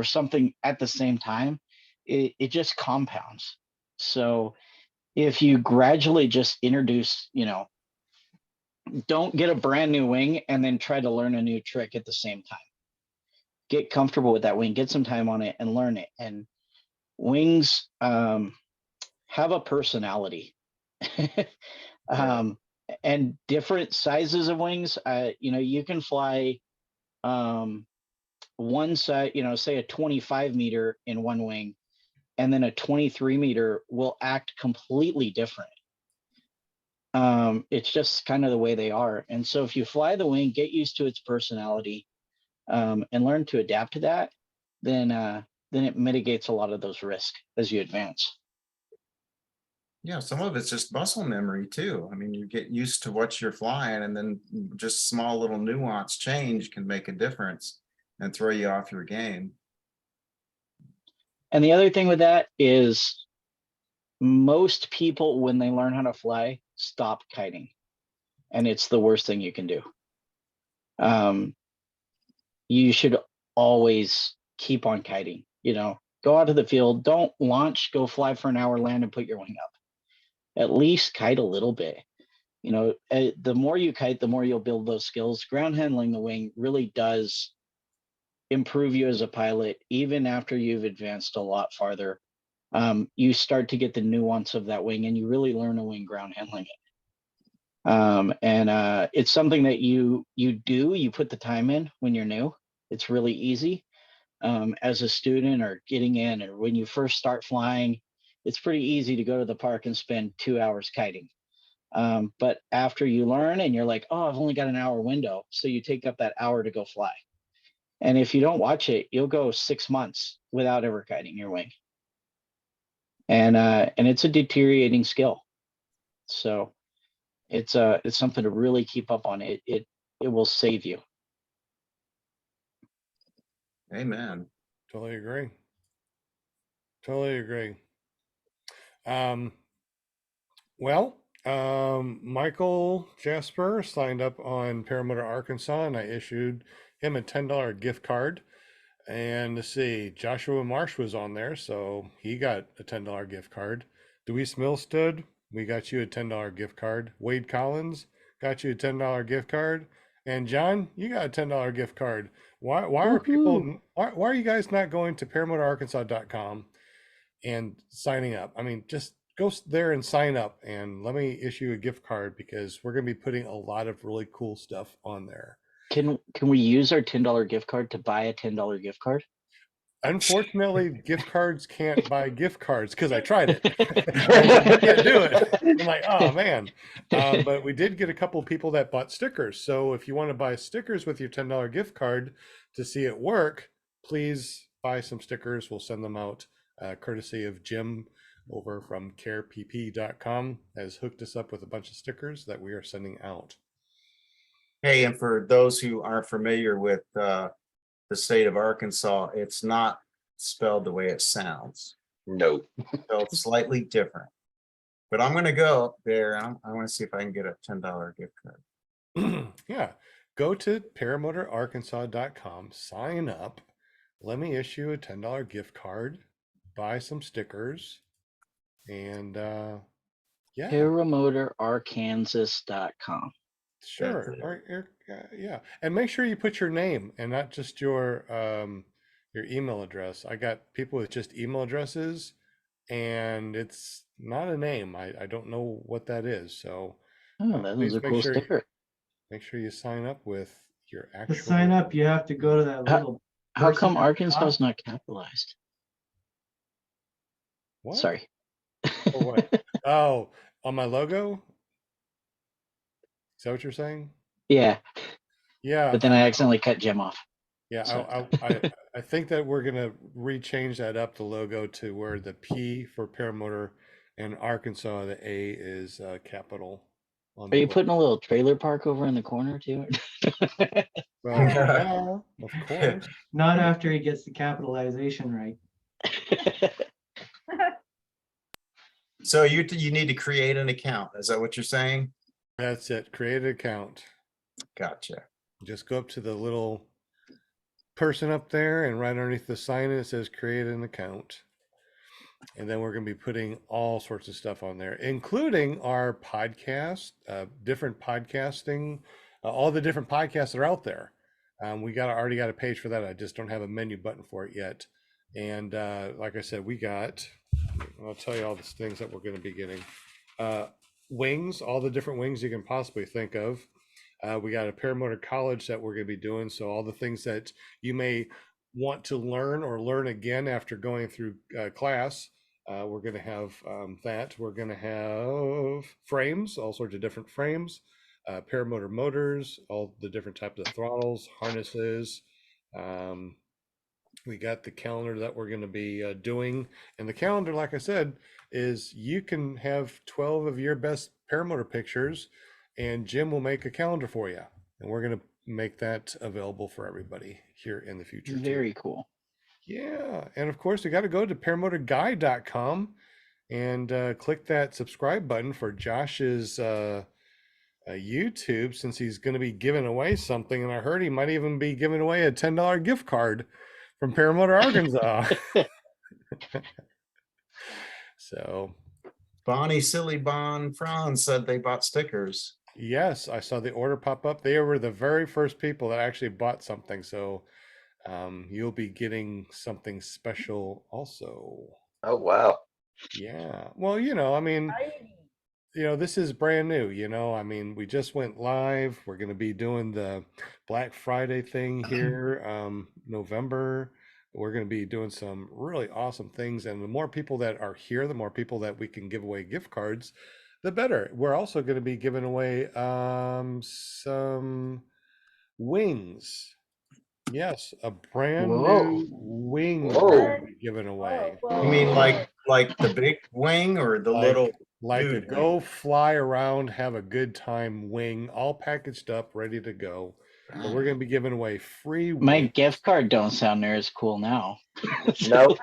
something at the same time, it just compounds. So if you gradually just introduce, don't get a brand new wing and then try to learn a new trick at the same time. Get comfortable with that wing, get some time on it and learn it. And wings have a personality. And different sizes of wings, you can fly one side, say a 25 meter in one wing, and then a 23 meter will act completely different. It's just kind of the way they are. And so if you fly the wing, get used to its personality, and learn to adapt to that, then it mitigates a lot of those risks as you advance. Yeah, some of it's just muscle memory too. I mean, you get used to what you're flying, and then just small little nuance change can make a difference and throw you off your game. And the other thing with that is most people, when they learn how to fly, stop kiting, and it's the worst thing you can do. You should always keep on kiting. Go out to the field, don't launch, go fly for an hour, land, and put your wing up. At least kite a little bit. The more you kite, the more you'll build those skills. Ground handling the wing really does improve you as a pilot, even after you've advanced a lot farther. You start to get the nuance of that wing, and you really learn a wing ground handling it. And it's something that you put the time in when you're new. It's really easy. As a student or getting in, or when you first start flying, it's pretty easy to go to the park and spend 2 hours kiting. But after you learn and you're like, oh, I've only got an hour window. So you take up that hour to go fly. And if you don't watch it, you'll go 6 months without ever kiting your wing. And it's a deteriorating skill. So it's something to really keep up on. It will save you. Amen. Totally agree. Totally agree. Michael Jasper signed up on Paramotor Arkansas, and I issued him a $10 gift card. And let's see, Joshua Marsh was on there, so he got a $10 gift card. Deweese Milstead, we got you a $10 gift card. Wade Collins got you a $10 gift card. And John, you got a $10 gift card. Why are people why are you guys not going to paramotorarkansas.com and signing up? I mean, just go there and sign up, and let me issue a gift card, because we're going to be putting a lot of really cool stuff on there. Can we use our $10 gift card to buy a $10 gift card? Unfortunately, gift cards can't buy gift cards, because I tried it. I can't do it. I'm like, oh man. But we did get a couple people that bought stickers. So if you want to buy stickers with your $10 gift card to see it work, please buy some stickers. We'll send them out, courtesy of Jim over from carepp.com has hooked us up with a bunch of stickers that we are sending out. Hey, and for those who aren't familiar with the state of Arkansas, it's not spelled the way it sounds. No. Spelled slightly different. But I'm going to go up there. I want to see if I can get a $10 gift card. Yeah. Go to paramotorarkansas.com, sign up. Let me issue a $10 gift card, buy some stickers, and yeah. Paramotorarkansas.com. Sure. Yeah. And make sure you put your name and not just your email address. I got people with just email addresses, and it's not a name. I don't know what that is. So Oh, that was please a cool sticker. make sure you sign up with your To actual. sign up, you have to go to that little. How person come at the Arkansas top. is not capitalized? What? Sorry. Or what? Oh, on my logo? Is that what you're saying? Yeah, Yeah. but then I accidentally cut Jim off. Yeah, So. I think that we're gonna rechange that up, the logo, to where the P for Paramotor and Arkansas, the A is capital on Are the you logo. putting a little trailer park over in the corner too? Well, yeah, of course. Not after he gets the capitalization right. So you need to create an account. Is that what you're saying? That's it. Create an account. Gotcha. Just go up to the little person up there, and right underneath the sign it says create an account. And then we're going to be putting all sorts of stuff on there, including our podcast, different podcasting, all the different podcasts that are out there. We already got a page for that. I just don't have a menu button for it yet. And like I said, I'll tell you all the things that we're going to be getting. Wings, all the different wings you can possibly think of. We got a paramotor college that we're going to be doing. So all the things that you may want to learn or learn again after going through class, we're going to have that. We're going to have frames, all sorts of different frames, paramotor motors, all the different types of throttles, harnesses. We got the calendar that we're going to be doing. And the calendar, like I said, is you can have 12 of your best paramotor pictures, and Jim will make a calendar for you. And we're going to make that available for everybody here in the future. Very cool. Yeah. And of course, you got to go to paramotorguide.com and click that subscribe button for Josh's YouTube, since he's going to be giving away something. And I heard he might even be giving away a $10 gift card from Paramotor, Arkansas. So, Bonnie Silly Bon Franz said they bought stickers. yes, I saw the order pop up. They were the very first people that actually bought something. So, you'll be getting something special also. Oh, wow. Yeah. Well, I mean, this is brand new, I mean, we just went live. We're going to be doing the Black Friday thing here, November. We're going to be doing some really awesome things. And the more people that are here, the more people that we can give away gift cards, the better. We're also going to be giving away some wings. Yes, a brand Whoa. new wing Whoa. we're gonna be giving away. Whoa, You mean whoa. like the big wing or the little Like a dude wing? go fly around, have a good time wing, all packaged up, ready to go. But we're gonna be giving away free My wings. gift card don't sound near as cool now. No.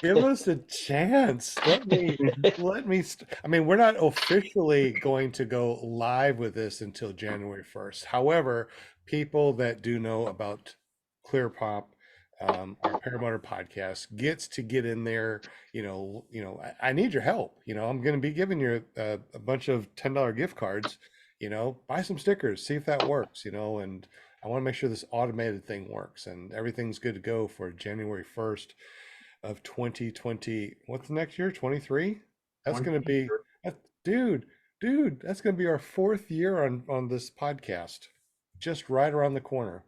Give us a chance. Let me. I mean, we're not officially going to go live with this until January 1st. However, people that do know about ClearPop, our Paramotor podcast, gets to get in there. I need your help. I'm going to be giving you a bunch of $10 gift cards. Buy some stickers, see if that works. And I want to make sure this automated thing works and everything's good to go for January 1st of 2020. What's the next year? 23? That's going to be, dude, that's going to be our 4th year on this podcast. Just right around the corner.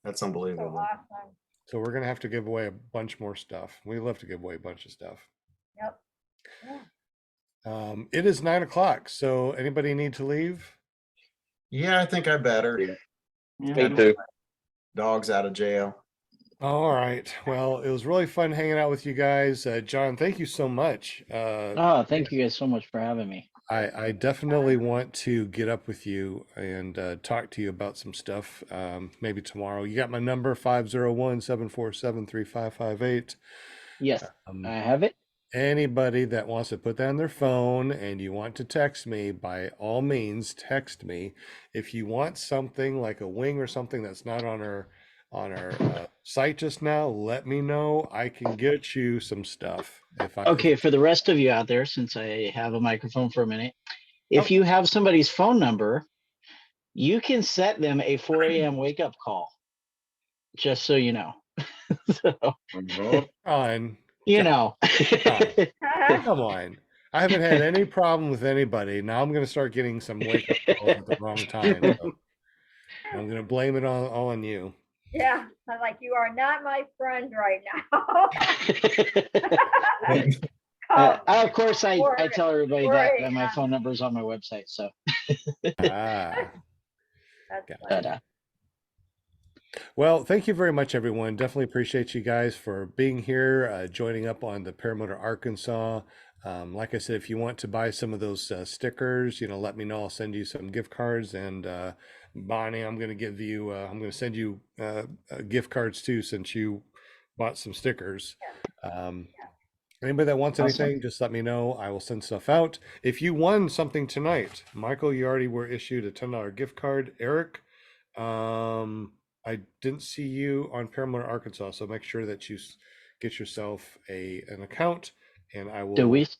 That's So unbelievable. awesome. So we're going to have to give away a bunch more stuff. We love to give away a bunch of stuff. Yep. Yeah. It is 9 o'clock. So anybody need to leave? Yeah, I think I better. Yeah. Me too. Dog's out of jail. All right. Well, it was really fun hanging out with you guys. John, thank you so much. Oh, thank you guys so much for having me. I definitely want to get up with you and talk to you about some stuff. Maybe tomorrow. You got my number, 501-747-3558. Yes, I have it. Anybody that wants to put that on their phone and you want to text me, by all means, text me. If you want something like a wing or something that's not on our site just now, let me know. I can get you some stuff. Okay, for the rest of you out there, since I have a microphone for a minute, if Oh. you have somebody's phone number, you can set them a 4 a.m. wake up call, just so you know. So, on, know. come on. I haven't had any problem with anybody. Now I'm going to start getting some wake up calls at the wrong time. So I'm going to blame it all on you. Yeah. I'm like, you are not my friend right now. Of course, I tell everybody that Right, my yeah. phone number is on my website. So, Ah. That's Gotcha. funny. but, Well, thank you very much, everyone. Definitely appreciate you guys for being here, joining up on the Paramotor Arkansas. Like I said, if you want to buy some of those stickers, let me know. I'll send you some gift cards. And Bonnie, I'm going to send you gift cards too, since you bought some stickers. Anybody that wants Awesome. anything, just let me know. I will send stuff out. If you won something tonight, Michael, you already were issued a $10 gift card. Eric, I didn't see you on Paramotor Arkansas, so make sure that you get yourself an account, and I will. Deweese?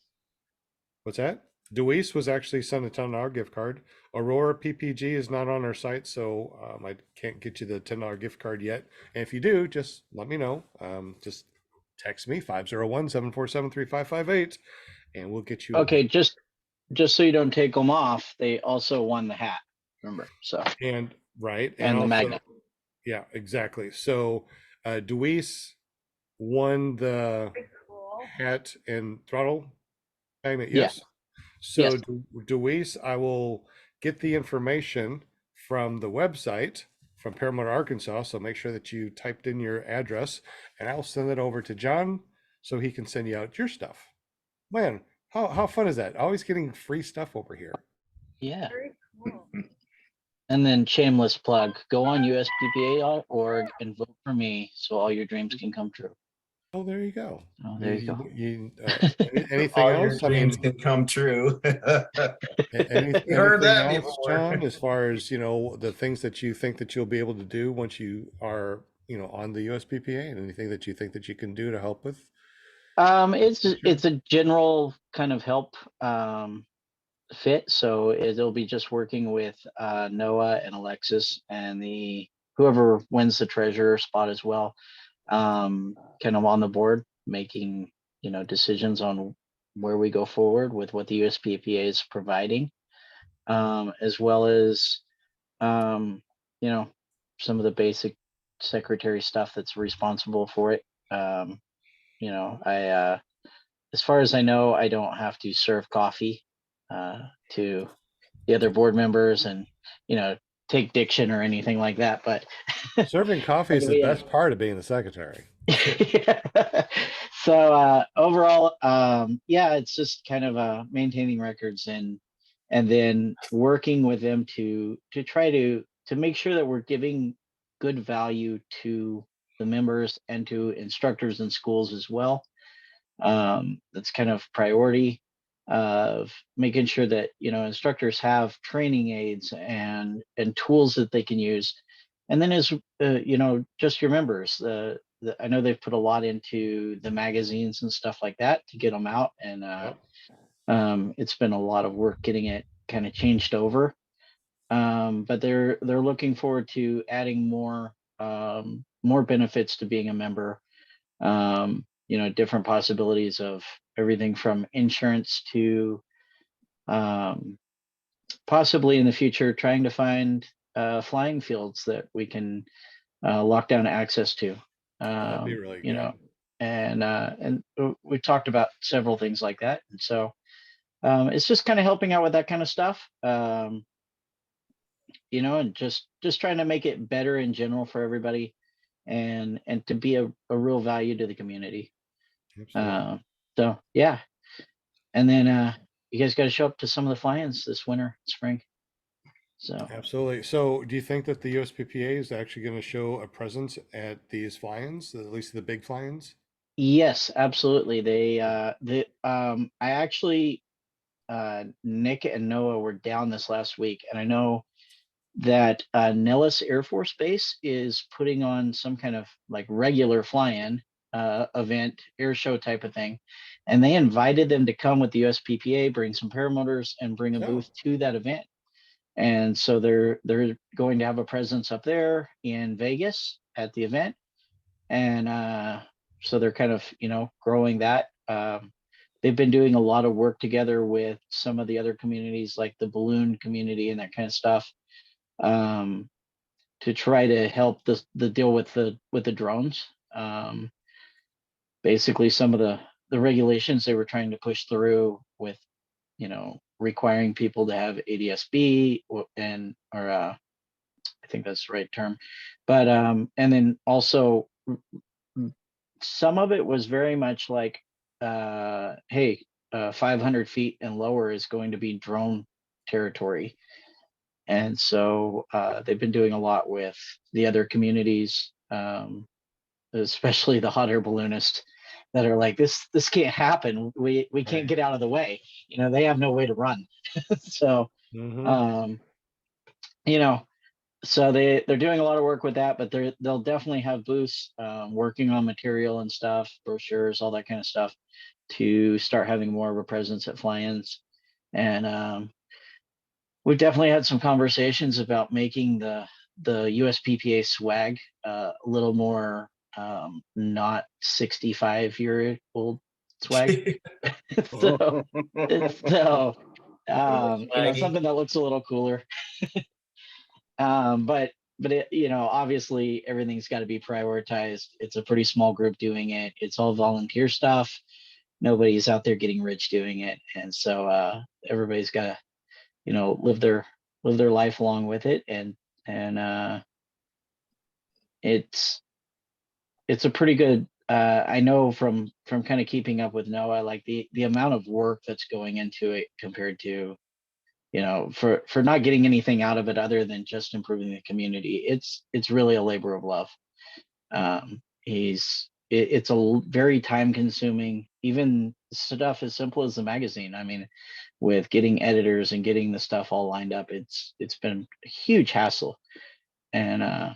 What's that? Deweese was actually sent a $10 gift card. Aurora PPG is not on our site, so I can't get you the $10 gift card yet. And if you do, just let me know. Just text me 501-747-3558, and we'll get you. Okay, just so you don't take them off, they also won the hat. Remember, so And right, and the also, magnet. Yeah, exactly. So Deweese won the Very cool. hat and throttle magnet. Yeah. Yes. So Yes. Deweese, I will get the information from the website from Paramotor Arkansas. So make sure that you typed in your address, and I'll send it over to John so he can send you out your stuff. Man, how fun is that? Always getting free stuff over here. Yeah. Very cool. And then shameless plug, go on USPPA.org and vote for me so all your dreams can come true. Oh, there you go. Oh, there you go. Anything All your else? I dreams mean, can come true. You heard anything that else, before. John, as far as, the things that you think that you'll be able to do once you are, on the USPPA, and anything that you think that you can do to help with? It's a general kind of help fit. So it'll be just working with Noah and Alexis and the whoever wins the treasurer spot as well, kind of on the board, making decisions on where we go forward with what the USPPA is providing, as well as um, you know some of the basic secretary stuff that's responsible for it. I as far as I know, I don't have to serve coffee to the other board members and you know take diction or anything like that. But Serving coffee is the we, best part of being the secretary. yeah. So overall, yeah, it's just kind of maintaining records and then working with them to try to make sure that we're giving good value to the members and to instructors in schools as well. That's kind of priority of making sure that instructors have training aids and tools that they can use, and then as just your members. I know they've put a lot into the magazines and stuff like that to get them out, and Yep. it's been a lot of work getting it kind of changed over. But they're looking forward to adding more benefits to being a member. Different possibilities of everything from insurance to possibly in the future trying to find flying fields that we can lock down access to. That'd be really good. And we've talked about several things like that. And so it's just kind of helping out with that kind of stuff. And just trying to make it better in general for everybody and to be a real value to the community. Absolutely. So yeah, and then you guys got to show up to some of the fly-ins this winter, spring. So Absolutely. So, do you think that the USPPA is actually going to show a presence at these fly-ins, at least the big fly-ins? yes, absolutely. I actually Nick and Noah were down this last week, and I know that Nellis Air Force Base is putting on some kind of like regular fly-in event, air show type of thing, and they invited them to come with the USPPA, bring some paramotors, and bring a Oh, booth to that event. And so they're going to have a presence up there in Vegas at the event, and so they're kind of growing that. They've been doing a lot of work together with some of the other communities, like the balloon community and that kind of stuff, um, to try to help the deal with the drones. Basically, some of the regulations they were trying to push through with requiring people to have ADSB and or I think that's the right term, but and then also some of it was very much like hey, 500 feet and lower is going to be drone territory. And so they've been doing a lot with the other communities, especially the hot air balloonists that are like, this can't happen. We can't right. get out of the way. They have no way to run. So Mm-hmm. um, you know, so they're doing a lot of work with that, but they'll definitely have booths working on material and stuff, brochures, all that kind of stuff, to start having more of a presence at fly-ins. And we've definitely had some conversations about making the USPPA swag a little more not 65-year-old swag. so so Swaggy. something that looks a little cooler. But obviously everything's got to be prioritized. It's a pretty small group doing it. It's all volunteer stuff. Nobody's out there getting rich doing it, and so everybody's got to live their life along with it, and it's a pretty good. I know from kind of keeping up with Noah, like the amount of work that's going into it compared to for not getting anything out of it other than just improving the community. It's really a labor of love. He's it's very time consuming, even stuff as simple as the magazine. I mean, with getting editors and getting the stuff all lined up, it's been a huge hassle. And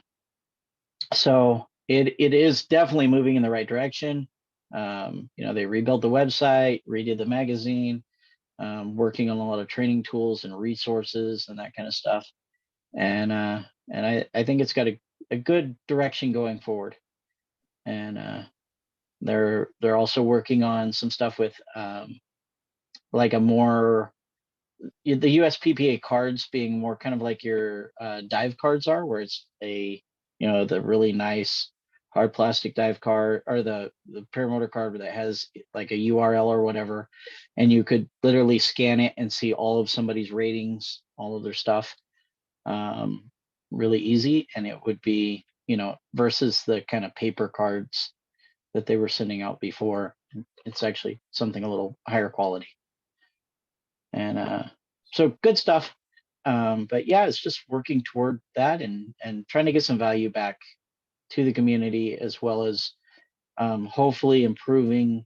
so it is definitely moving in the right direction. They rebuilt the website, redid the magazine, working on a lot of training tools and resources and that kind of stuff. And I think it's got a good direction going forward. And they're also working on some stuff with like a more the USPPA cards being more kind of like your dive cards are, where it's the really nice hard plastic dive card, or the paramotor card that has like a URL or whatever, and you could literally scan it and see all of somebody's ratings, all of their stuff, really easy. And it would be, versus the kind of paper cards that they were sending out before, it's actually something a little higher quality. And so good stuff. But yeah, it's just working toward that and trying to get some value back to the community, as well as hopefully improving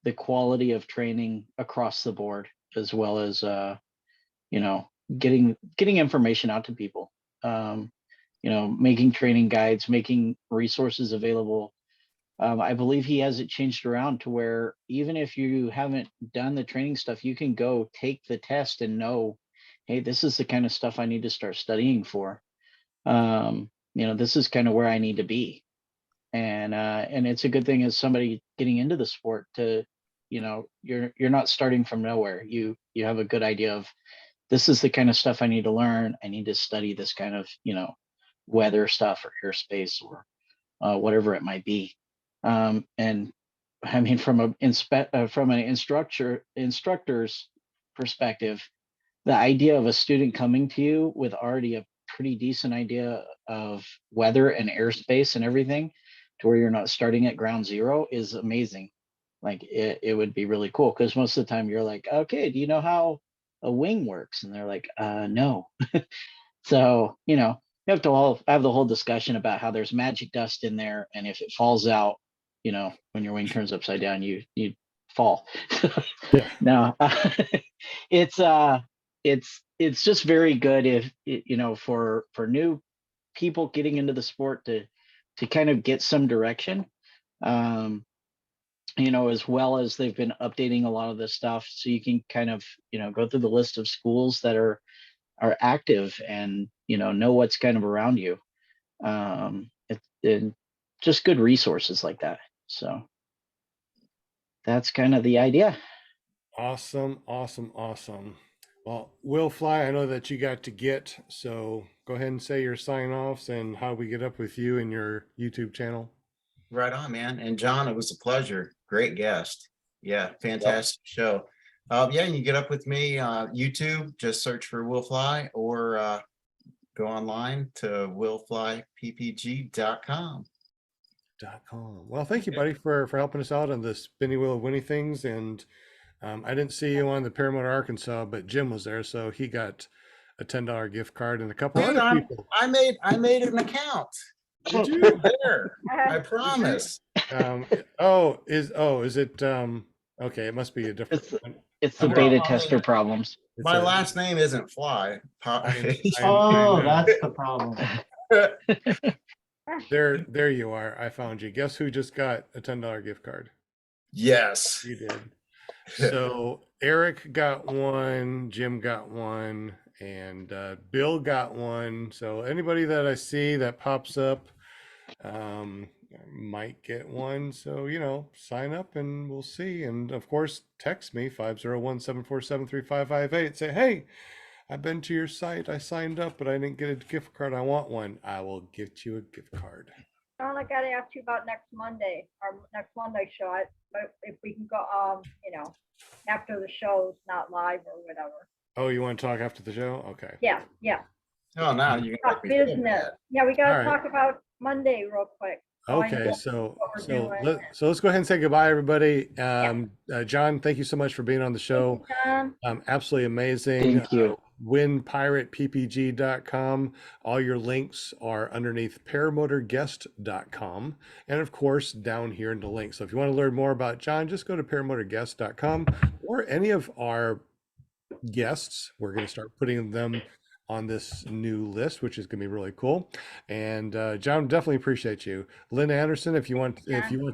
the quality of training across the board, as well as getting information out to people. Making training guides, making resources available. I believe he has it changed around to where even if you haven't done the training stuff, you can go take the test and know, hey, this is the kind of stuff I need to start studying for. This is kind of where I need to be. And it's a good thing as somebody getting into the sport to, you're not starting from nowhere. You have a good idea of, this is the kind of stuff I need to learn. I need to study this kind of, weather stuff or airspace or whatever it might be. And I mean, from an instructor's perspective, the idea of a student coming to you with already a pretty decent idea of weather and airspace and everything, to where you're not starting at ground zero, is amazing. Like it would be really cool, because most of the time you're like, okay, do you know how a wing works? And they're like, no. So, you have to all have the whole discussion about how there's magic dust in there, and if it falls out, when your wing turns upside down, you fall. Yeah. No, it's just very good if for new people getting into the sport to kind of get some direction, as well as they've been updating a lot of this stuff, so you can kind of go through the list of schools that are active and know what's kind of around you. It just good resources like that. So that's kind of the idea. Awesome. Well, Will Fly, I know that you got to get, so go ahead and say your sign offs and how we get up with you and your YouTube channel. Right on, man. And John, it was a pleasure. Great guest. Yeah, fantastic show. Yeah, you can get up with me YouTube, just search for Will Fly, or go online to willflyppg.com. Well, thank you, buddy, for helping us out on the spinning wheel of winning things. And I didn't see you on the Paramotor, Arkansas, but Jim was there, so he got a $10 gift card and a couple Dude, other people. I made an account. Did you? There, I promise. Is it okay, it must be a different It's the I'm beta wrong. tester problems. My last name isn't Fly. I Oh, know. that's the problem. There you are. I found you. Guess who just got a $10 gift card? Yes. You did. So Eric got one, Jim got one, and Bill got one. So anybody that I see that pops up might get one. So, sign up and we'll see. And of course, text me 501-747-3558. Say, hey, I've been to your site. I signed up, but I didn't get a gift card. I want one. I will get you a gift card. John, I gotta ask you about next Monday, our next Monday show. But if we can go, after the show's not live or whatever. Oh, you want to talk after the show? Okay. Yeah. Oh, now you can Talk business. Yeah, we gotta All right. talk about Monday real quick. Okay, so what we're doing. let's go ahead and say goodbye, everybody. John, thank you so much for being on the show. John, Absolutely amazing. Thank you. winpirateppg.com. All your links are underneath paramotorguest.com. And of course, down here in the link. So if you want to learn more about John, just go to paramotorguest.com or any of our guests. We're going to start putting them on this new list, which is going to be really cool. And John, definitely appreciate you. Linda Anderson, if you want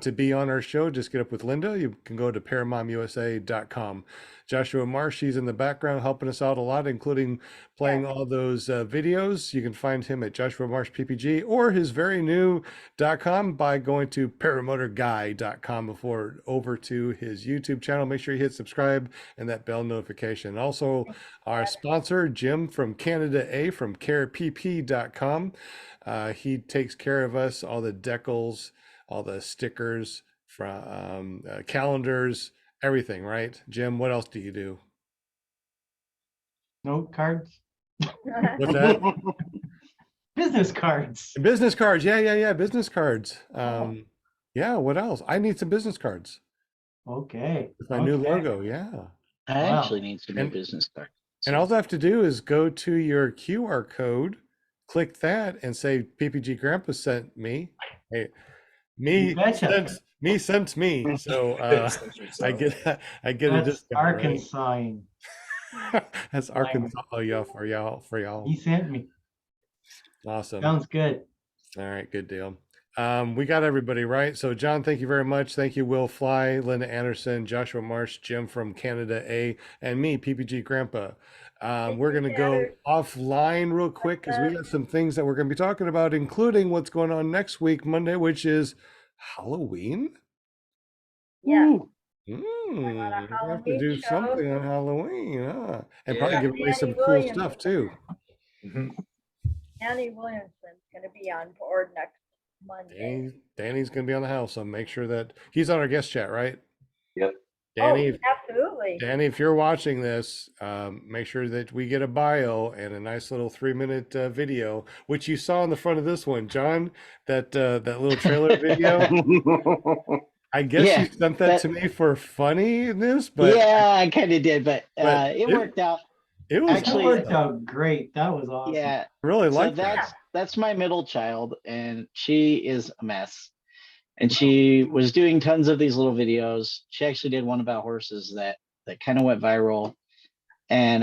to be on our show, just get up with Linda. You can go to paramomusa.com. Joshua Marsh, he's in the background helping us out a lot, including playing all those videos. You can find him at Joshua Marsh PPG or his very new.com by going to paramotorguy.com before over to his YouTube channel. Make sure you hit subscribe and that bell notification. Also, our sponsor, Jim from Canada A from carepp.com. He takes care of us, all the decals, all the stickers, from calendars, everything, right? Jim, what else do you do? Note cards, What's that? business cards. Business cards. Yeah. Business cards. Oh. Yeah, what else? I need some business cards Okay. with my new logo. Yeah. I Wow. actually need some new And- business cards. And all I have to do is go to your QR code, click that, and say PPG Grandpa sent me. Hey, You betcha. sent me. So I get a That's discount, right? Arkansas. That's Arkansas. Oh, yeah, for y'all. He sent me. Awesome. Sounds good. All right, good deal. We got everybody right. So John, thank you very much. Thank you, Will Fly, Linda Anderson, Joshua Marsh, Jim from Canada A, and me, PPG Grandpa. We're going to go offline real quick because we got some things that we're going to be talking about, including what's going on next week, Monday, which is Halloween. Yeah. Ooh, We a have to Halloween do show. something on Halloween, huh? And Yeah. probably give away some Danny cool Williams. stuff too. Mhm. Annie Williamson's gonna be on board next Monday. Danny's going to be on the house, so make sure that he's on our guest chat, right? Yep. Danny, Oh, absolutely. Danny, if you're watching this, make sure that we get a bio and a nice little 3-minute video, which you saw in the front of this one, John. That little trailer video. I guess Yeah, you sent that to me for funniness, but yeah, I kind of did, but but it worked out. it was that Actually, worked out great. That was awesome. Yeah, really so like that. that's my middle child, and she is a mess. And she was doing tons of these little videos. She actually did one about horses that kind of went viral. And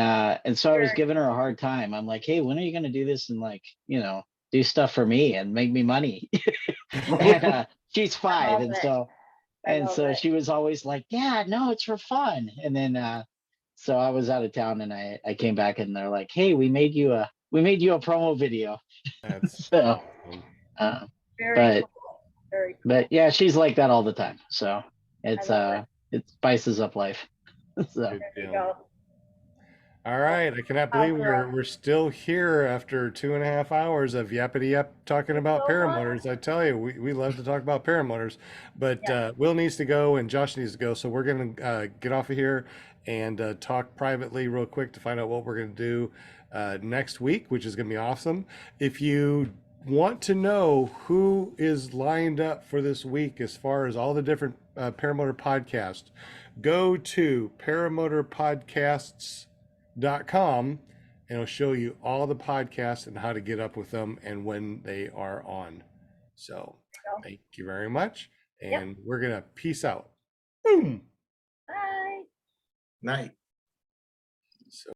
so I was Sure. giving her a hard time. I'm like, hey, when are you going to do this and do stuff for me and make me money? And she's 5, love and it. so I love it. she was always like, yeah, no, it's for fun. And then so I was out of town, and I came back, and they're like, hey, we made you a promo video. That's So Very but- cool. Very cool. but yeah, she's like that all the time. So it's love it spices up life. So good There you deal. go. All right, I cannot believe we're still here after 2.5 hours of yappity yap talking about so paramotors. I tell you, we love to talk about paramotors, but Yeah. Will needs to go and Josh needs to go, so we're gonna get off of here and talk privately real quick to find out what we're gonna do next week, which is gonna be awesome. If you want to know who is lined up for this week as far as all the different paramotor podcasts, go to paramotorpodcasts.com and it'll show you all the podcasts and how to get up with them and when they are on. So thank you very much, and we're gonna peace out. Boom. Bye. Night.